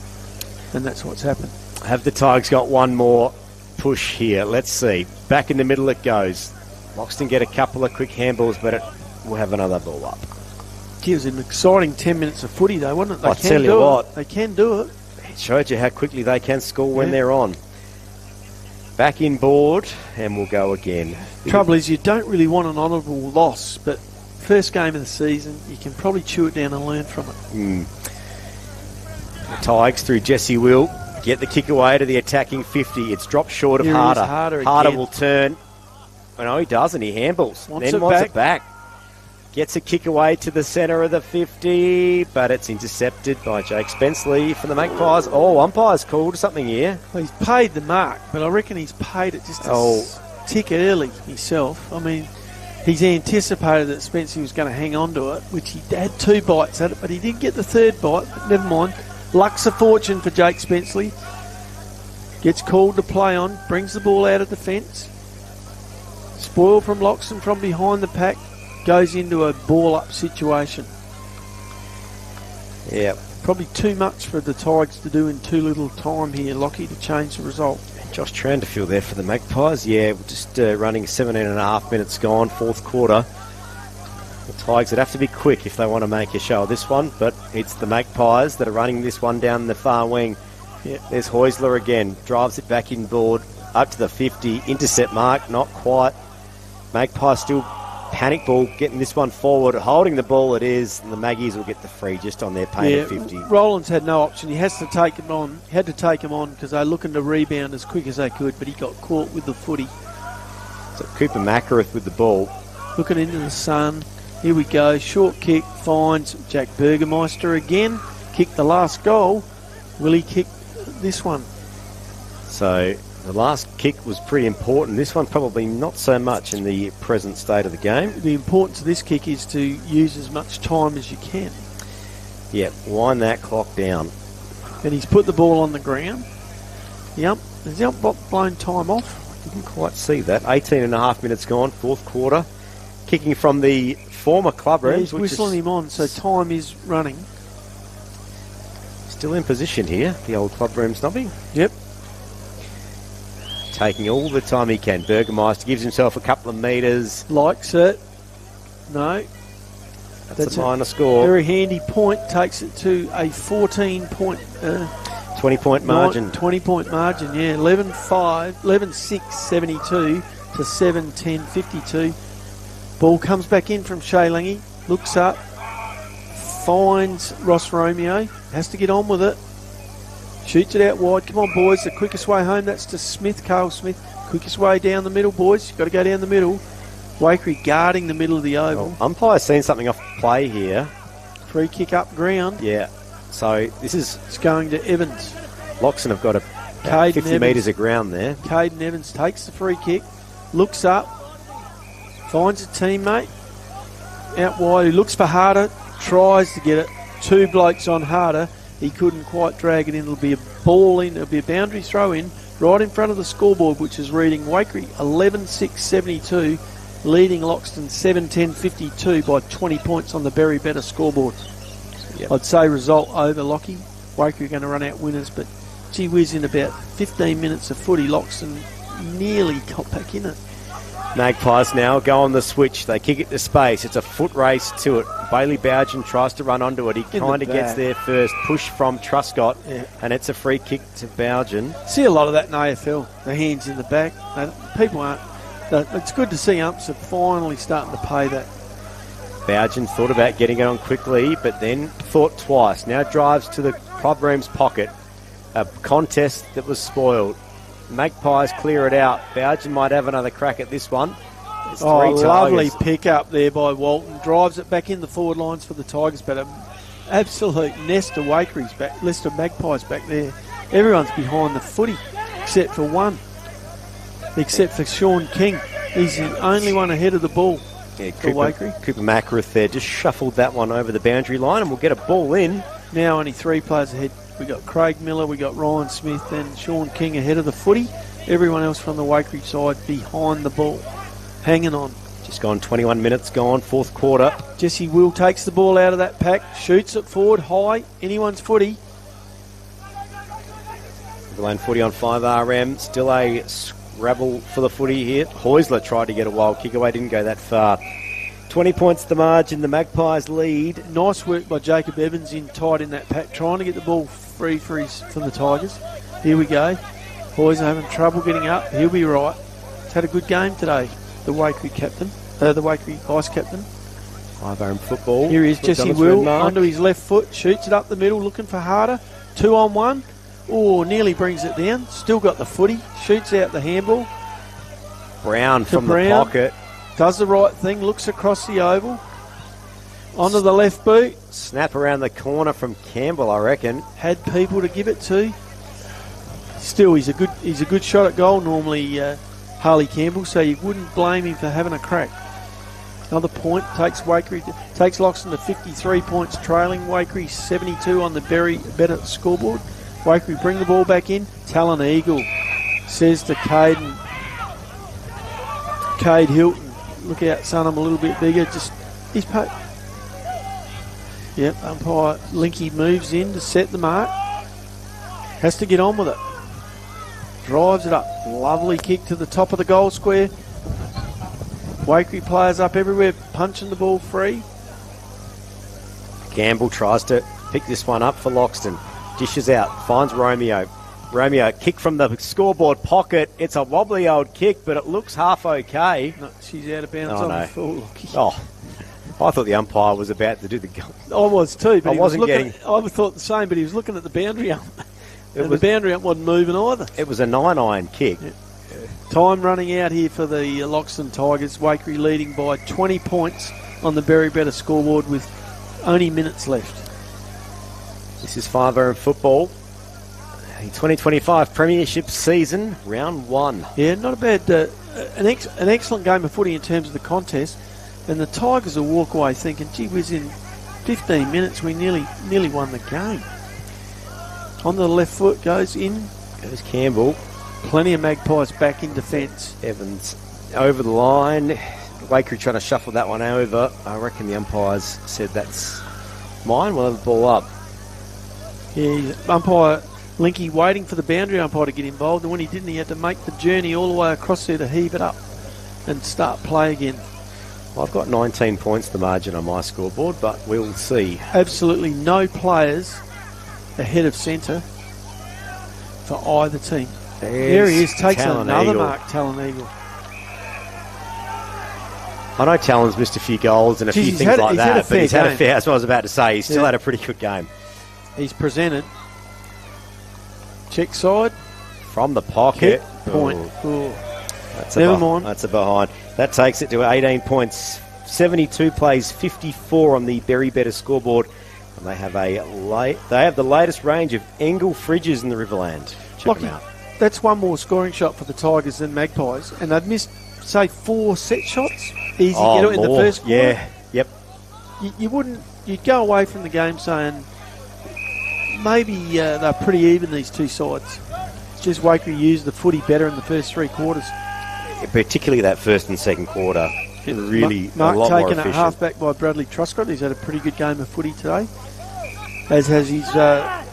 And that's what's happened. Have the Tigers got one more push here? Let's see. Back in the middle it goes. Loxton get a couple of quick handballs, but it will have another ball up. It was an exciting 10 minutes of footy, though, wasn't it? I'll tell you what. They can do it. It showed you how quickly they can score when they're on. Back in board, and we'll go again. Trouble is, you don't really want an honourable loss, but first game of the season, you can probably chew it down and learn from it. The Tigers through Jesse Will get the kick away to the attacking 50. It's dropped short of Here Harder. is Harder Harder again. will turn. Oh, no, he doesn't. He handballs. Wants it back. Gets a kick away to the centre of the 50, but it's intercepted by Jake Spenceley from the Magpies. Oh, umpire's called something here. Well, he's paid the mark, but I reckon he's paid it just a tick early himself. I mean, he's anticipated that Spencer was going to hang on to it, which he had 2 bites at it, but he did get the 3rd bite. But never mind. Luck's a fortune for Jake Spenceley. Gets called to play on, brings the ball out of defence. Spoil from Loxton from behind the pack. Goes into a ball-up situation. Yeah. Probably too much for the Tigers to do in too little time here, Lockie, to change the result. Josh Tranderfield there for the Magpies. Yeah, just running 17 and a half minutes gone, fourth quarter. The Tigers would have to be quick if they want to make a show of this one, but it's the Magpies that are running this one down the far wing. Yeah. There's Heusler again. Drives it back in board, up to the 50. Intercept mark, not quite. Magpies still panic ball, getting this one forward, holding the ball it is, and the Maggies will get the free just on their painted 50. Rollins had no option. He has to take him on. Had to take him on because they're looking to rebound as quick as they could, but he got caught with the footy. So Cooper Macareth with the ball. Looking into the sun. Here we go. Short kick finds Jack Burgermeister again. Kicked the last goal. Will he kick this one? So the last kick was pretty important. This one probably not so much in the present state of the game. The importance of this kick is to use as much time as you can. Yeah, wind that clock down. And he's put the ball on the ground. Has the ump blown time off? Didn't quite see that. 18 and a half minutes gone, fourth quarter. Kicking from the former club room. He's whistling him on, so time is running. Still in position here, the old club room snobby. Yep. taking all the time he can. Burgermeister gives himself a couple of metres. Likes it. No. That's a minor score. Very handy point. Takes it to a 14-point... 20-point margin. 20-point margin, yeah. 11-5, 11-6, 72 to 7-10, 52. Ball comes back in from Shay Lange. Looks up. Finds Ross Romeo. Has to get on with it. Shoots it out wide. Come on, boys. The quickest way home, that's to Smith, Carl Smith. Quickest way down the middle, boys. You've got to go down the middle. Waikerie guarding the middle of the oval. Oh, umpire's seen something off play here. Free kick up ground. Yeah. So this is... It's going to Evans. Loxton have got a 50 metres of ground there. Caden Evans takes the free kick. Looks up. Finds a teammate. Out wide. He looks for Harder. Tries to get it. Two blokes on Harder. He couldn't quite drag it in. It'll be a ball in. It'll be a boundary throw in right in front of the scoreboard, which is reading Waikerie 11-6-72, leading Loxton 7-10-52 by 20 points on the Berry Better scoreboard. Yep. I'd say result over Lockie. Waikerie are going to run out winners, but gee whiz, in about 15 minutes of footy, Loxton nearly got back in it. Magpies now go on the switch. They kick it to space. It's a foot race to it. Bailey Bougen tries to run onto it. He kind of gets there first. Push from Truscott, and it's a free kick to Bougen. See a lot of that in AFL. The hands in the back. People aren't. It's good to see umps are finally starting to pay that. Bougen thought about getting it on quickly, but then thought twice. Now drives to the club room's pocket. A contest that was spoiled. Magpies clear it out. Bougen might have another crack at this one. Lovely pick up there by Walton. Drives it back in the forward lines for the Tigers, but an absolute nest of Waikeries back, list of Magpies back there. Everyone's behind the footy, except for one. Except for Sean King. He's the only one ahead of the ball for Waikerie. Cooper Mackworth there just shuffled that one over the boundary line, and we'll get a ball in. Now only three players ahead. We got Craig Miller, we got Ryan Smith and Sean King ahead of the footy. Everyone else from the Waikerie side behind the ball, hanging on. Just gone 21 minutes gone, fourth quarter. Jesse Will takes the ball out of that pack, shoots it forward high, anyone's footy. Riverland footy on 5RM, still a scrabble for the footy here. Heusler tried to get a wild kick away, didn't go that far. 20 points the margin, the Magpies lead. Nice work by Jacob Evans in tight in that pack, trying to get the ball free for the Tigers. Here we go. Boys are having trouble getting up. He'll be right. He's had a good game today, the Waikerie captain, the Waikerie vice captain. 5RM football. Here he is, Jesse Will, onto his left foot, shoots it up the middle, looking for Harder. 2-on-1. Oh, nearly brings it down. Still got the footy. Shoots out the handball. Brown from the pocket. Does the right thing, looks across the oval. Onto the left boot. Snap around the corner from Campbell, I reckon. Had people to give it to. Still, he's a good shot at goal normally, Harley Campbell, so you wouldn't blame him for having a crack. Another point takes Loxton to 53 points, trailing Waikerie 72 on the Berry Better scoreboard. Waikerie bring the ball back in. Talon Eagle says to Cade Hilton, look out, son, I'm a little bit bigger. He's Yep, umpire Linky moves in to set the mark. Has to get on with it. Drives it up. Lovely kick to the top of the goal square. Waikerie players up everywhere, punching the ball free. Gamble tries to pick this one up for Loxton. Dishes out, finds Romeo. Romeo, kick from the scoreboard pocket. It's a wobbly old kick, but it looks half okay. No, she's out of bounds on the full. I thought the umpire was about to do the goal. I was too, but I I thought the same, but he was looking at the boundary ump. The boundary ump wasn't moving either. It was a 9-iron kick. Yeah. Time running out here for the Loxton Tigers. Waikerie leading by 20 points on the Berry Better scoreboard with only minutes left. This is 5RM football. The 2025 Premiership season, round 1. Yeah, not a bad, an excellent game of footy in terms of the contest. And the Tigers will walk away thinking, gee whiz, in 15 minutes we nearly won the game. On the left foot goes in. Goes Campbell. Plenty of Magpies back in defence. Evans over the line. Waikerie trying to shuffle that one over. I reckon the umpires said that's mine. We'll have the ball up. Yeah, umpire Linky waiting for the boundary umpire to get involved, and when he didn't, he had to make the journey all the way across there to heave it up and start play again. I've got 19 points the margin on my scoreboard, but we'll see. Absolutely no players ahead of centre for either team. There he is, takes another mark, Talon Eagle. I know Talon's missed a few goals and a few things like that, but he's had a fair, that's what I was about to say, he's still had a pretty good game. He's presented. Check side. From the pocket. Point. Never mind. That's a behind. That takes it to 18 points. 72 plays 54 on the Berry Better scoreboard. And they have the latest range of Engel fridges in the Riverland. Check them out. That's one more scoring shot for the Tigers than Magpies. And they've missed, say, 4 set shots. Easy get it in the first quarter. Yeah, yep. You'd go away from the game saying maybe they're pretty even, these two sides. It's just Waikerie used the footy better in the first 3 quarters. Particularly that first and second quarter. Really Mark a lot more taken efficient. at half-back by Bradley Truscott. He's had a pretty good game of footy today, as has his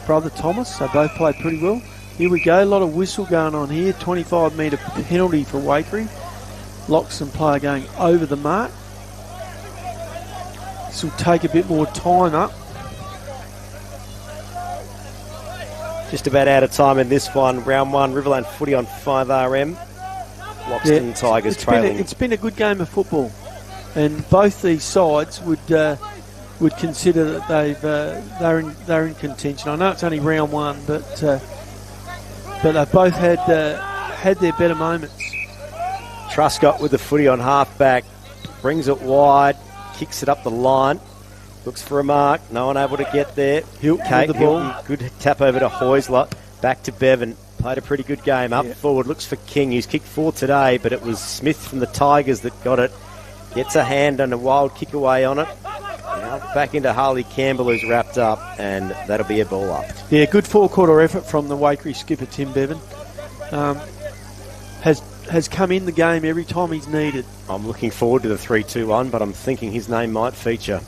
brother Thomas. They both played pretty well. Here we go. A lot of whistle going on here. 25-metre penalty for Waikerie. Loxton player going over the mark. This will take a bit more time up. Just about out of time in this one. Round 1, Riverland footy on 5RM. Loxton Tigers trailing. It's been a good game of football, and both these sides would consider that they're in contention. I know it's only round 1, but they've both had their better moments. Truscott with the footy on half-back, brings it wide, kicks it up the line, looks for a mark, no one able to get there. Hilton with the ball. Good tap over to Heusler, back to Bevan, played a pretty good game, up forward, looks for King, who's kicked 4 today, but it was Smith from the Tigers that got it, gets a hand and a wild kick away on it. Now back into Harley Campbell, who's wrapped up, and that'll be a ball up. Yeah, good 4-quarter effort from the Waikerie skipper, Tim Bevan. Has come in the game every time he's needed. I'm looking forward to the 3-2-1, but I'm thinking his name might feature.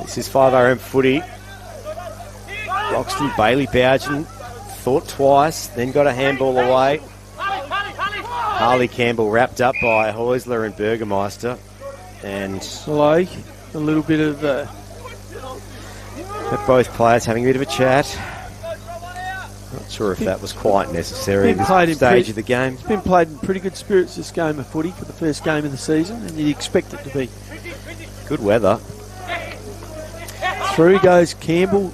This is 5RM footy. Loxton, Bailey Bougen, thought twice, then got a handball away. Harley Campbell wrapped up by Heusler and Burgermeister. And Slay, a little bit of... both players having a bit of a chat. Not sure if that was quite necessary at this stage of the game. It's been played in pretty good spirits, this game of footy, for the first game of the season, and you'd expect it to be. Good weather. Through goes Campbell,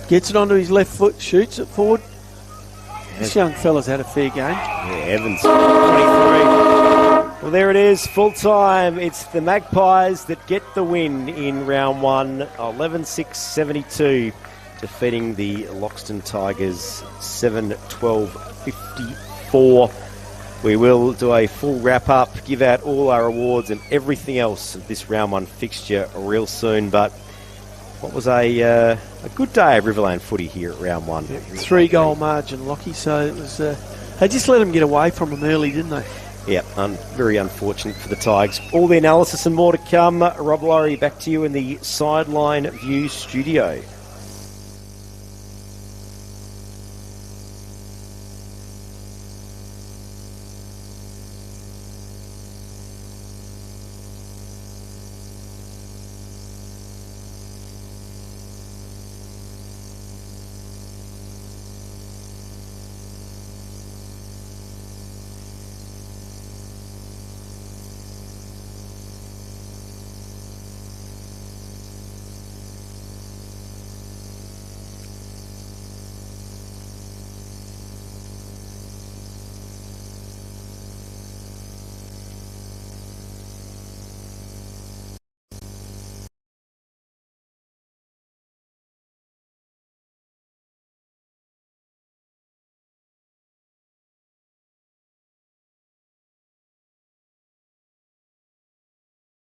gets it onto his left foot, shoots it forward. This young fella's had a fair game. Yeah, Evans, 23. Well, there it is, full time. It's the Magpies that get the win in round 1, 11-6-72. Defeating the Loxton Tigers 7-12-54. We will do a full wrap-up, give out all our awards and everything else of this round 1 fixture real soon. But what was a good day of Riverland footy here at round 1. 3-goal margin, Lockie, so it was... they just let them get away from them early, didn't they? Yeah, very unfortunate for the Tigers. All the analysis and more to come. Rob Laurie, back to you in the Sideline View studio.